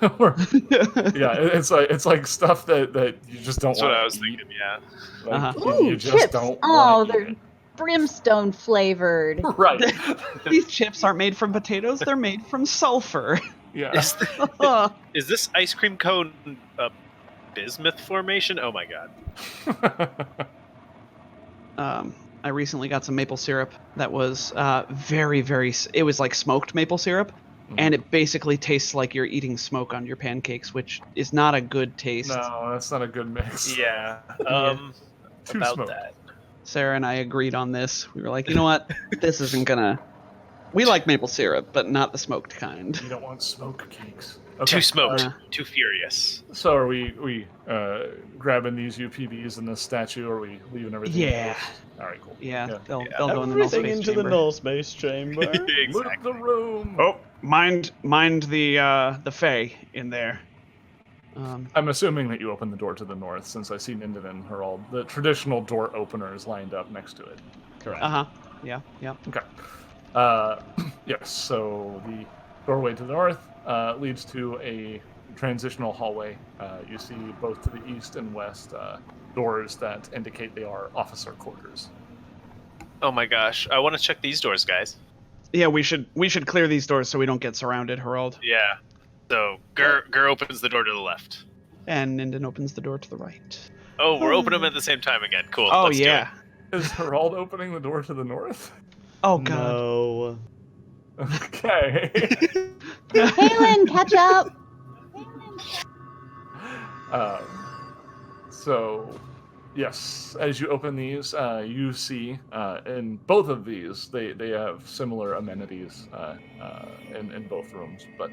yeah, it's like stuff that you just don't That's want. what I was thinking, yeah. Like, Uh-huh. you Ooh, just chips. don't. Oh, wanna eat they're brimstone flavored. it. Right. These chips aren't made from potatoes; they're made from sulfur. Yeah. Is this ice cream cone a bismuth formation? Oh my god. I recently got some maple syrup that was it was like smoked maple syrup, and it basically tastes like you're eating smoke on your pancakes, which is not a good taste. No, that's not a good mix. Yeah. Too About smoked. that. Sarah and I agreed on this. We were like, you know what? This isn't gonna. We like maple syrup, but not the smoked kind. You don't want smoke cakes. Too smoked. Uh, Too furious. So are we grabbing these UPVs and this statue, or are we leaving everything? Yeah. All right, cool. Yeah, they'll Yeah. go in the null Everything space into chamber. the null space chamber. Loot the room. Oh, mind the Fae in there. I'm assuming that you opened the door to the north, since I see Ninden and Herald. The traditional door openers lined up next to it. Correct. Yeah. Okay. Yes. So the doorway to the north leads to a transitional hallway. You see both to the east and west doors that indicate they are officer quarters. Oh my gosh. I want to check these doors, guys. Yeah, we should clear these doors so we don't get surrounded, Harold. Yeah. So Gur opens the door to the left. And Ninden opens the door to the right. Oh, we're opening them at the same time again. Cool. Oh Let's yeah. Is Herald opening the door to the north? Oh god. No. Okay. Kaylin, catch up. So, yes, as you open these, you see in both of these, they have similar amenities in both rooms, but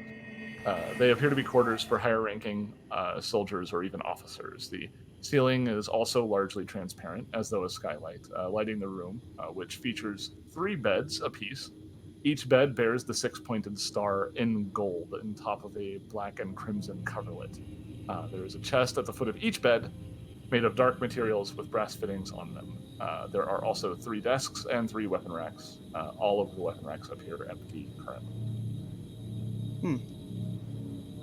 they appear to be quarters for higher ranking soldiers or even officers. The ceiling is also largely transparent, as though a skylight, lighting the room, which features 3 beds apiece. Each bed bears the 6-pointed star in gold on top of a black and crimson coverlet. There is a chest at the foot of each bed, made of dark materials with brass fittings on them. There are also 3 desks and 3 weapon racks. All of the weapon racks appear empty currently.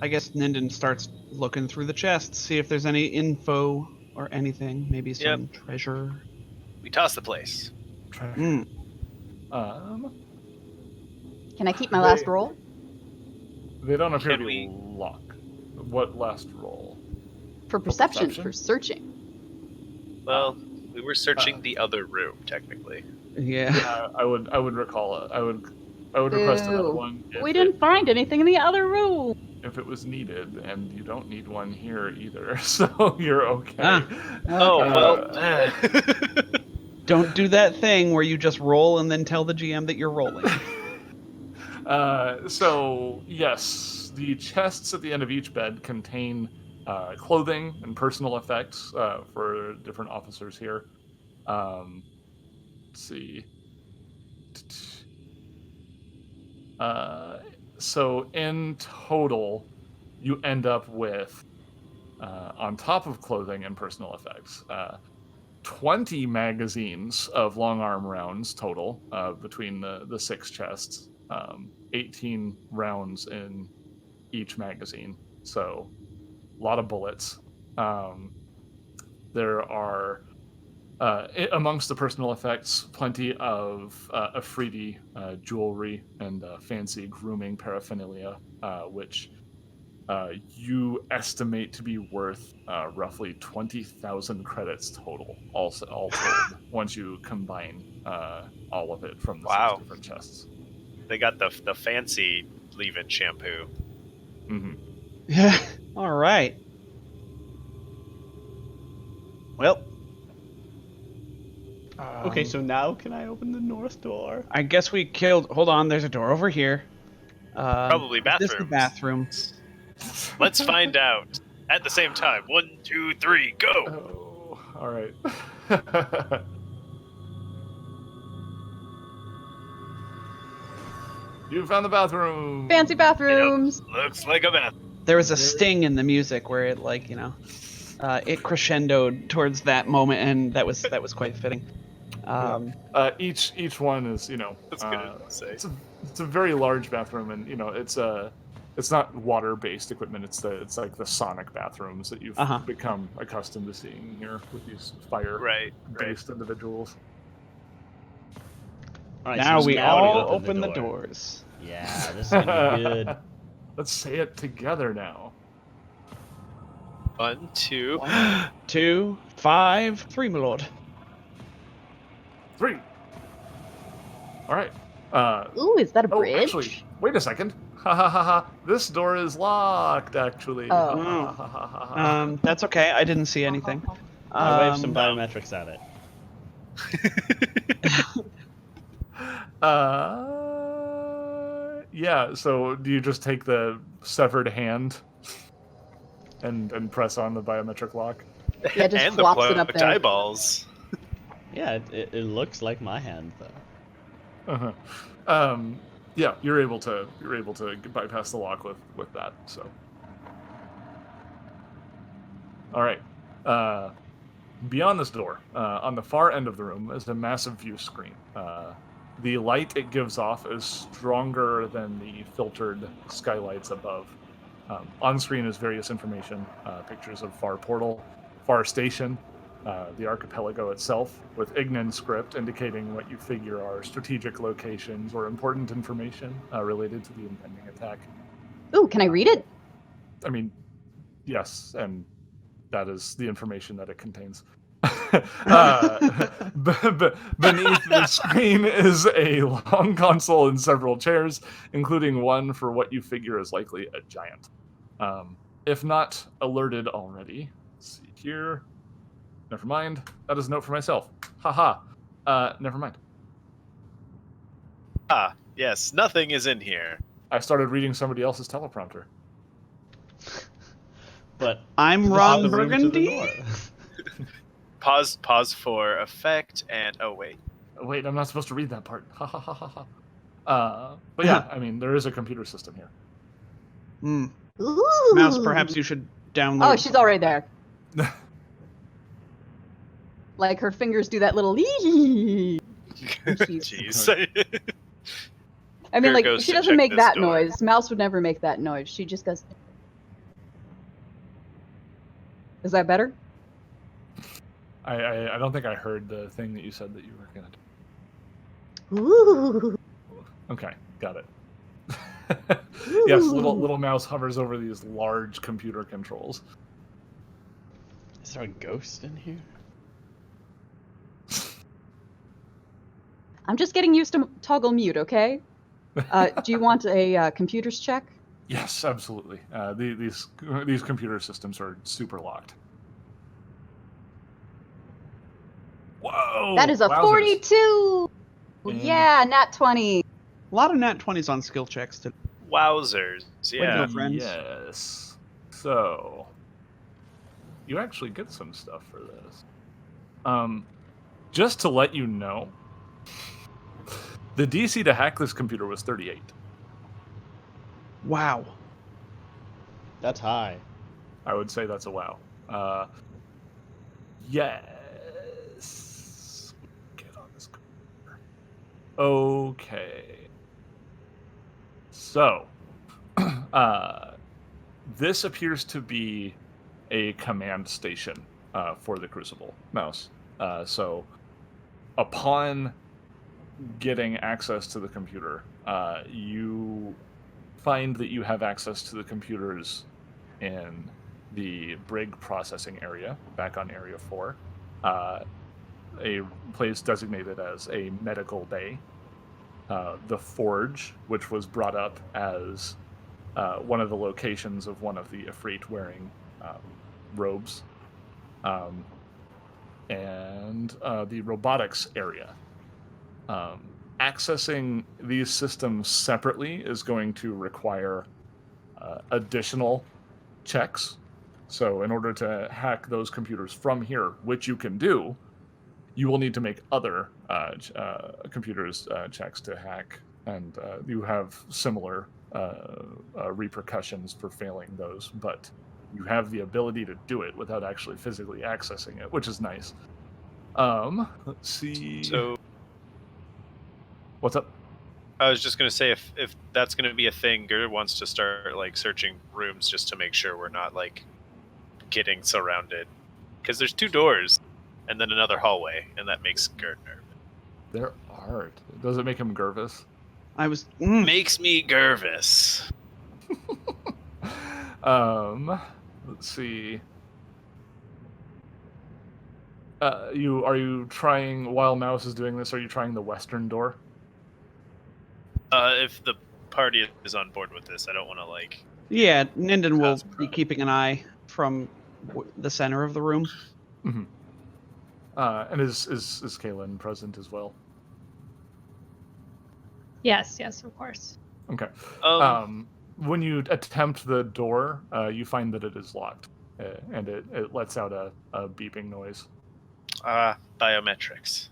I guess Ninden starts looking through the chests, see if there's any info or anything. Maybe some treasure. We toss the place. Hmm. Can I keep my last roll? They don't appear to Can be we- locked. What last roll? For perception, perception? for searching. Well, we were searching the other room, technically. Yeah. I would recall it. I would request another Ew. one. We didn't find anything in the other room. If it was needed, and you don't need one here either, so you're okay. Ah. Oh, Okay. well. Don't do that thing where you just roll and then tell the GM that you're rolling. So yes, the chests at the end of each bed contain clothing and personal effects for different officers here. Let's see. So in total, you end up with, on top of clothing and personal effects, 20 magazines of long arm rounds total between the 6 chests. 18 rounds in each magazine, so a lot of bullets. There are, amongst the personal effects, plenty of Afridi jewelry and fancy grooming paraphernalia, which you estimate to be worth roughly 20,000 credits total, all told, once you combine all of it from the 6 different chests. They got the fancy leave-in shampoo. Mm-hmm. Yeah. All right. Well, Okay, so now can I open the north door? I guess we killed. Hold on, there's a door over here. Probably Is this the bathrooms. bathroom? Let's find out. At the same time. 1, 2, 3, go! Oh, all right. You found the bathroom. Fancy bathrooms. Looks like a bath. There was a sting in the music where it, like, it crescendoed towards that moment, and that was quite fitting. Each one is, That's good to say. it's a very large bathroom, and it's not water-based equipment. It's like the sonic bathrooms that you've become accustomed to seeing here with these fire-based individuals. All right, Now so we now all open open the door. doors. Yeah, this is gonna be good. Let's say it together now. 1, 2. 1, 2, 5, 3, my lord. 3. All right. Ooh, is that a bridge? Actually, wait a second. Ha ha ha ha. This door is locked, actually. Oh. Ha, ha, ha, ha, ha. That's okay. I didn't see anything. I waved some biometrics at it. Yeah, so do you just take the severed hand and press on the biometric lock? Yeah, just and the flops it up plucked there. eyeballs. Yeah, it looks like my hand though. Uh-huh. Yeah, you're able to bypass the lock with that. So, all right. Beyond this door, on the far end of the room, is a massive view screen. The light it gives off is stronger than the filtered skylights above. On screen is various information, pictures of Far Portal, Far Station, the archipelago itself, with Ignan script indicating what you figure are strategic locations or important information related to the impending attack. Ooh, can I read it? I mean, yes, and that is the information that it contains. Beneath the screen is a long console and several chairs, including one for what you figure is likely a giant. If not alerted already, let's see here. Never mind. That is a note for myself. Haha. Never mind. Ah, yes, nothing is in here. I started reading somebody else's teleprompter. But I'm this is Ron the room to the Burgundy. north. Pause for effect, and oh wait. Wait, I'm not supposed to read that part. Ha ha ha ha ha. But yeah, I mean, there is a computer system here. Hmm. Ooh. Mouse, perhaps you should download. Oh, she's already there. Like her fingers do that little. Jeez. I mean, Here like goes she to doesn't check make this that door. noise. Mouse would never make that noise. She just goes. Is that better? I don't think I heard the thing that you said that you were gonna do. Ooh. Okay, got it. Yes, little mouse hovers over these large computer controls. Is there a ghost in here? I'm just getting used to toggle mute. Okay. Do you want a computers check? Yes, absolutely. These computer systems are super locked. Whoa! That is a wowzers. 42. And- Yeah, nat 20. A lot of nat 20s on skill checks today. Wowzers. Yeah. go, friends. Yes. So, you actually get some stuff for this. Just to let you know, the DC to hack this computer was 38. Wow. That's high. I would say that's a wow. Yes. Get on this computer. Okay. So, this appears to be a command station for the Crucible mouse. So, upon getting access to the computer, you find that you have access to the computers in the Brig processing area, back on Area 4, a place designated as a medical bay. The Forge, which was brought up as one of the locations of one of the Ifrit wearing robes, and the robotics area. Accessing these systems separately is going to require additional checks. So in order to hack those computers from here, which you can do, you will need to make other computers checks to hack, and you have similar repercussions for failing those, but you have the ability to do it without actually physically accessing it, which is nice. Let's see. So What's up? I was just gonna say if that's gonna be a thing, Ger wants to start like searching rooms just to make sure we're not like getting surrounded, because there's 2 doors and then another hallway, and that makes Ger nervous. There are. Does it make him nervous? I was. Makes me nervous. Let's see. Are you trying, while Mouse is doing this, are you trying the western door? If the party is on board with this, I don't want to like. Yeah, Ninden will Cause be keeping an eye from the center of the room. Mm-hmm. And is Kaylin present as well? Yes, of course. Okay. When you attempt the door, you find that it is locked, and it lets out a beeping noise. Biometrics.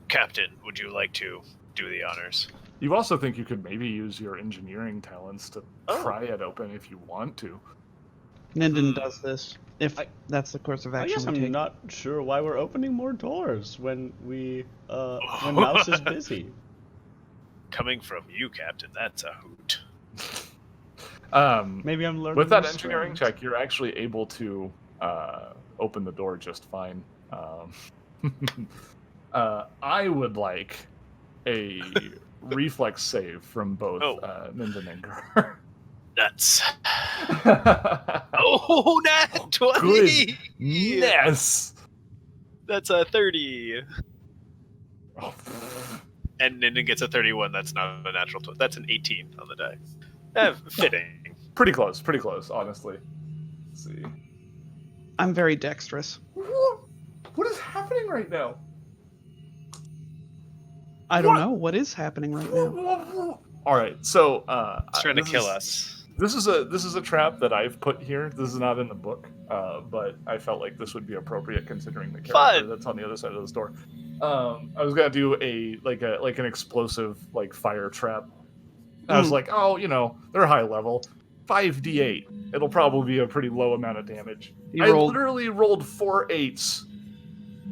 Captain, would you like to do the honors? You also think you could maybe use your engineering talents to pry it open if you want to. Ninden does this if I- that's the course of I action guess we I'm take. not sure why we're opening more doors when when Mouse is busy. Coming from you, Captain, that's a hoot. Maybe I'm learning With that restraint. engineering check, you're actually able to open the door just fine. I would like a reflex save from both Oh. Ninden and Gur. Nuts. Oh, nat 20! Goodness! That's a 30. Oh, And Ninden gets a 31. That's not a natural. That's an 18 on the die. Fitting. pretty close, honestly. Let's see. I'm very dexterous. What is happening right now? I don't know what is happening right now. All right, so It's trying to this kill is- us. This is a trap that I've put here. This is not in the book, but I felt like this would be appropriate considering the character Fun. that's on the other side of this door. I was gonna do an explosive fire trap. I was like, oh, they're high level, 5d8. It'll probably be a pretty low amount of damage. You I rolled- literally rolled 4 8s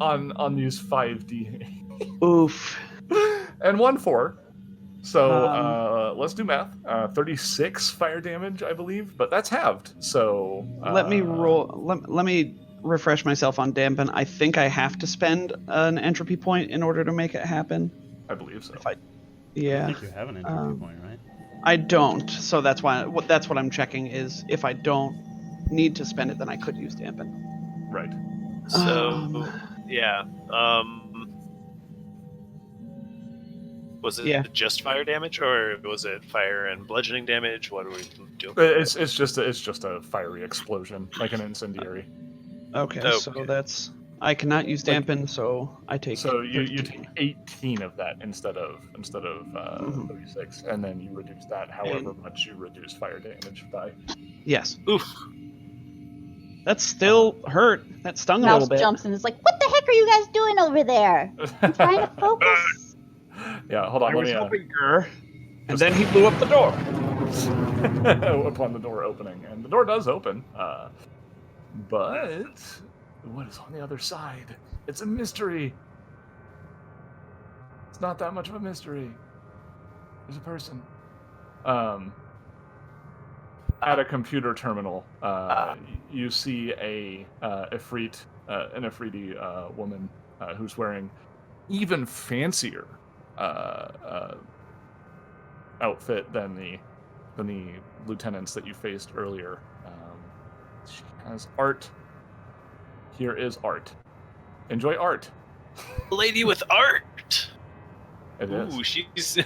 on these 5d8 Oof. and 1 4. So let's do math. 36 fire damage, I believe, but that's halved. So Let me roll. Let me refresh myself on dampen. I think I have to spend an entropy point in order to make it happen. I believe so. I Yeah, think you have an entropy point, right? I don't. So that's what I'm checking is if I don't need to spend it, then I could use dampen. Right. So, yeah. Was it Yeah. just fire damage, or was it fire and bludgeoning damage? What do we do? It's just a fiery explosion, like an incendiary. Okay, Oh, so okay. that's I cannot use dampen, so I take. So you 13. take 18 of that instead of 36, and then you reduce that however much you reduce fire damage by. Yes, Oof. that still hurt. That stung a Mouse little bit. jumps and is like, "What the heck are you guys doing over there? I'm trying to focus." Yeah, hold on. I Let was me helping her, and then he blew up the door. upon the door opening, and the door does open. But what is on the other side? It's a mystery. It's not that much of a mystery. There's a person. At a computer terminal, you see an Ifriti woman who's wearing even fancier outfit than the lieutenants that you faced earlier. She has art. Here is art. Enjoy art. Lady with art. It is. Ooh, she's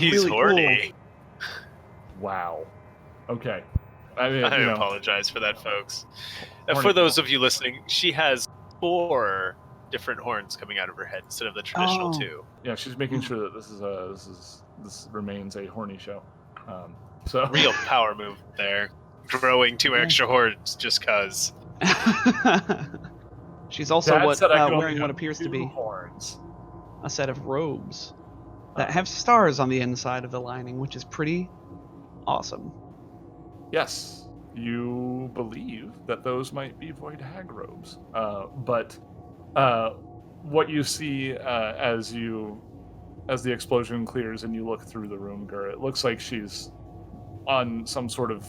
really horny. Wow. Okay. I mean, I you know, apologize for that, folks. Horny For those girl. of you listening, she has 4 different horns coming out of her head instead of the traditional Oh. 2. yeah, she's making sure that this remains a horny show. So Real power move there. Growing 2 extra horns just cause. She's also Dad said I could only wearing what have appears to 2 be horns. a set of robes that have stars on the inside of the lining, which is pretty awesome. Yes, you believe that those might be void hag robes, but what you see as the explosion clears and you look through the room, Gur, it looks like she's on some sort of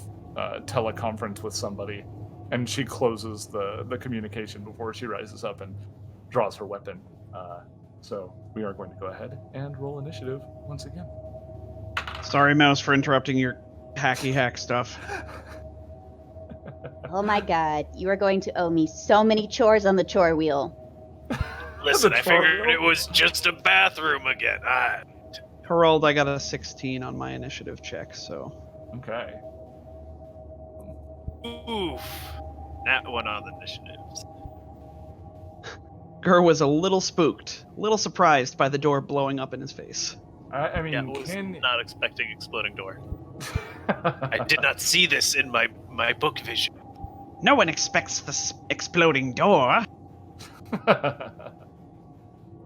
teleconference with somebody, and she closes the communication before she rises up and draws her weapon. So we are going to go ahead and roll initiative once again. Sorry, Mouse, for interrupting your hacky hack stuff. Oh my god, you are going to owe me so many chores on the chore wheel. Listen, I chore figured wheel? it was just a bathroom again. Harold, I got a 16 on my initiative check, so Okay. Oof. That one on the initiatives. Gur was a little spooked, a little surprised by the door blowing up in his face. I mean, Yeah, was can not expecting exploding door. I did not see this in my book vision. No one expects this exploding door.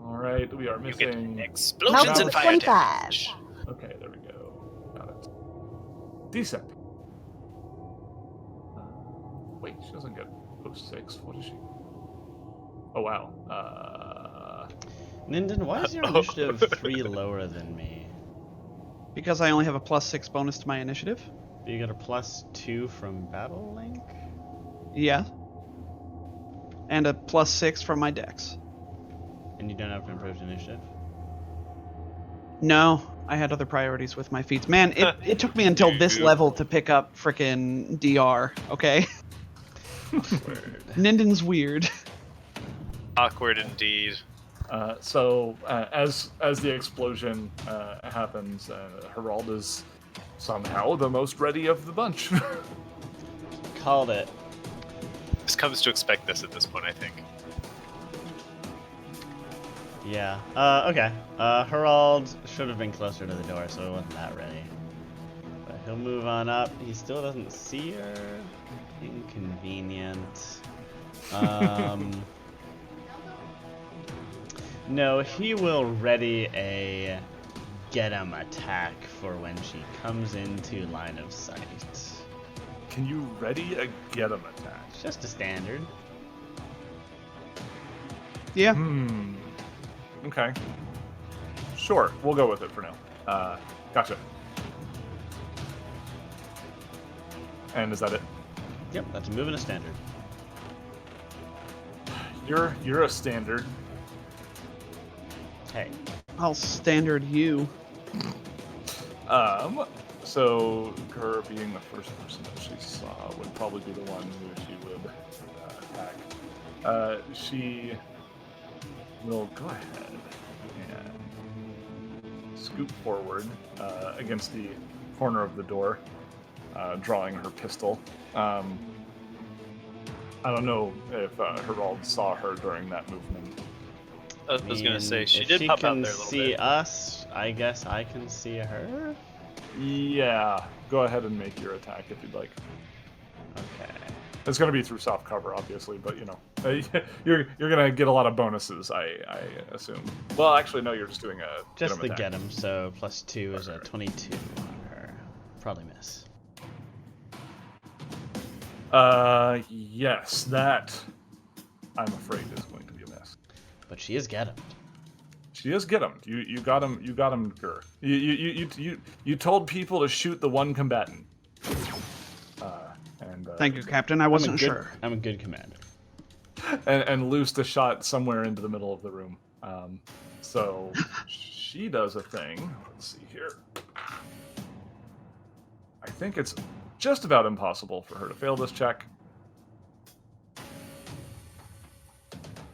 All right, we are You get missing. explosions Mouse and with fire 25. damage. Okay, there we go. Got it. Decent. Wait, she doesn't get +6. What is she? Oh wow. Ninden, why is your initiative 3 lower than me? Because I only have a +6 bonus to my initiative. You get a +2 from Battle Link? Yeah. And a +6 from my dex. And you don't have an improved initiative? No, I had other priorities with my feats. Man, it took me until this level to pick up frickin' DR, okay? Ninden's weird. Awkward indeed. So as the explosion happens, Herald is somehow the most ready of the bunch. Called it. Just comes to expect this at this point, I think. Yeah. Okay. Herald should have been closer to the door, so he wasn't that ready. But he'll move on up. He still doesn't see her. Inconvenient. No, he will ready a get him attack for when she comes into line of sight. Can you ready a get 'em attack? It's just a standard. Yeah. Okay. Sure, we'll go with it for now. Gotcha. And is that it? Yep, that's a move and a standard. You're a standard. Hey. I'll standard you. So her being the first person that she saw would probably be the one who she would attack. She will go ahead and scoot forward against the corner of the door, drawing her pistol. I don't know if Herald saw her during that movement. I was gonna say she if did she pop out can there a little see bit. us, I guess I can see her. Yeah, go ahead and make your attack if you'd like. Okay. It's going to be through soft cover, obviously, but you're going to get a lot of bonuses, I assume. Well, actually, no, you're just doing a Just the attack. get him, so +2 is a 22 on her. Probably miss. Yes, that I'm afraid is going to be a miss. But she is get him. She is get him. You got him. You got him, Gur. You told people to shoot the one combatant. Thank you, Captain. I wasn't sure. I'm a good commander. And loosed a shot somewhere into the middle of the room. So she does a thing. Let's see here. I think it's just about impossible for her to fail this check.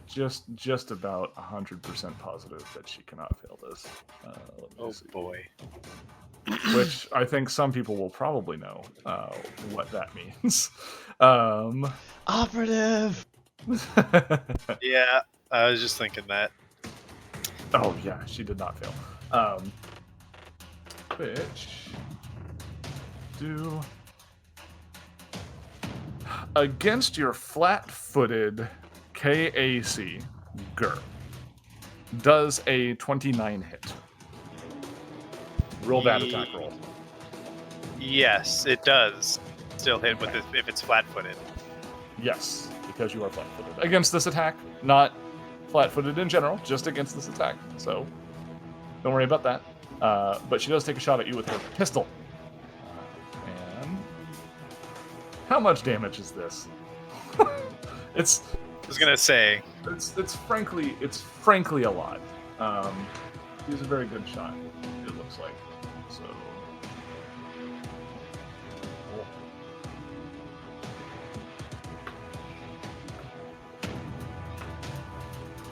Just about 100% positive that she cannot fail this. Oh boy. Which I think some people will probably know what that means. Operative! Yeah, I was just thinking that. Oh yeah, she did not fail. Which do against your flat-footed KAC Gur does a 29 hit. Roll that attack roll. Yes, it does. Still hit with it if it's flat-footed. Yes, because you are flat-footed. Against this attack, not flat-footed in general, just against this attack. So don't worry about that. But she does take a shot at you with her pistol. And how much damage is this? I was gonna say. It's frankly a lot. He's a very good shot. It looks like. So. Cool.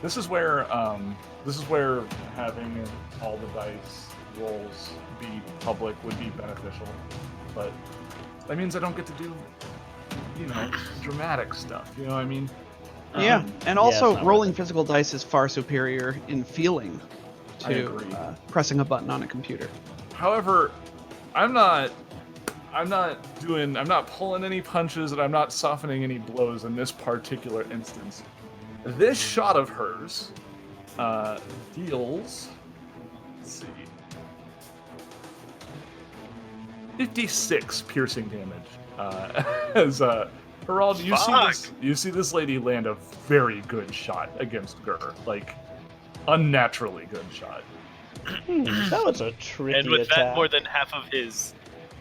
This is where having all the dice rolls be public would be beneficial, but that means I don't get to do, dramatic stuff. You know what I mean? Yeah, and also it's not rolling worth physical dice is far superior in feeling I to agree. pressing a button on a computer. However, I'm not pulling any punches and I'm not softening any blows in this particular instance. This shot of hers deals, let's see, 56 piercing damage as her Herald, you see Fuck. this. You see this lady land a very good shot against Gur, like unnaturally good shot. That was a tricky And with attack. that, more than half of his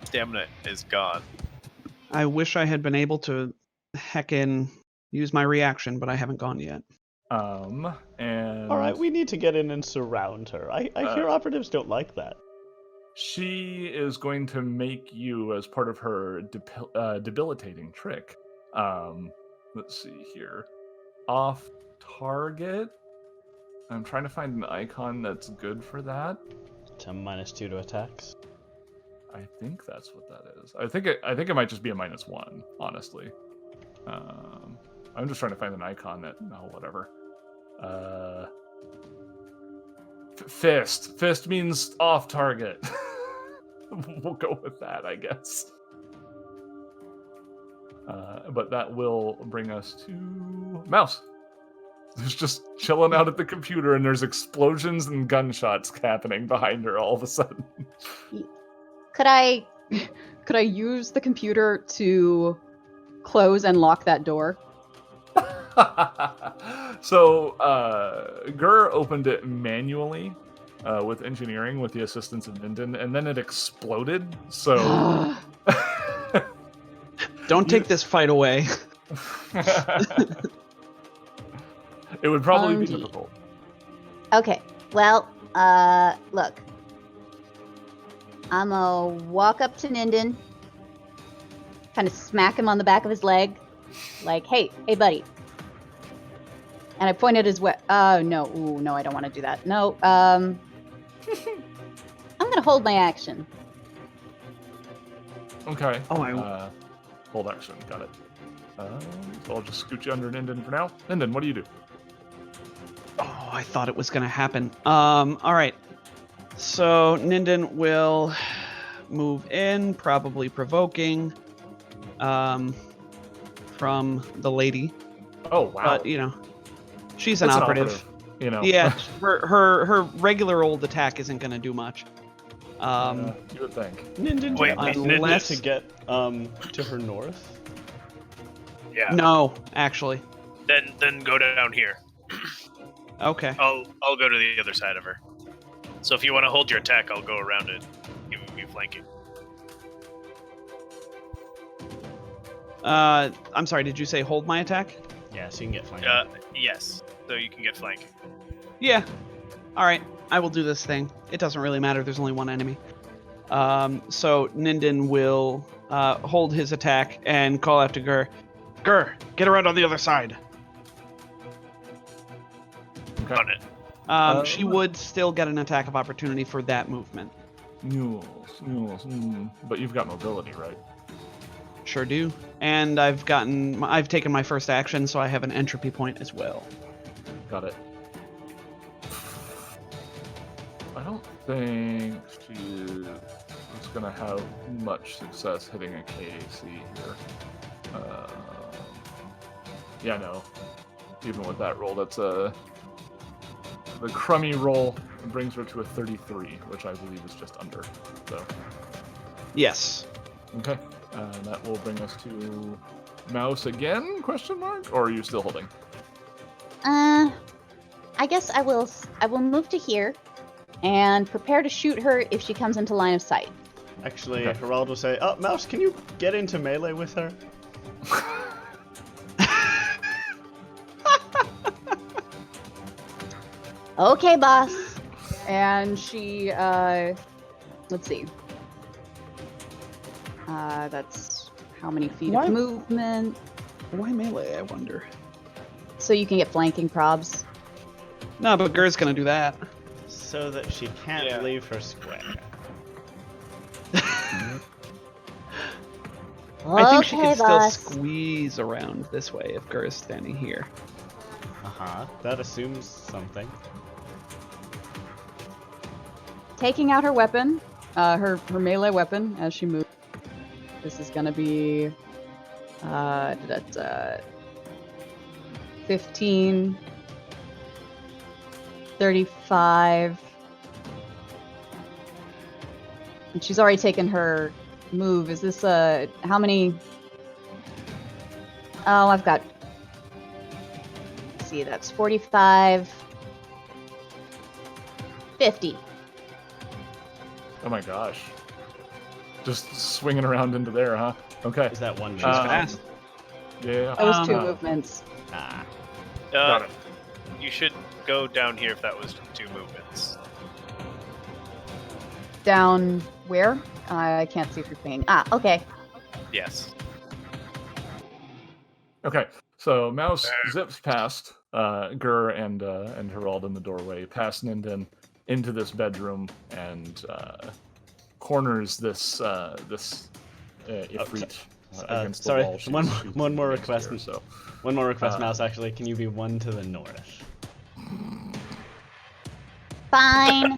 stamina is gone. I wish I had been able to heckin' use my reaction, but I haven't gone yet. And All right, we need to get in and surround her. I hear operatives don't like that. she is going to make you as part of her debilitating trick. Let's see here. Off target. I'm trying to find an icon that's good for that. It's a -2 to attacks. I think that's what that is. I think it might just be a -1, honestly. I'm just trying to find an icon that whatever. Fist. Fist means off target. We'll go with that, I guess. But that will bring us to Mouse. Who's just chilling out at the computer, and there's explosions and gunshots happening behind her all of a sudden. Could I use the computer to close and lock that door? So, Gur opened it manually with engineering with the assistance of Minden, and then it exploded. So, Don't take this fight away. it would probably be Indeed. difficult. Okay, well, look. I'm gonna walk up to Ninden, kind of smack him on the back of his leg, like, hey, buddy. And I point at his no, no, I don't want to do that. No, I'm gonna hold my action. Okay. Oh, hold action. Got it. So I'll just scoot you under Ninden for now. Ninden, what do you do? Oh, I thought it was gonna happen. All right. So Ninden will move in, probably provoking, from the lady. Oh wow. But she's an It's operative. You know. Yeah, her regular old attack isn't gonna do much. You would think. Ninden, Wait, unless unless- to get to her north. Yeah. No, actually. Then go down here. Okay. I'll go to the other side of her. So if you want to hold your attack, I'll go around it. Give me flanking. I'm sorry. Did you say hold my attack? Yeah, so you can get flanked. Yes. So you can get flanking. Yeah. All right. I will do this thing. It doesn't really matter. There's only one enemy. So Ninden will hold his attack and call out to Gur. Gur, get around on the other side. Okay. On it. She would still get an attack of opportunity for that movement. Mules. But you've got mobility, right? Sure do. And I've taken my first action, so I have an entropy point as well. Got it. I don't think she's gonna have much success hitting a KAC here. Yeah, no. Even with that roll, that's the crummy roll brings her to a 33, which I believe is just under. So, Yes. okay. That will bring us to Mouse again? Question mark? Or are you still holding? I guess I will move to here and prepare to shoot her if she comes into line of sight. Actually, Okay. Herald will say, "Oh, Mouse, can you get into melee with her?" Okay, boss. And she, let's see. That's how many feet Why- of movement. Why melee, I wonder? So you can get flanking probs. No, but Gur's gonna do that. So that she can't Yeah. leave her square. I think she Okay, can still boss. squeeze around this way if Gur is standing here. That assumes something. Taking out her weapon, her melee weapon as she moves. This is gonna be, 15, 35. And she's already taken her move. Is this, how many? Oh, I've got. Let's see, that's 45. 50. Oh my gosh. Just swinging around into there, huh? Okay. Is that one? She's move? fast. Yeah. That was 2 Um, movements. Ah. Got it. You should go down here if that was 2 movements. Down where? I can't see through pinging. Ah, okay. Yes. Okay. So Mouse zips past Gur and Herald in the doorway, past Ninden into this bedroom, and corners this Ifrit against sorry, the wall. one more request. So One more request, Mouse. Actually, can you be 1 to the north? Fine.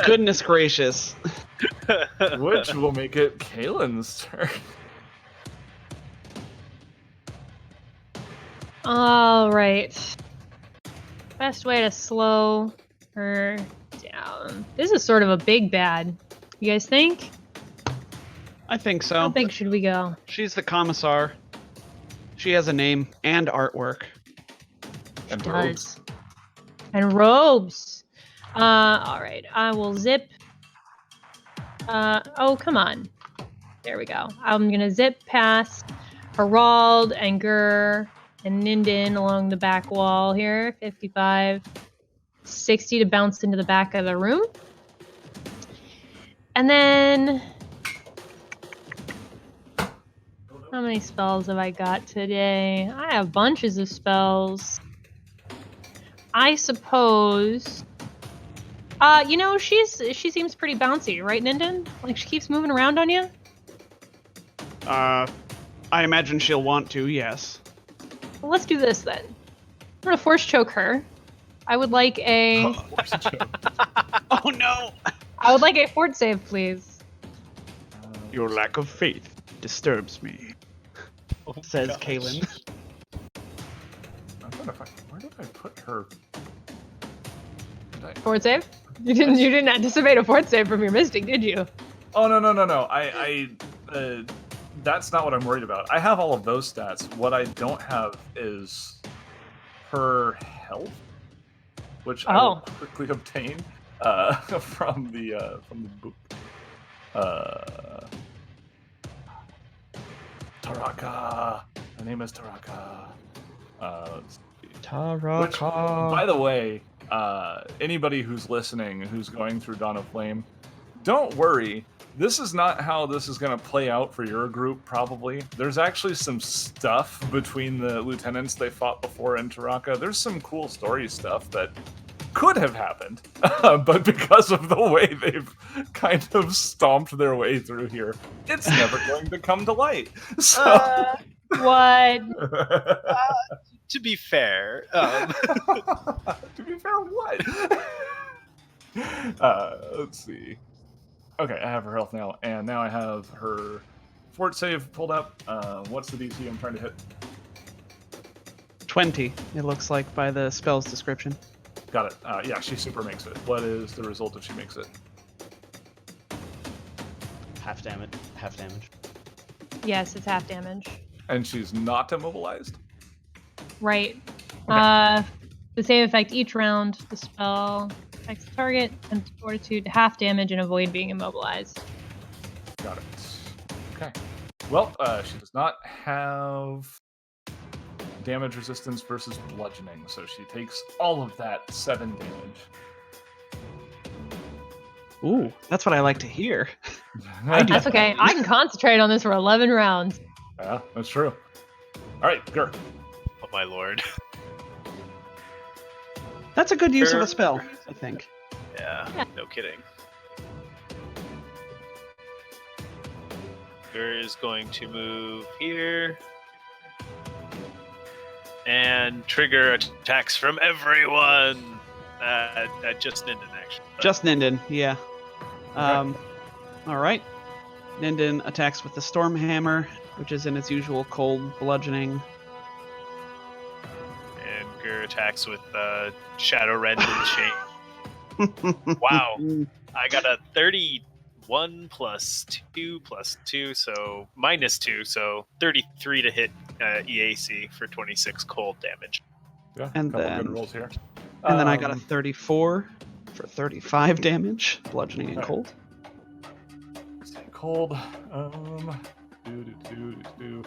Goodness gracious. which will make it Kalen's turn. All right. Best way to slow her down. This is sort of a big bad. You guys think? I think so. How big should we go? She's the commissar. She has a name and artwork. And Does. robes. And robes. All right. I will zip. Oh, come on. There we go. I'm gonna zip past Herald and Gur and Ninden along the back wall here. 55, 60 to bounce into the back of the room. And then, how many spells have I got today? I have bunches of spells. I suppose. You know, she seems pretty bouncy, right, Ninden? Like she keeps moving around on you. I imagine she'll want to, yes. Well, let's do this then. I'm gonna force choke her. I would like a. Oh no! I would like a fort save, please. Your lack of faith disturbs me, says Kalen. I'm trying to find. Where did I put her? Did I... Fort save? You didn't anticipate a fort save from your mystic, did you? Oh no! That's not what I'm worried about. I have all of those stats. What I don't have is her health, which I will quickly obtain from the book. Taraka. Her name is Taraka. Let's see. Taraka. Which, by the way, anybody who's listening, who's going through Dawn of Flame, don't worry. This is not how this is going to play out for your group, probably. There's actually some stuff between the lieutenants they fought before in Taraka. There's some cool story stuff that could have happened, but because of the way they've kind of stomped their way through here, it's never going to come to light. So... What? To be fair, to be fair, what? Let's see. Okay, I have her health now, and now I have her fort save pulled up. What's the DC I'm trying to hit? 20, it looks like, by the spell's description. Got it. Yeah, she super makes it. What is the result if she makes it? Half damage. Half damage. Yes, it's half damage. And she's not immobilized? Right. Okay. The save effect each round, the spell affects the target and fortitude half damage and avoid being immobilized. Got it. Okay. Well, she does not have damage resistance versus bludgeoning, so she takes all of that 7 damage. Ooh, that's what I like to hear. That's okay. I can concentrate on this for 11 rounds. Yeah, that's true. All right, Gur. oh my lord. That's a good use of a spell, I think. Yeah, no kidding. Gur is going to move here. And trigger attacks from everyone. Just Ninden, actually. Just Ninden, yeah. Alright. Ninden attacks with the Storm Hammer, which is in its usual cold bludgeoning. And Gur attacks with Shadow Rend and Chain. Wow. I got a 31 plus 2 plus 2, so minus 2, so 33 to hit EAC for 26 cold damage. Yeah, And a couple then- good rolls here. And then I got a 34 for 35 damage, bludgeoning and Alright. cold. Stay cold. Do.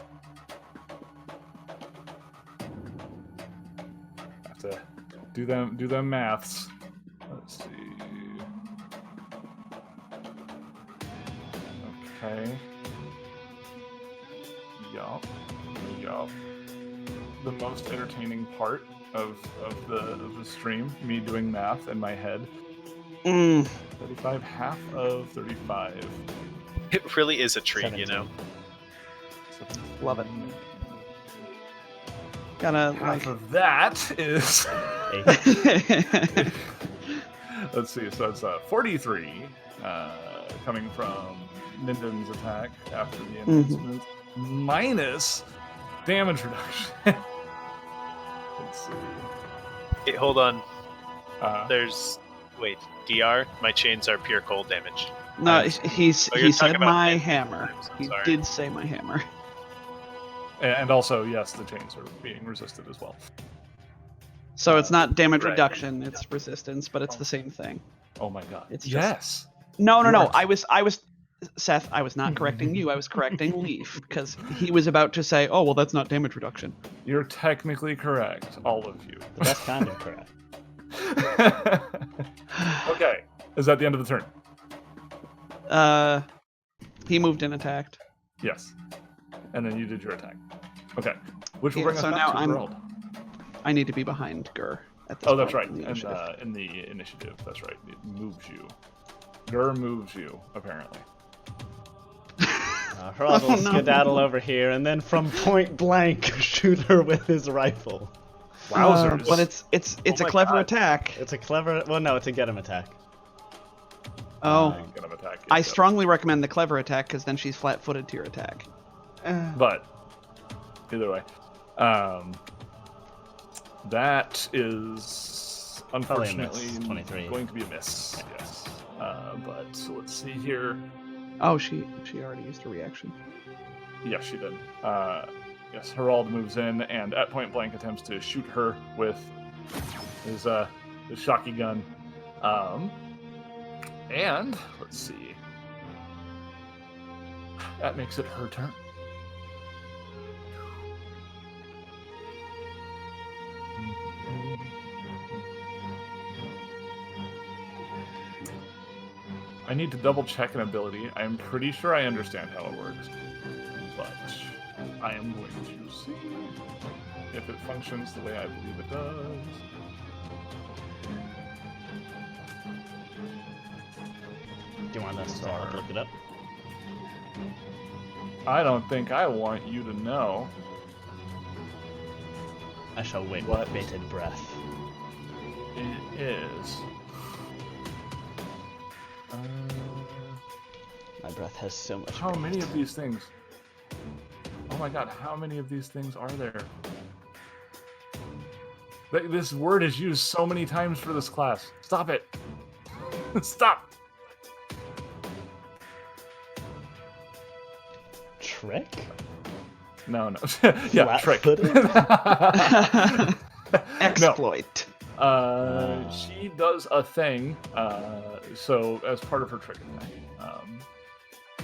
Have to do them maths. Let's see. Okay. Yup. The most entertaining part of the stream, me doing math in my head. 35, half of 35. It really is a treat, you know. 17. Love it. Gotta Half of that is. 8. Let's see. So it's 43 coming from Ninden's attack after the enhancement, minus damage reduction. Let's see. Hey, hold on. There's Wait, DR? My chains are pure cold damage. No, Oh, he you're said talking about my hit hammer. times, I'm He sorry. did say my hammer. and also yes, the chains are being resisted as well. So it's not damage Right. reduction, it's resistance, but it's the same thing. Oh my god. It's just- yes. No. You're- I was Seth, I was not correcting you. I was correcting Leaf because he was about to say, "Oh, well, that's not damage reduction." You're technically correct, all of you. The best kind of correct. Okay. Is that the end of the turn? He moved and attacked. Yes. And then you did your attack. Okay. Which will Yeah, bring us so back now to I'm- Gerald. I need to be behind Gur at this Oh, that's point right. in the And initiative. in the initiative, that's right. It moves you. Gur moves you, apparently. Hrod will Oh, no. skedaddle over here and then from point blank shoot her with his rifle. Wowzers. But it's Oh a my clever God. attack. It's a clever. Well, no, it's a get him attack. Oh, I'm gonna attack you, I so- strongly recommend the clever attack because then she's flat-footed to your attack. But either way, that is Probably a miss. unfortunately 23. going to be a miss. Yes. But let's see here. Oh, she already used her reaction. Yes, she did. Yes, Herald moves in and at point blank attempts to shoot her with his shocky gun. And let's see. That makes it her turn. I need to double check an ability. I'm pretty sure I understand how it works, but I am going to see if it functions the way I believe it does. Do you want us to help look it up? I don't think I want you to know. I shall wait What? with bated breath. It is. My breath has so much. How many weight. of these things? Oh my god, how many of these things are there? This word is used so many times for this class. Stop it. Stop. Trick? No. Yeah, trick. Flat-footed? Exploit. She does a thing. So as part of her trick attack,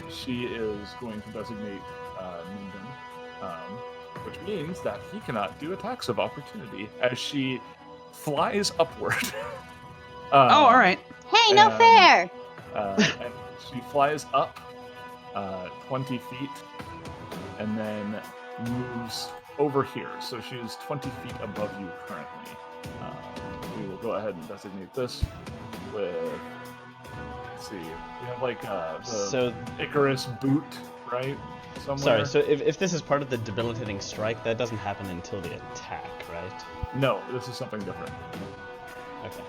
she is going to designate Minden, which means that he cannot do attacks of opportunity as she flies upward. Oh, all right. Hey, no And- fair! And she flies up 20 feet and then moves over here. So she's 20 feet above you currently. We will go ahead and designate this with, let's see, we have like the So, Icarus boot, right? Somewhere. sorry, so if this is part of the debilitating strike, that doesn't happen until the attack, right? No, this is something different. Okay.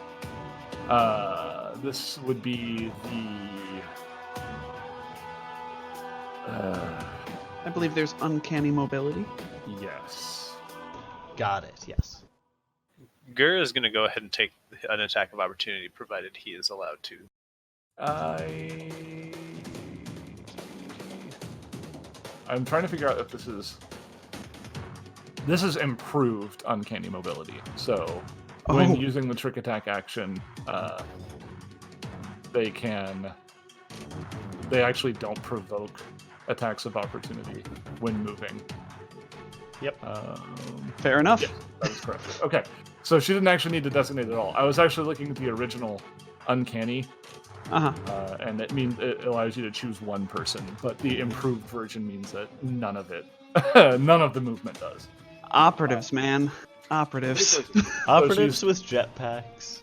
This would be the. I believe there's uncanny mobility. Yes. Got it, yes. Gur is going to go ahead and take an attack of opportunity, provided he is allowed to. I'm trying to figure out if this is This is improved uncanny mobility. So when Oh. using the trick attack action, they actually don't provoke attacks of opportunity when moving. Yep. Fair enough. Yes, that is correct. Okay, so she didn't actually need to designate at all. I was actually looking at the original uncanny, and it means it allows you to choose one person, but the improved version means that none of the movement does. Operatives, man. Operatives. Operatives with jetpacks.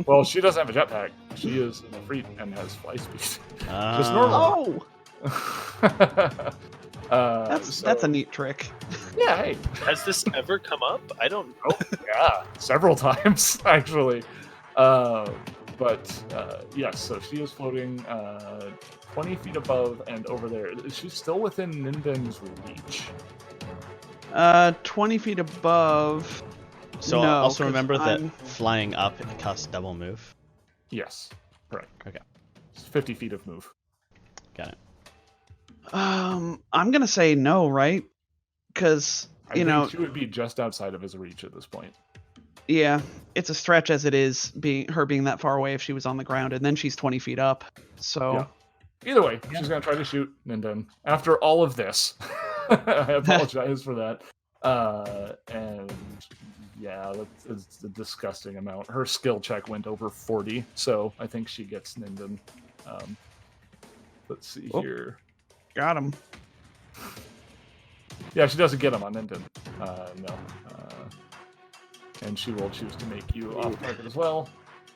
Well, she doesn't have a jetpack. She is an Efreet and has fly speed. Just normal. Oh! That's a neat trick. Yeah, hey. Has this ever come up? I don't. Oh, yeah, several times actually. But yes, so she is floating 20 feet above and over there. She's still within Ninden's reach. 20 feet above. So No, also 'cause remember that I'm- flying up it costs double move. Yes, correct. Okay. It's 50 feet of move. Got it. I'm gonna say no, right? Because I think she would be just outside of his reach at this point. yeah, it's a stretch as it is being that far away if she was on the ground, and then she's 20 feet up. So Yeah. Either way, she's gonna try to shoot Ninden. After all of this, I apologize for that. And yeah, it's a disgusting amount. Her skill check went over 40, so I think she gets Ninden. Let's see here. got him. Yeah, she doesn't get him on Ninden. No. And she will choose to make you off target as well.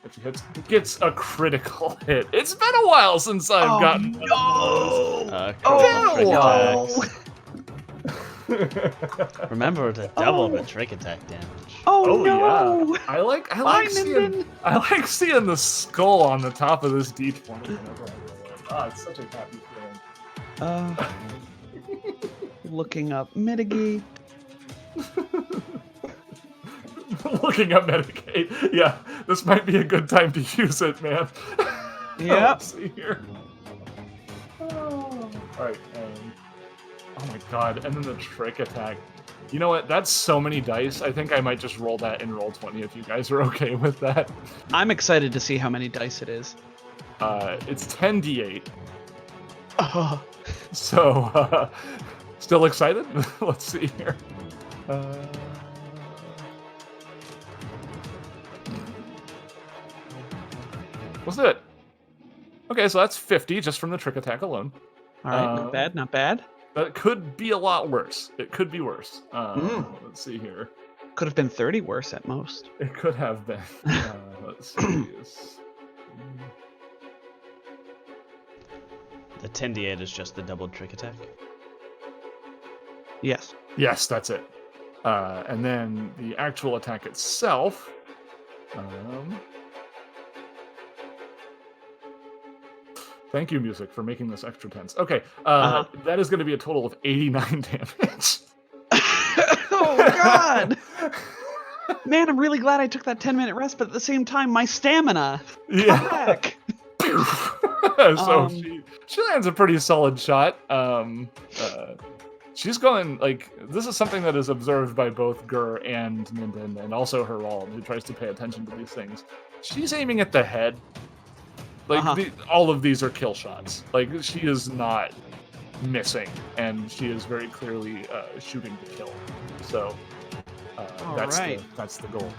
If she gets a critical hit. It's been a while since I've gotten one of Critical trick those. attacks. Remember to double the trick attack damage. Oh, no! Yeah. I like seeing the skull on the top of this D20 whenever I roll it. Ah, it's such a happy feeling. Looking up mitigate. Looking up mitigate. Yeah, this might be a good time to use it, man. Yeah. Let's see here. Alright, oh my god, and then the trick attack. You know what? That's so many dice. I think I might just roll that in roll 20 if you guys are okay with that. I'm excited to see how many dice it is. It's 10d8. Oh, So, still excited? Let's see here. Let's do it. Okay, so that's 50 just from the trick attack alone. all right, not bad, not bad. But it could be a lot worse. It could be worse. Let's see here. Could have been 30 worse at most. It could have been. Let's see. The 10d8 is just the double trick attack. Yes. Yes, that's it. And then the actual attack itself. Thank you, music, for making this extra tense. Okay, that is going to be a total of 89 damage. Oh, God! Man, I'm really glad I took that 10-minute rest, but at the same time, my stamina. Yeah. Back. So she lands a pretty solid shot. She's going, like, this is something that is observed by both Gur and Ninden, and also Herald, who tries to pay attention to these things. She's aiming at the head. Like, all of these are kill shots. Like, she is not missing, and she is very clearly shooting to kill. So, that's the goal.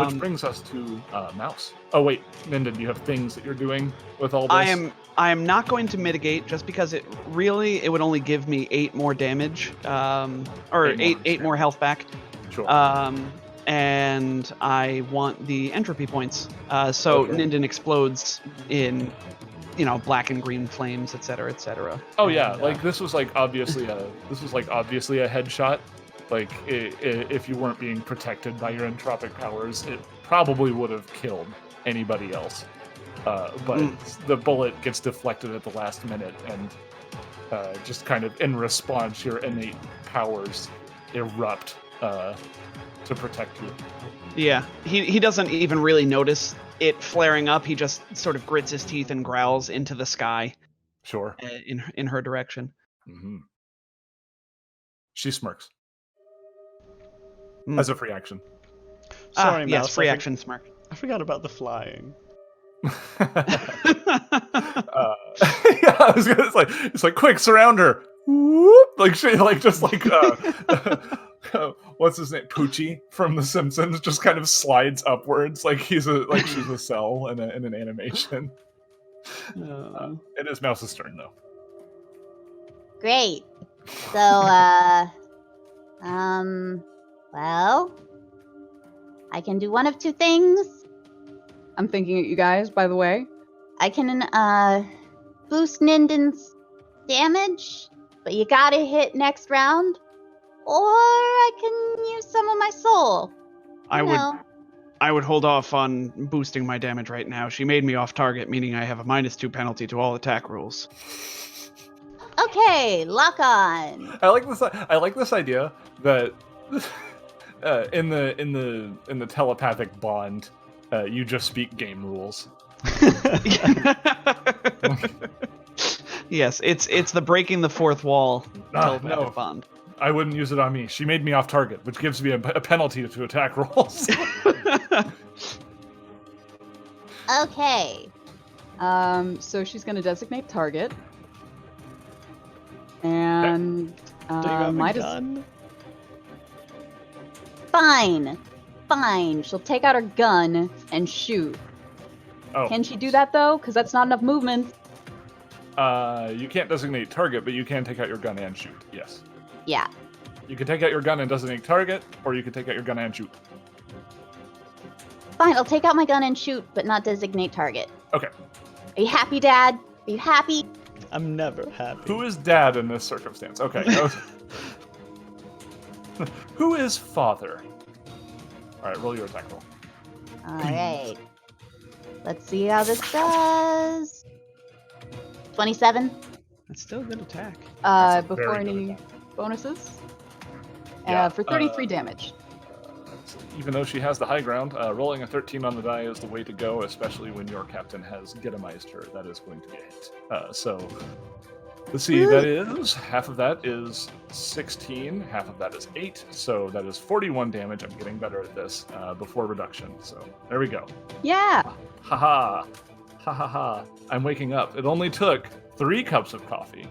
Which brings us to Mouse. Oh, wait, Ninden, do you have things that you're doing with all this? I am not going to mitigate just because it would only give me 8 more damage, or 8 more health back. Sure. And I want the entropy points. So Okay. Ninden explodes in, black and green flames, etc., etc. Oh yeah, like this was obviously a headshot. Like if you weren't being protected by your entropic powers, it probably would have killed anybody else. But the bullet gets deflected at the last minute, and just kind of in response, your innate powers erupt to protect you. Yeah, he doesn't even really notice it flaring up. He just sort of grits his teeth and growls into the sky. Sure. In her direction. Mm-hmm. She smirks Hmm. as a free action. Sorry, yes, Mouse. free action smirk. I forgot about the flying. Yeah, I was gonna, it's like quick, surround her. Whoop! Like she, like just like what's his name, Poochie from The Simpsons, just kind of slides upwards like she's a cell in an animation. It is Mouse's turn though. Great. So, well, I can do one of two things. I'm thinking at you guys, by the way. I can, boost Ninden's damage, but you gotta hit next round. Or I can use some of my soul. I would hold off on boosting my damage right now. She made me off target, meaning I have a -2 penalty to all attack rolls. Okay, lock on. I like this idea that in the telepathic bond, you just speak game rules. Yes, it's the breaking the fourth wall telepathic No. bond. I wouldn't use it on me. She made me off target, which gives me a penalty to attack rolls. Okay. So she's gonna designate target. And Do you have a might as gun? Fine. She'll take out her gun and shoot. Oh, Can she do that though? Because that's not enough movement. you can't designate target, but you can take out your gun and shoot. Yes. Yeah. You can take out your gun and designate target, or you can take out your gun and shoot. Fine, I'll take out my gun and shoot, but not designate target. Okay. Are you happy, Dad? Are you happy? I'm never happy. Who is dad in this circumstance? Okay. Who is father? All right, roll your attack roll. Alright. Let's see how this does. 27. That's still a good attack. That's a Before very good any attack. bonuses. Yeah, For 33 damage. Even though she has the high ground, rolling a 13 on the die is the way to go, especially when your captain has getamized her. That is going to be a hit. So, let's see, that is, half of that is 16, half of that is 8, so that is 41 damage. I'm getting better at this before reduction, so there we go. Yeah. Haha. Ha ha ha. I'm waking up. It only took 3 cups of coffee.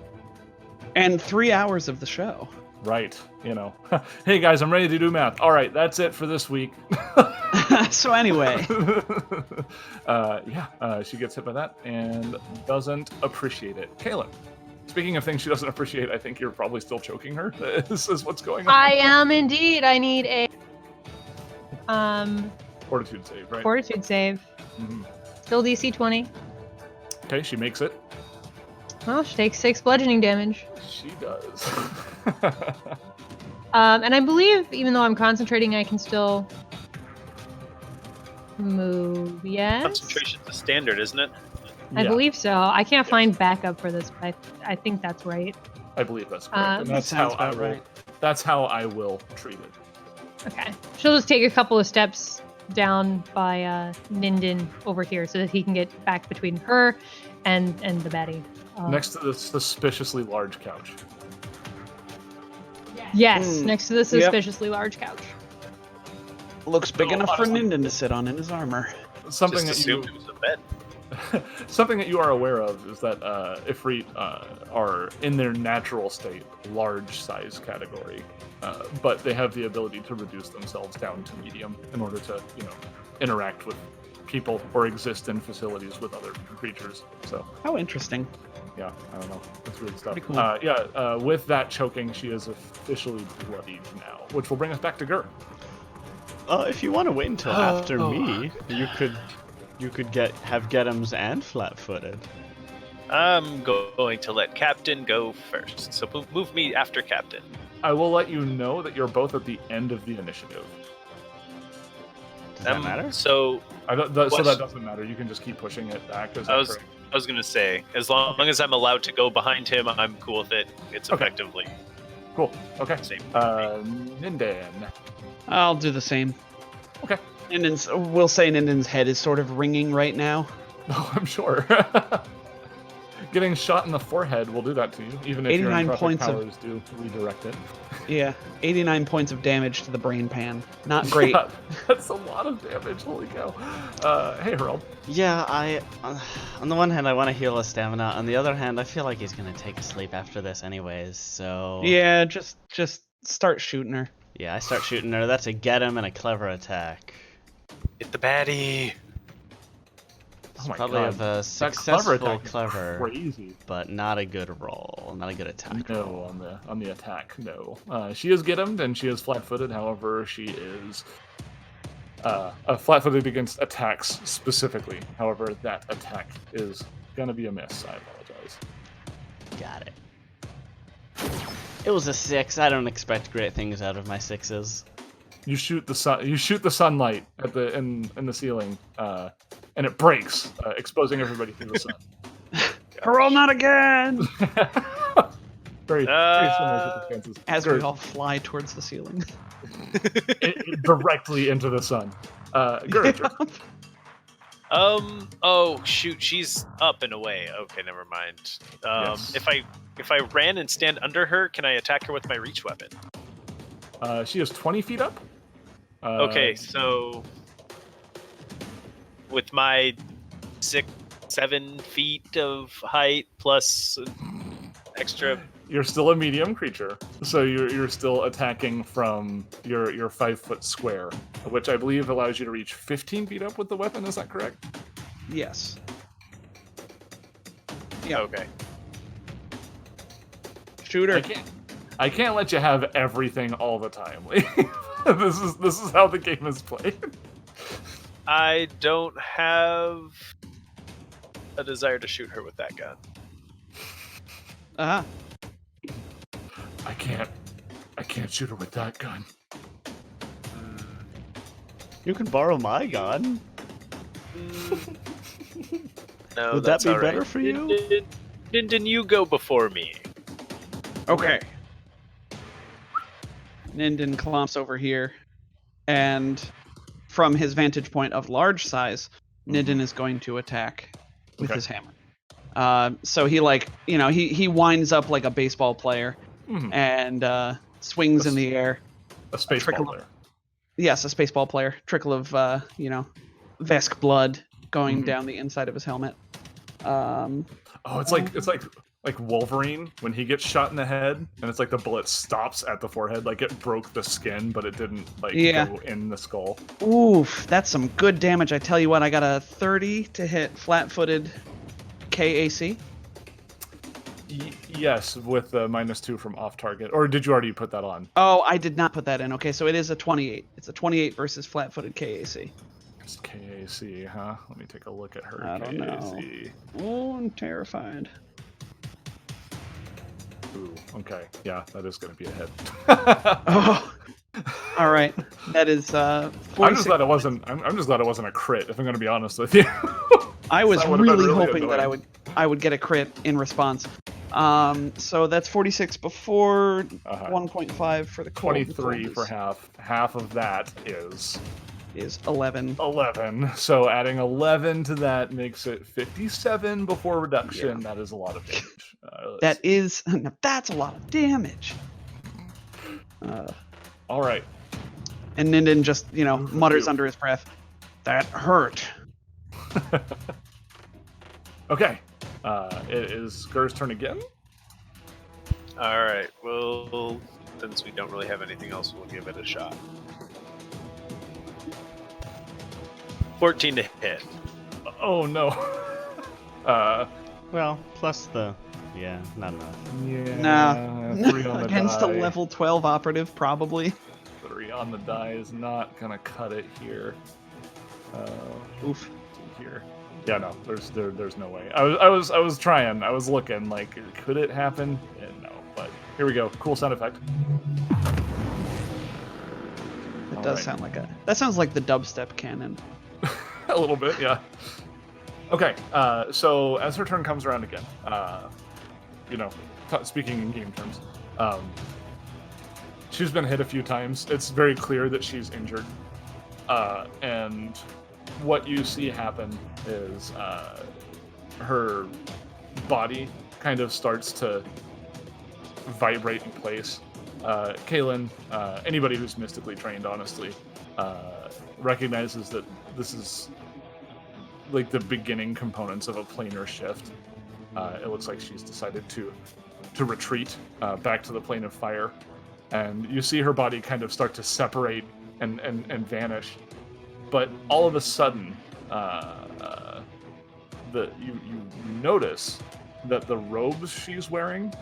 And 3 hours of the show. Right, you know. Hey guys, I'm ready to do math. All right, that's it for this week. So anyway, she gets hit by that and doesn't appreciate it. Kaylin, speaking of things she doesn't appreciate, I think you're probably still choking her. This is what's going on. I am indeed. I need a Fortitude save, right? fortitude save. Mhm. Still DC 20. Okay, she makes it. Well, she takes 6 bludgeoning damage. She does. And I believe, even though I'm concentrating, I can still move. Yes, Concentration's a standard, isn't it? I Yeah, believe so. I can't find backup for this, but I think that's right. I believe that's correct. And that that's sounds how I about will. right. That's how I will treat it. Okay, she'll just take a couple of steps down by Ninden over here, so that he can get back between her and the baddie. Next to the suspiciously large couch. Yes, Hmm. next to the Yep. suspiciously large couch. Looks big Oh, enough for honestly. Ninden to sit on in his armor. Something Just that you assumed it was a bed. something that you are aware of is that Ifrit are in their natural state large size category, but they have the ability to reduce themselves down to medium in order to interact with people or exist in facilities with other creatures. So How interesting. yeah, I don't know, it's weird stuff. Pretty cool. With that choking, she is officially bloodied now, which will bring us back to Gur. If you want to wait until after me, you could have Get'ems and flat-footed. I'm going to let Captain go first. So move me after Captain. I will let you know that you're both at the end of the initiative. Does that matter? So So What's- that doesn't matter. You can just keep pushing it back. Is that I was correct? I was gonna say, as long as I'm allowed to go behind him, I'm cool with it. It's Okay. effectively Cool. Okay. same. Ninden. I'll do the same. Okay. We'll say Ninden's head is sort of ringing right now. Oh, I'm sure. Getting shot in the forehead will do that to you, even if your 89 entropic points of- powers do redirect it. Yeah, 89 points of damage to the brain pan. Not great. Yeah, that's a lot of damage. Holy cow! Hey, Harold. Yeah, on the one hand, I want to heal his stamina. On the other hand, I feel like he's gonna take a sleep after this, anyways. So Yeah, just start shooting her. yeah, I start shooting her. That's a get him and a clever attack. Hit the baddie. Oh my Probably god, of a that successful attack is clever, crazy. but not a good roll, not a good attack. No, on the attack, no. She is get-emmed and she is flat-footed. However, she is flat-footed against attacks specifically. However, that attack is gonna be a miss. I apologize. Got it. It was a 6. I don't expect great things out of my 6s. You shoot the sun. You shoot the sunlight at the in the ceiling, and it breaks, exposing everybody through the sun. Roll not again! Very similar circumstances. As we all fly towards the ceiling. Directly into the sun. Gert, Oh shoot, she's up and away. Okay, never mind. Yes. If I ran and stand under her, can I attack her with my reach weapon? she is 20 feet up. Okay, so with my 6-7 feet of height plus extra. You're still a medium creature, so you're still attacking from your 5-foot square, which I believe allows you to reach 15 feet up with the weapon. Is that correct? Yes. Yeah. Okay. Shoot her. I can't let you have everything all the time. This is how the game is played. I don't have a desire to shoot her with that gun. Uh-huh. I can't shoot her with that gun. You can borrow my gun. No, Would that that's be all right. better for you? Didn't you go before me? Okay. Ninden clomps over here, and from his vantage point of large size, Ninden is going to attack with Okay. his hammer. So he he winds up like a baseball player Mhm. and swings in the air. A space trickle- player. Yes, a baseball player. Trickle of Vesk blood going Mhm. down the inside of his helmet. Oh, it's like Wolverine when he gets shot in the head, and it's like the bullet stops at the forehead, like it broke the skin, but it didn't go in the skull. Oof, that's some good damage. I tell you what, I got a 30 to hit flat-footed KAC. Yes, with the -2 from off target. Or did you already put that on? Oh, I did not put that in. Okay, so it is a 28. It's a 28 versus flat-footed KAC. It's KAC, huh? Let me take a look at her I don't know. KAC. Oh, I'm terrified. Ooh, okay. Yeah, that is going to be a hit. Oh, all right. That is 46. I'm just glad it wasn't. I'm just glad it wasn't a crit. If I'm going to be honest with you. I was That would've been really really hoping that annoying. I would get a crit in response. So that's 46 before, 1.5 for the cold. 23 The for cold half. Half of that is is 11. 11. So adding 11 to that makes it 57 before reduction. That is a lot of damage. That's a lot of damage. All right. And Ninden just, mutters under his breath, "That hurt." Okay. It is Gur's turn again. All right. Well, since we don't really have anything else, we'll give it a shot. 14 to hit. Oh no. Well, plus the... Yeah, not enough. Yeah. No. 3 on the Against die. a level 12 operative, probably. 3 on the die is not gonna cut it here. Oof. Here. Yeah, no. There's no way. I was trying. I was looking. Like, could it happen? Yeah, no. But here we go. Cool sound effect. It does sound like that sounds like the dubstep cannon. A little bit, yeah. Okay, so as her turn comes around again, speaking in game terms, she's been hit a few times. It's very clear that she's injured, and what you see happen is her body kind of starts to vibrate in place. Kaylin, anybody who's mystically trained, honestly, recognizes that this is like the beginning components of a planar shift. It looks like she's decided to retreat back to the plane of fire, and you see her body kind of start to separate and vanish. But all of a sudden, you notice that the robes she's wearing,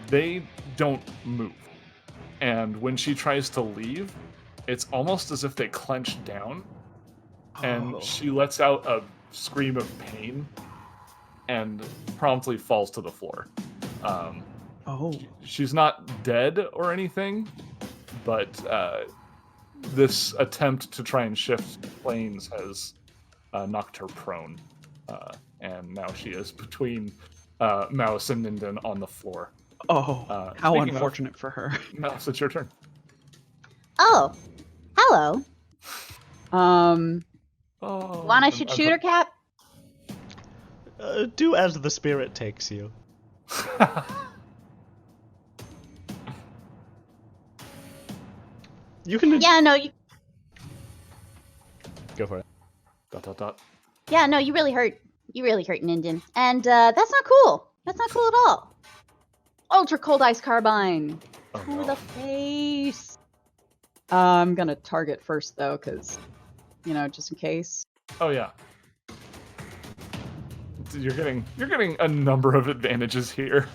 they don't move. And when she tries to leave, it's almost as if they clench down, and she lets out a scream of pain and promptly falls to the floor. She's not dead or anything, but this attempt to try and shift planes has knocked her prone, and now she is between Mouse and Ninden on the floor. How Speaking unfortunate for her. Mouse, it's your turn. Oh, hello. Oh, Want I should shoot her, Cap? Do as the spirit takes you. You can. Yeah, no, you. Go for it. ... Yeah, no, you really hurt. You really hurt Ninden, and that's not cool. That's not cool at all. Ultra cold ice carbine to the face. I'm gonna target first though, because just in case. Oh yeah. You're getting a number of advantages here.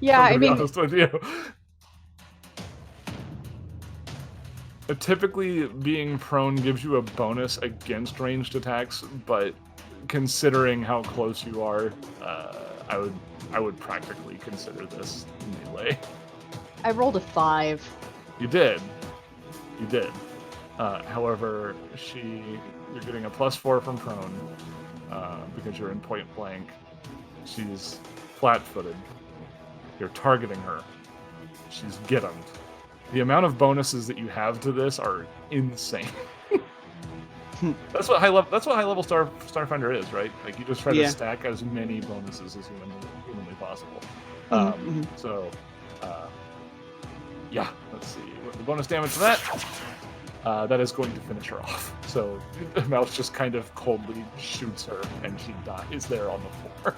Yeah, I'm I mean, honest with you. Typically, being prone gives you a bonus against ranged attacks, but considering how close you are, I would practically consider this melee. I rolled a 5. You did. However, you're getting a +4 from prone because you're in point blank. She's flat-footed. You're targeting her. She's gittimed. The amount of bonuses that you have to this are insane. That's what high level Starfinder is, right? Like you just try to stack as many bonuses as humanly possible. So, yeah. Let's see what the bonus damage for that. That is going to finish her off. So the mouse just kind of coldly shoots her, and she is there on the floor.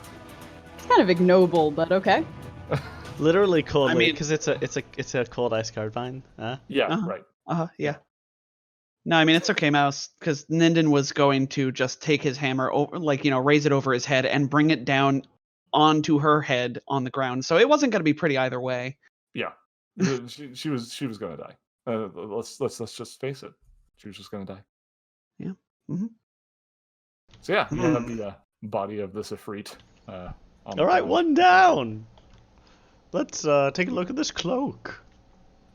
It's kind of ignoble, but okay. Literally coldly, because it's a cold ice carbine. Yeah, right. Yeah. No, I mean it's okay, Mouse, because Ninden was going to just take his hammer over, raise it over his head and bring it down onto her head on the ground. So it wasn't going to be pretty either way. Yeah, she was going to die. Let's just face it. She was just going to die. Yeah. Mm-hmm. So yeah, you have the body of this Ifrit. All right, one down. Let's take a look at this cloak.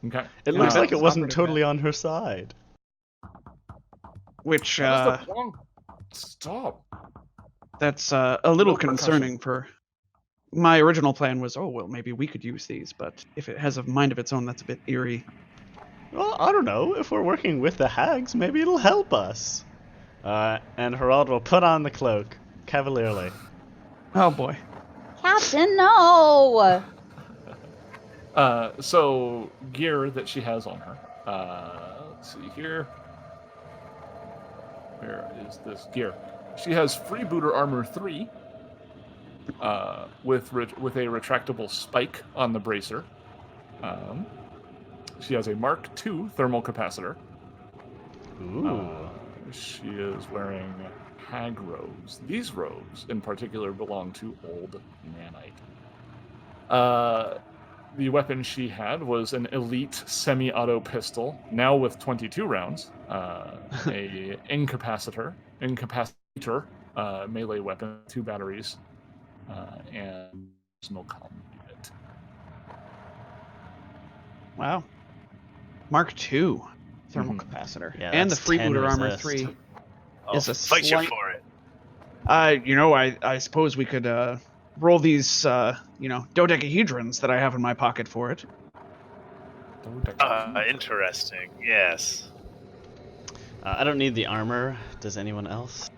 Okay. It looks like it wasn't totally on her side. Which stop. That's a little concerning for. My original plan was, maybe we could use these, but if it has a mind of its own, that's a bit eerie. Well, I don't know. If we're working with the hags, maybe it'll help us. And Harald will put on the cloak cavalierly. Oh boy. Captain, no! So gear that she has on her. Let's see here. Where is this gear? She has Freebooter Armor 3 with a retractable spike on the bracer. She has a Mark II thermal capacitor. Ooh. She is wearing hag robes. These robes, in particular, belong to Old Nanite. The weapon she had was an elite semi-auto pistol, now with 22 rounds. A incapacitator melee weapon, 2 batteries, and personal comm unit. Wow. Mark II thermal capacitor. Yeah, and the that's Freebooter 10 Armor resist. 3 I'll is a fight slight... you for it. I suppose we could roll these, dodecahedrons that I have in my pocket for it. Interesting. Yes. I don't need the armor. Does anyone else?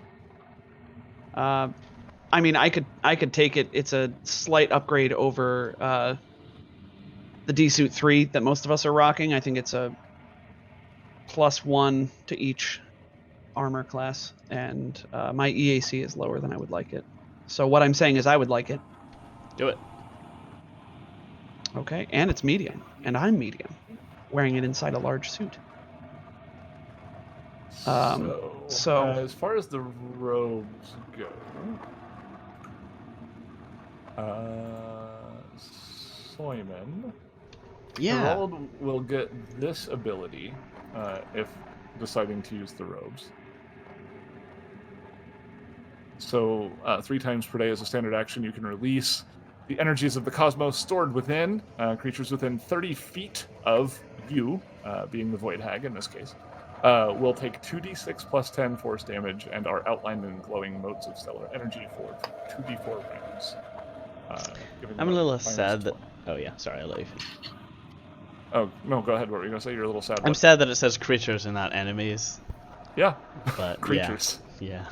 I mean, I could take it. It's a slight upgrade over the D-Suit 3 that most of us are rocking. I think it's a +1 to each armor class, and my EAC is lower than I would like it. So what I'm saying is I would like it. Do it. Okay, and it's medium, and I'm medium, wearing it inside a large suit. So as far as the robes go, Soyman, Yeah. Herald will get this ability if deciding to use the robes. So 3 times per day as a standard action, you can release the energies of the cosmos stored within creatures within 30 feet of you, being the Void Hag in this case, will take 2d6 plus 10 force damage and are outlined in glowing motes of stellar energy for 2d4 rounds. I'm a little sad that... Oh, yeah. Sorry, I let you finish. Oh, no, go ahead. What were you going to say? You're a little sad. I'm sad that it says creatures and not enemies. Yeah. But Creatures. Yeah.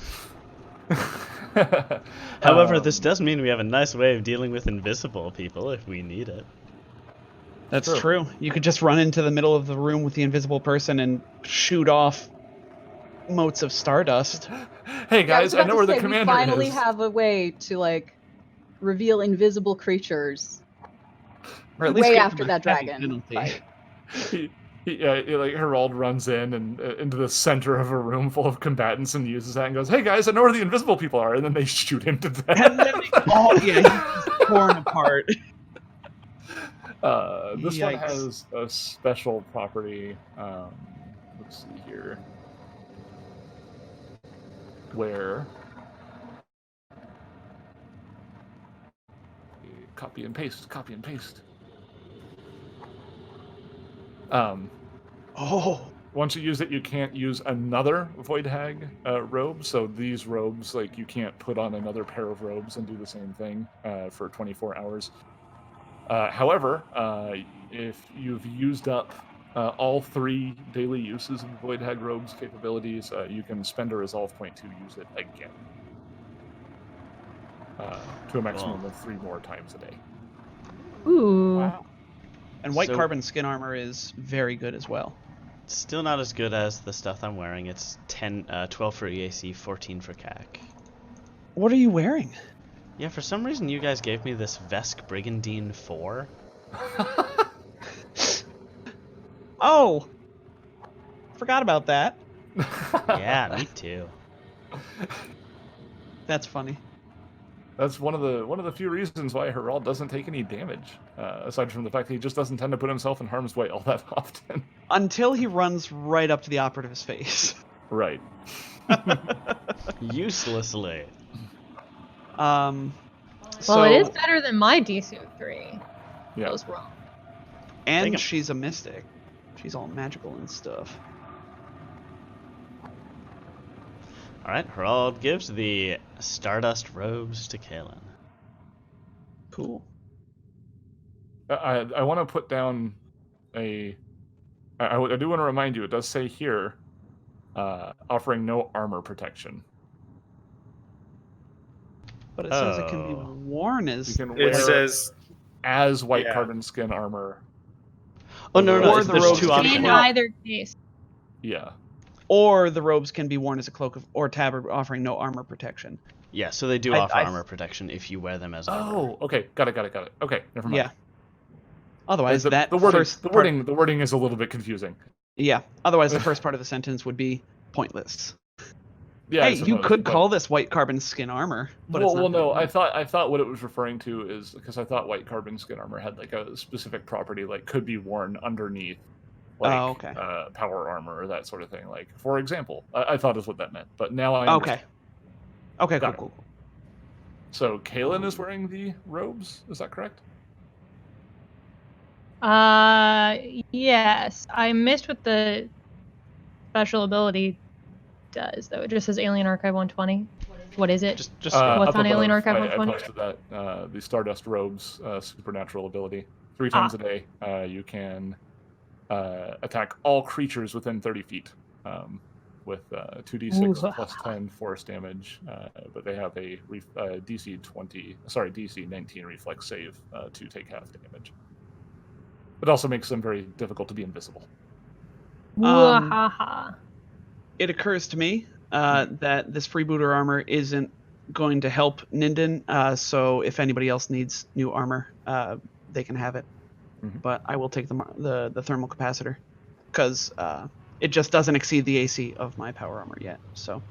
However, this does mean we have a nice way of dealing with invisible people if we need it. that's true. You could just run into the middle of the room with the invisible person and shoot off motes of stardust. Hey guys, I know where the we commander finally is. have a way to like reveal invisible creatures. Or at least Way give after them a that heavy dragon penalty. fight. Like Herald runs in and into the center of a room full of combatants and uses that and goes, "Hey guys, I know where the invisible people are," and then they shoot him to death. And then he's torn apart. This one Yikes. has a special property. Let's see here, where copy and paste. Once you use it, you can't use another Void Hag robe. So these robes, like, you can't put on another pair of robes and do the same thing for 24 hours. However, if you've used up all 3 daily uses of Void Hag robe's capabilities, you can spend a resolve point to use it again. To a maximum of 3 more times a day. Ooh. Wow. And white So- carbon skin armor is very good as well. Still not as good as the stuff I'm wearing. It's 12 for EAC, 14 for CAC. What are you wearing? Yeah, for some reason you guys gave me this Vesk Brigandine 4. Oh! Forgot about that. Yeah, me too. That's funny. That's one of the few reasons why Herald doesn't take any damage, aside from the fact that he just doesn't tend to put himself in harm's way all that often. Until he runs right up to the operative's face. Right. Uselessly. Well, So, it is better than my D-Suit 3. Yeah. I was wrong. and Take she's a mystic. She's all magical and stuff. Alright, Herald gives the Stardust robes to Kalen. Cool. I want to put down I do want to remind you, it does say here, offering no armor protection. But it says it can be Oh. worn You as... can wear It says as white yeah. carbon skin armor. Oh, no, Or it's, the there's robes 2 can options. In Well- either case. Yeah. Or the robes can be worn as a cloak of, or tabard offering no armor protection. Yeah, so they do I- offer I- armor protection if you wear them as armor. Oh, okay. Got it. Okay, never mind. Yeah. Otherwise, the, that the wording, first the part- wording, the wording is a little bit confusing. Yeah. Otherwise, the first part of the sentence would be pointless. Yeah. I Hey, you suppose, could but- call this white carbon skin armor, but well, it's not. well, no. very good. I thought what it was referring to is because I thought white carbon skin armor had like a specific property, like could be worn underneath, like Oh, okay. power armor or that sort of thing. Like, for example, I thought is what that meant, but now I Okay. understand. Okay. Got Cool. it. So Kalen is wearing the robes. Is that correct? Yes. I missed what the special ability does, though. It just says Alien Archive 120. What is it? Just What's up on Alien above, Archive I 120? posted that the Stardust robes supernatural ability. 3 times a day, you can attack all creatures within 30 feet. with 2d6 Ooh. plus 10 force damage, but they have a DC 19 reflex save to take half damage. It also makes them very difficult to be invisible. Wahaha. It occurs to me that this freebooter armor isn't going to help Ninden, so if anybody else needs new armor, they can have it. Mhm. But I will take the thermal capacitor, because it just doesn't exceed the AC of my power armor yet. So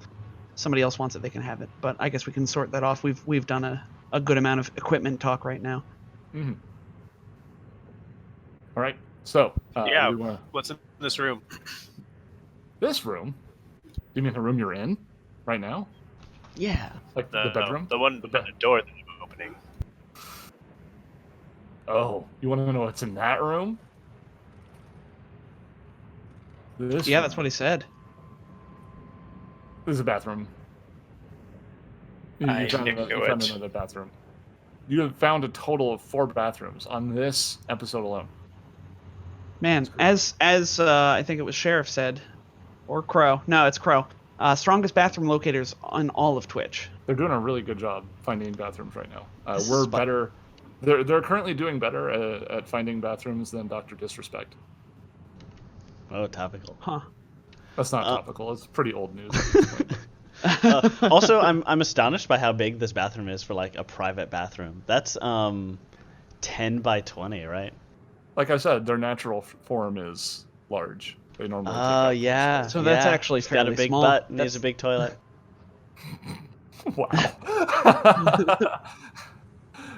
somebody else wants it, they can have it. But I guess we can sort that off. We've done a good amount of equipment talk right now. Mm-hmm. All right. So Yeah. we wanna... What's in this room? This room? You mean the room you're in right now? Yeah. Like the bedroom? The one with the door that I'm opening. Oh, you want to know what's in that room? This Yeah, room. that's what he said. This is a bathroom. You I found knew it. another bathroom. You have found a total of 4 bathrooms on this episode alone. Man, as I think it was Sheriff said, or Crow. No, it's Crow. Strongest bathroom locators on all of Twitch. They're doing a really good job finding bathrooms right now. This We're is fun. better. They're currently doing better at finding bathrooms than Dr. Disrespect. Oh, topical. Huh. That's not topical. It's pretty old news at this point. Also, I'm astonished by how big this bathroom is for like a private bathroom. That's 10 by 20, right? Like I said, their natural form is large. They normally. Oh take up yeah. So that's yeah. actually It's got a fairly big small. butt. Needs a big toilet. Wow.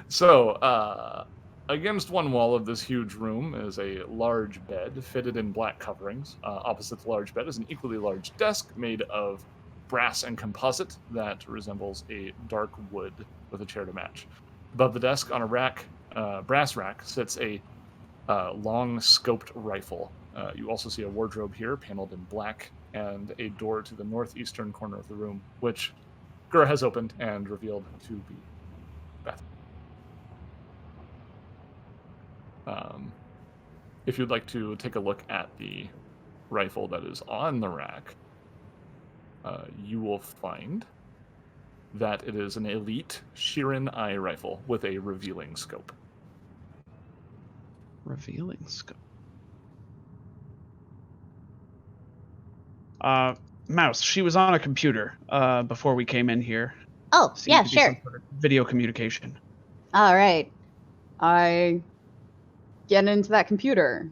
So, against one wall of this huge room is a large bed fitted in black coverings. Opposite the large bed is an equally large desk made of brass and composite that resembles a dark wood with a chair to match. Above the desk on a rack, brass rack, sits a long scoped rifle. You also see a wardrobe here paneled in black and a door to the northeastern corner of the room, which Gur has opened and revealed to be bathroom. If you'd like to take a look at the rifle that is on the rack, you will find that it is an elite Shirin eye rifle with a revealing scope. Revealing scope. Mouse, she was on a computer before we came in here. Oh, Seemed yeah, to be sure. some sort of video communication. All right. I get into that computer.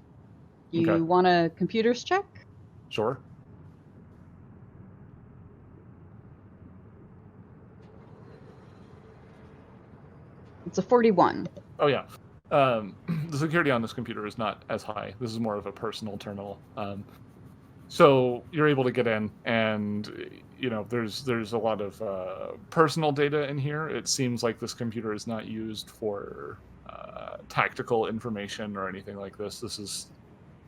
You Okay. want a computers check? Sure. It's a 41. Oh, yeah. The security on this computer is not as high. This is more of a personal terminal. So you're able to get in, and there's a lot of personal data in here. It seems like this computer is not used for tactical information or anything like this. This is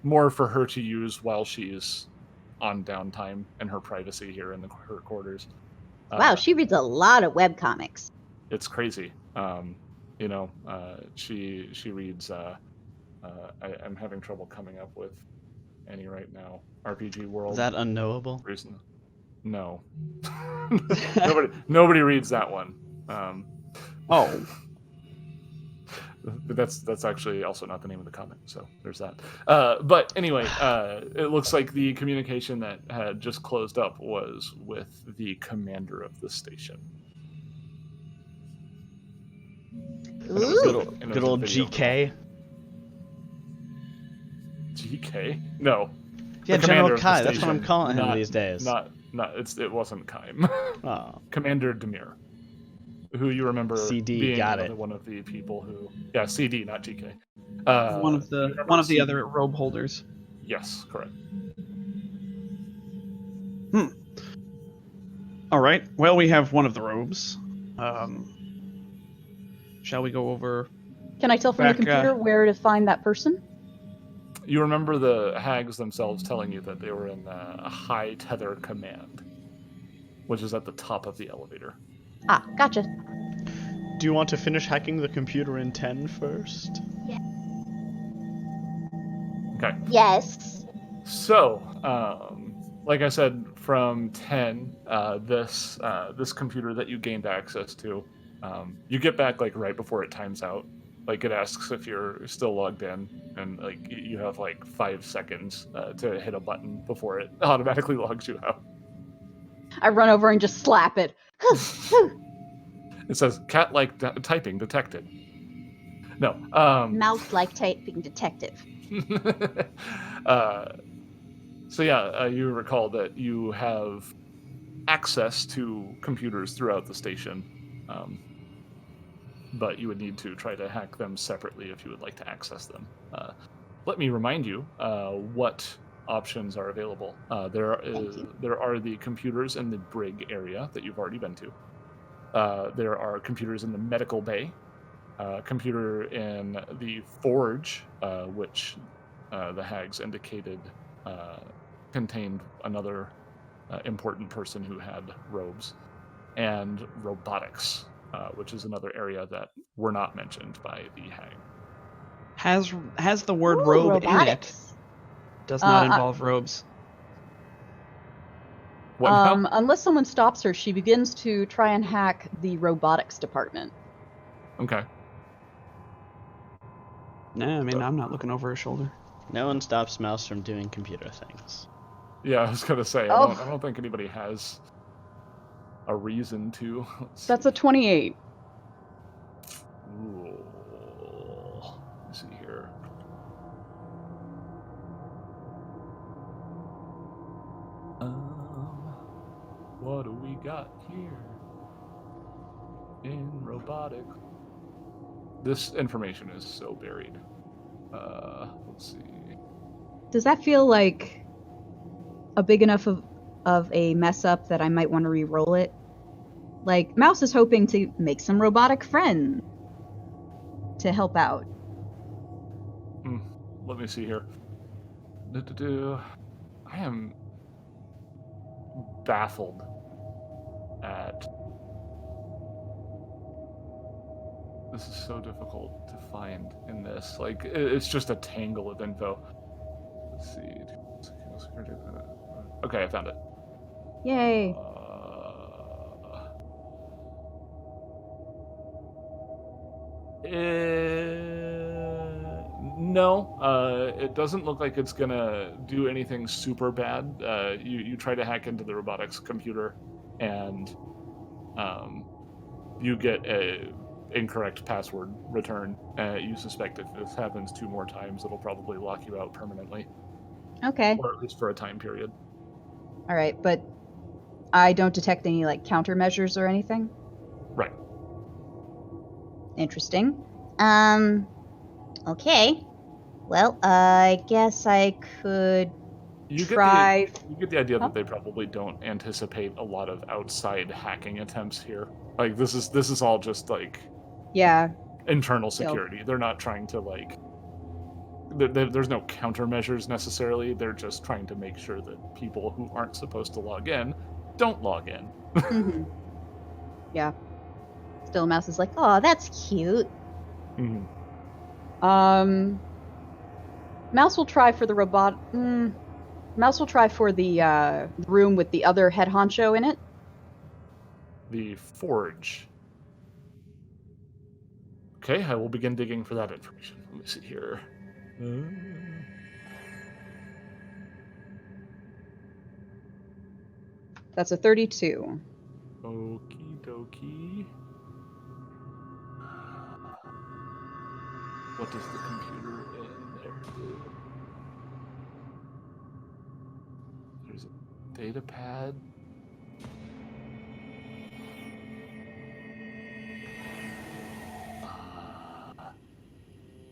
more for her to use while she's on downtime and her privacy here in her quarters. Wow, she reads a lot of webcomics. It's crazy. She reads. I'm having trouble coming up with any right now. RPG World. Is that unknowable? Reason. No. Nobody reads that one. Oh. But that's actually also not the name of the comic, so there's that. But anyway, it looks like the communication that had just closed up was with the commander of the station. Ooh. Good old GK. GK? No. Yeah, The commander General of the Kai. That's what station, I'm calling him not- these days. It wasn't Kaim. Oh. Commander Demir, who you remember CD, being got it. one of the people who, CD, not GK. one of you remember the CD? other robe holders. Yes, correct. All right. Well, we have one of the robes. Shall we go over? Can I tell from Back, the computer where to find that person? You remember the hags themselves telling you that they were in a high tether command, which is at the top of the elevator. Ah, gotcha. Do you want to finish hacking the computer in 10 first? Okay. Yes. So, like I said, from 10, this computer that you gained access to, you get back like right before it times out. Like it asks if you're still logged in, and like you have like 5 seconds to hit a button before it automatically logs you out. I run over and just slap it. It says cat-like typing detected. No. Mouse-like typing detective. So yeah, you recall that you have access to computers throughout the station, but you would need to try to hack them separately if you would like to access them. Let me remind you what options are available. There are the computers in the brig area that you've already been to. There are computers in the medical bay, computer in the forge, which the hags indicated contained another important person who had robes, and robotics, which is another area that were not mentioned by the hag. Has the word Ooh, robe in it. robotics. Does not involve robes. What now? Unless someone stops her, she begins to try and hack the robotics department. Okay. Nah, I mean, I'm not looking over her shoulder. No one stops Mouse from doing computer things. Yeah, I was gonna say I don't think anybody has a reason to. That's a 28. Ooh. Let's see here. What do we got here in robotic? This information is so buried. Let's see. Does that feel like a big enough of a mess up that I might want to re-roll it? Like, Mouse is hoping to make some robotic friends to help out. Let me see here. I am baffled at... This is so difficult to find in this. Like, it's just a tangle of info. Let's see. Okay, I found it. Yay. No, it doesn't look like it's gonna do anything super bad. You try to hack into the robotics computer, and you get a incorrect password return. You suspect if this happens 2 more times, it'll probably lock you out permanently, Okay. or at least for a time period. All right, but I don't detect any like countermeasures or anything. Right. Interesting. Okay. Well, I guess I could try. You get the idea that they probably don't anticipate a lot of outside hacking attempts here. Like this is all just like internal security. They're not trying to like. There's no countermeasures necessarily. They're just trying to make sure that people who aren't supposed to log in don't log in. Mm-hmm. Yeah. Still, Mouse is like, "Oh, that's cute." Mm-hmm. Mouse will try for the robot. Mouse will try for the room with the other head honcho in it. The forge. Okay, I will begin digging for that information. Let me see here. That's a 32. Okie dokie. What does the computer in there do? There's a data pad.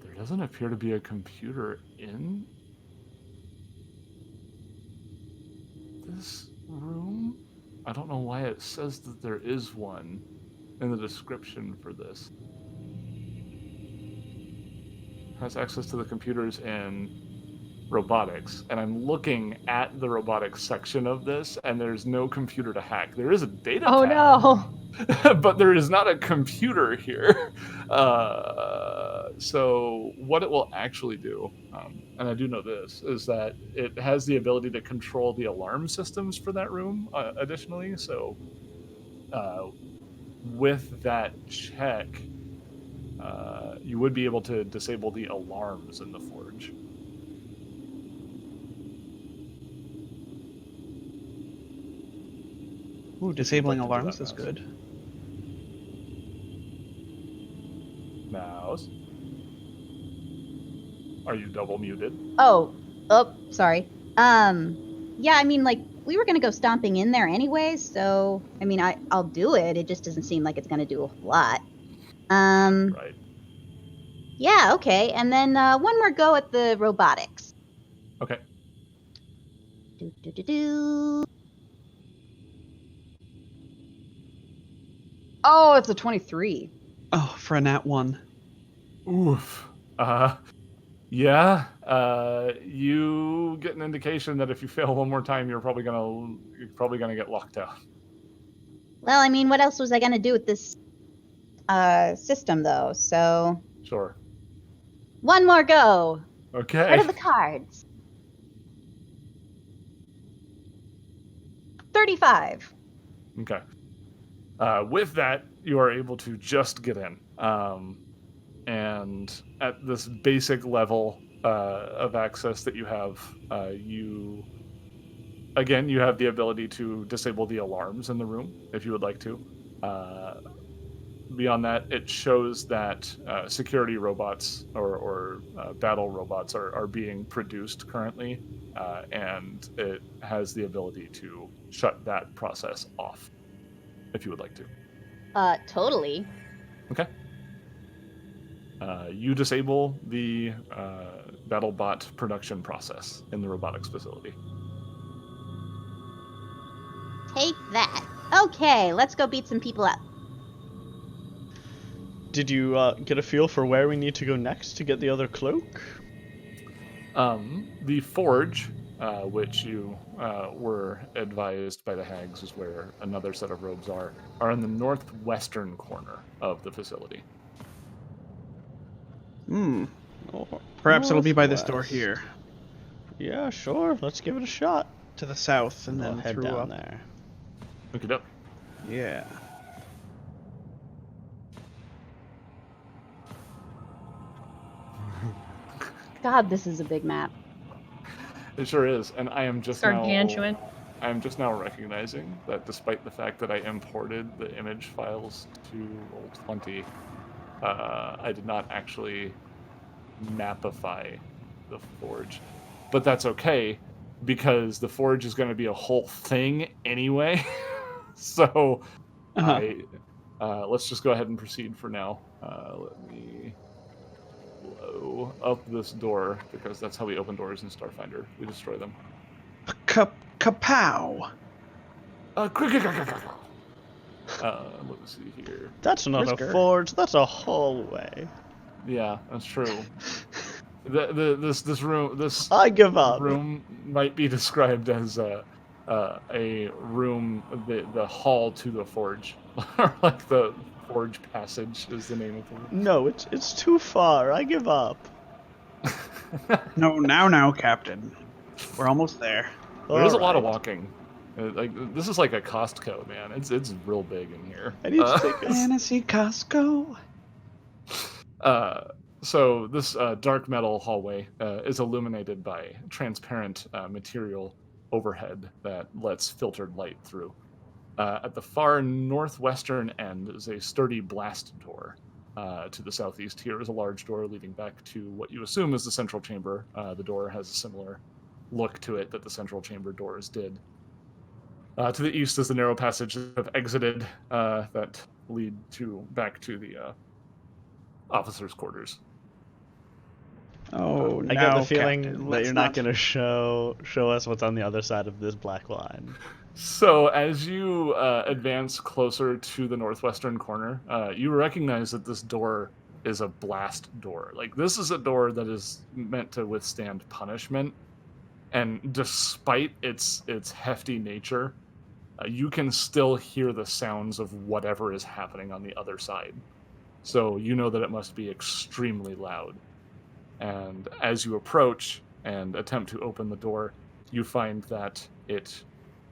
There doesn't appear to be a computer in this room. I don't know why it says that there is one in the description for this. Has access to the computers in robotics, and I'm looking at the robotics section of this, and there's no computer to hack. There is a data pad, no. but there is not a computer here. So what it will actually do, and I do know this, is that it has the ability to control the alarm systems for that room. Additionally, so with that check, you would be able to disable the alarms in the forge. Ooh, If you'd disabling like to do alarms that, is Mouse. good. Mouse, are you double muted? Oh, sorry. Yeah, I mean, like, we were gonna go stomping in there anyway, so I mean, I'll do it. It just doesn't seem like it's gonna do a whole lot. Right. Yeah, okay. And then one more go at the robotics. Okay. Do. Oh, it's a 23. Oh, for a nat 1. Oof. Yeah. You get an indication that if you fail one more time, you're probably gonna get locked out. Well, I mean, what else was I gonna do with this system though? So Sure. one more go. Okay. What are the cards? 35. Okay. With that, you are able to just get in. And at this basic level of access that you have, you have the ability to disable the alarms in the room if you would like to. Beyond that, it shows that security robots or battle robots are being produced currently, and it has the ability to shut that process off if you would like to. Totally. Okay. You disable the BattleBot production process in the robotics facility. Take that. Okay, let's go beat some people up. Did you get a feel for where we need to go next to get the other cloak? The forge, which you were advised by the hags is where another set of robes are in the northwestern corner of the facility. Perhaps it'll be by this door Northwest. here. Yeah, sure. Let's give it a shot. To the south, and I'll then head through down up. there. Look it up. Yeah. God, this is a big map. It sure is, and I am just Gargantuan. now. I am just now recognizing that despite the fact that I imported the image files to Roll20, I did not actually mapify the forge, but that's okay because the forge is going to be a whole thing anyway. So let's just go ahead and proceed for now. Let me blow up this door because that's how we open doors in Starfinder. We destroy them. Kapow! Let me see here. That's not Whisker. a forge. That's a hallway. Yeah, that's true. This I give up. room might be described as a room, the hall to the forge, or like the forge passage is the name of it. No, it's too far. I give up. No, now, Captain. We're almost there. There's a lot of Alright. walking. Like this is like a Costco, man. It's real big in here. I need to take a Fantasy Costco. So this dark metal hallway is illuminated by transparent material overhead that lets filtered light through. At the far northwestern end is a sturdy blast door. To the southeast here is a large door leading back to what you assume is the central chamber. The door has a similar look to it that the central chamber doors did. To the east is the narrow passage that have exited that lead back to the officers' quarters. Oh, I now, get the feeling Captain, that let's you're not going to show us what's on the other side of this black line. So as you advance closer to the northwestern corner, you recognize that this door is a blast door. Like, this is a door that is meant to withstand punishment, and despite its hefty nature, you can still hear the sounds of whatever is happening on the other side. so you know that it must be extremely loud. And as you approach and attempt to open the door, you find that it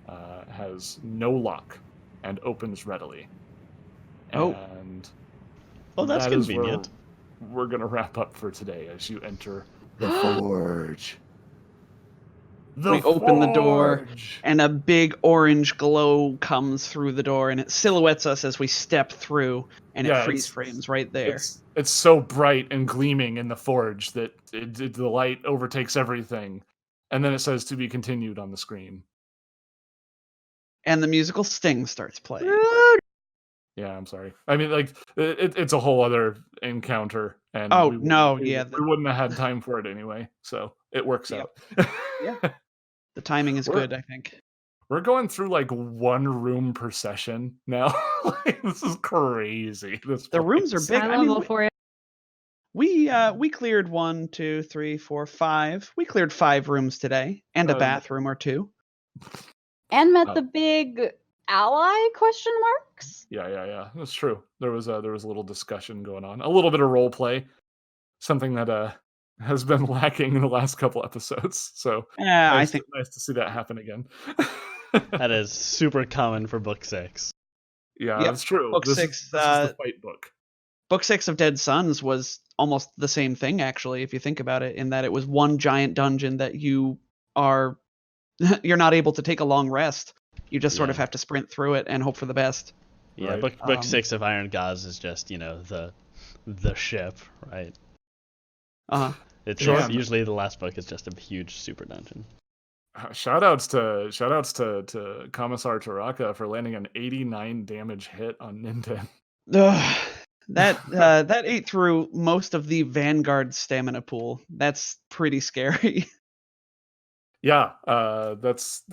has no lock and opens readily. Oh. And Oh, that's that is where convenient. we're going to wrap up for today as you enter the forge. We open the door, and a big orange glow comes through the door, and it silhouettes us as we step through, and it freeze frames right there. It's so bright and gleaming in the forge that the light overtakes everything. And then it says to be continued on the screen. And the musical sting starts playing. Yeah, I'm sorry. I mean, like, it's a whole other encounter. And Oh, we no, we wouldn't have had time for it anyway. So it works out. Yeah. The timing is good, I think. We're going through like one room per session now. Like, this is crazy. The rooms are big. High level for you. We cleared 1, 2, 3, 4, 5. We cleared 5 rooms today, and a bathroom or 2. And met the big ally question marks. Yeah. That's true. There was a little discussion going on, a little bit of role play, something that has been lacking in the last couple episodes. So I think nice to see that happen again. That is super common for book 6. Yeah, that's true. Book this 6. Is the fight book. Book 6 of Dead Sons was almost the same thing, actually, if you think about it, in that it was one giant dungeon that you're not able to take a long rest. You just sort of have to sprint through it and hope for the best. Yeah, Right. book 6 of Iron Gods is just, the ship, right? It's just, usually the last book is just a huge super dungeon. Shoutouts to Commissar Taraka for landing an 89 damage hit on Ninden. That ate through most of the Vanguard stamina pool. That's pretty scary. Yeah, that's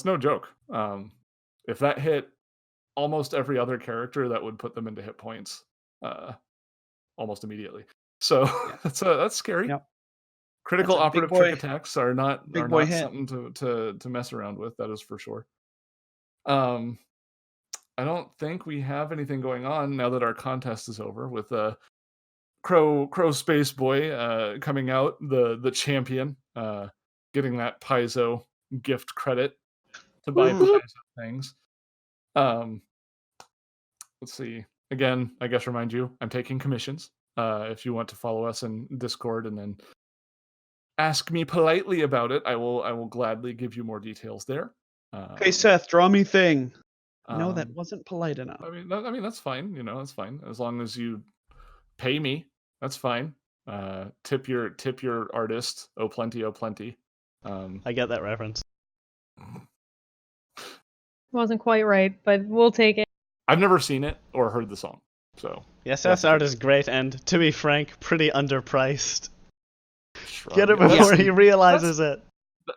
no joke. If that hit almost every other character, that would put them into hit points almost immediately. So that's scary. Yep. Critical That's a operative trick attacks are not hit. something to mess around with. That is for sure. I don't think we have anything going on now that our contest is over with Crow Space Boy coming out, the champion, getting that Paizo gift credit to buy Paizo things. Let's see. Again, I guess remind you, I'm taking commissions. If you want to follow us in Discord and then ask me politely about it, I will gladly give you more details there. Okay, Seth, draw me thing. No, that wasn't polite enough. I mean that's fine. That's fine as long as you pay me. That's fine. Tip your artist. Oh plenty. I get that reference. Wasn't quite right, but we'll take it. I've never seen it or heard the song, so Yes, Seth's art is great, and to be frank, pretty underpriced. shrug. Get it before he realizes it.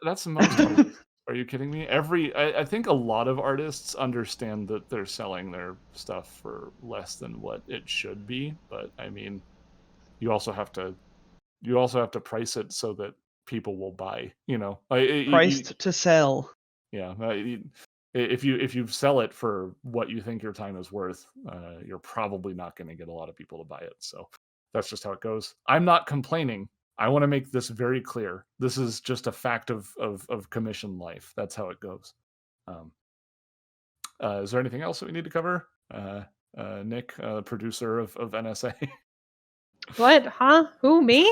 That's most artists. Are you kidding me? I think a lot of artists understand that they're selling their stuff for less than what it should be, but I mean, you also have to price it so that people will buy. Priced to sell. Yeah, if you sell it for what you think your time is worth, you're probably not going to get a lot of people to buy it. So that's just how it goes. I'm not complaining. I want to make this very clear. This is just a fact of commission life. That's how it goes. Is there anything else that we need to cover? Nick, producer of NSA. What? Huh? Who? Me?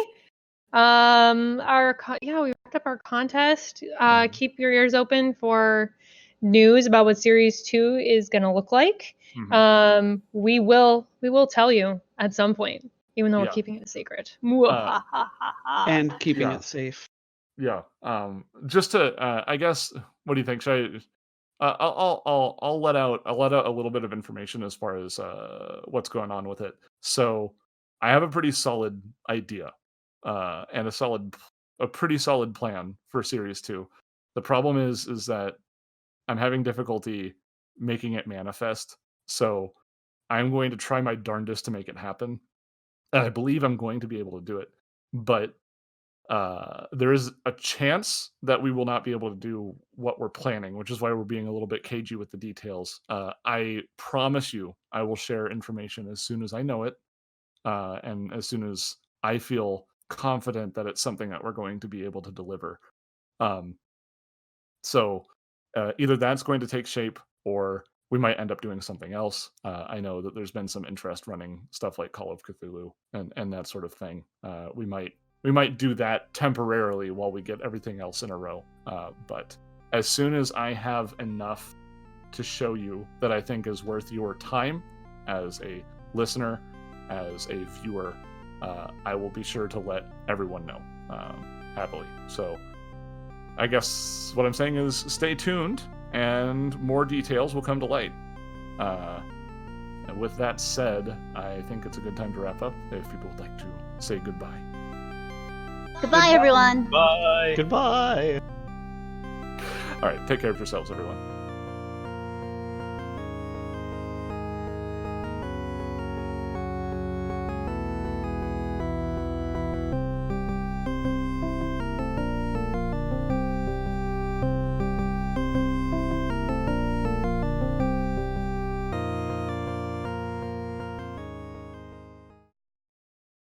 We wrapped up our contest. Keep your ears open for news about what Series 2 is going to look like. Mhm. We will tell you at some point, even though we're keeping it a secret. And keeping it safe. Yeah. Just to, I guess, what do you think? Should I'll let out a little bit of information as far as what's going on with it. So I have a pretty solid idea and a pretty solid plan for Series 2. The problem is that I'm having difficulty making it manifest. So I'm going to try my darndest to make it happen. And I believe I'm going to be able to do it. But there is a chance that we will not be able to do what we're planning, which is why we're being a little bit cagey with the details. I promise you, I will share information as soon as I know it. and as soon as I feel confident that it's something that we're going to be able to deliver. So either that's going to take shape, or we might end up doing something else. I know that there's been some interest running stuff like Call of Cthulhu and that sort of thing. We might do that temporarily while we get everything else in a row. But as soon as I have enough to show you that I think is worth your time as a listener, as a viewer, I will be sure to let everyone know happily. So I guess what I'm saying is stay tuned, and more details will come to light. And with that said, I think it's a good time to wrap up if people would like to say goodbye. Goodbye, everyone. Bye. Goodbye. All right, take care of yourselves, everyone.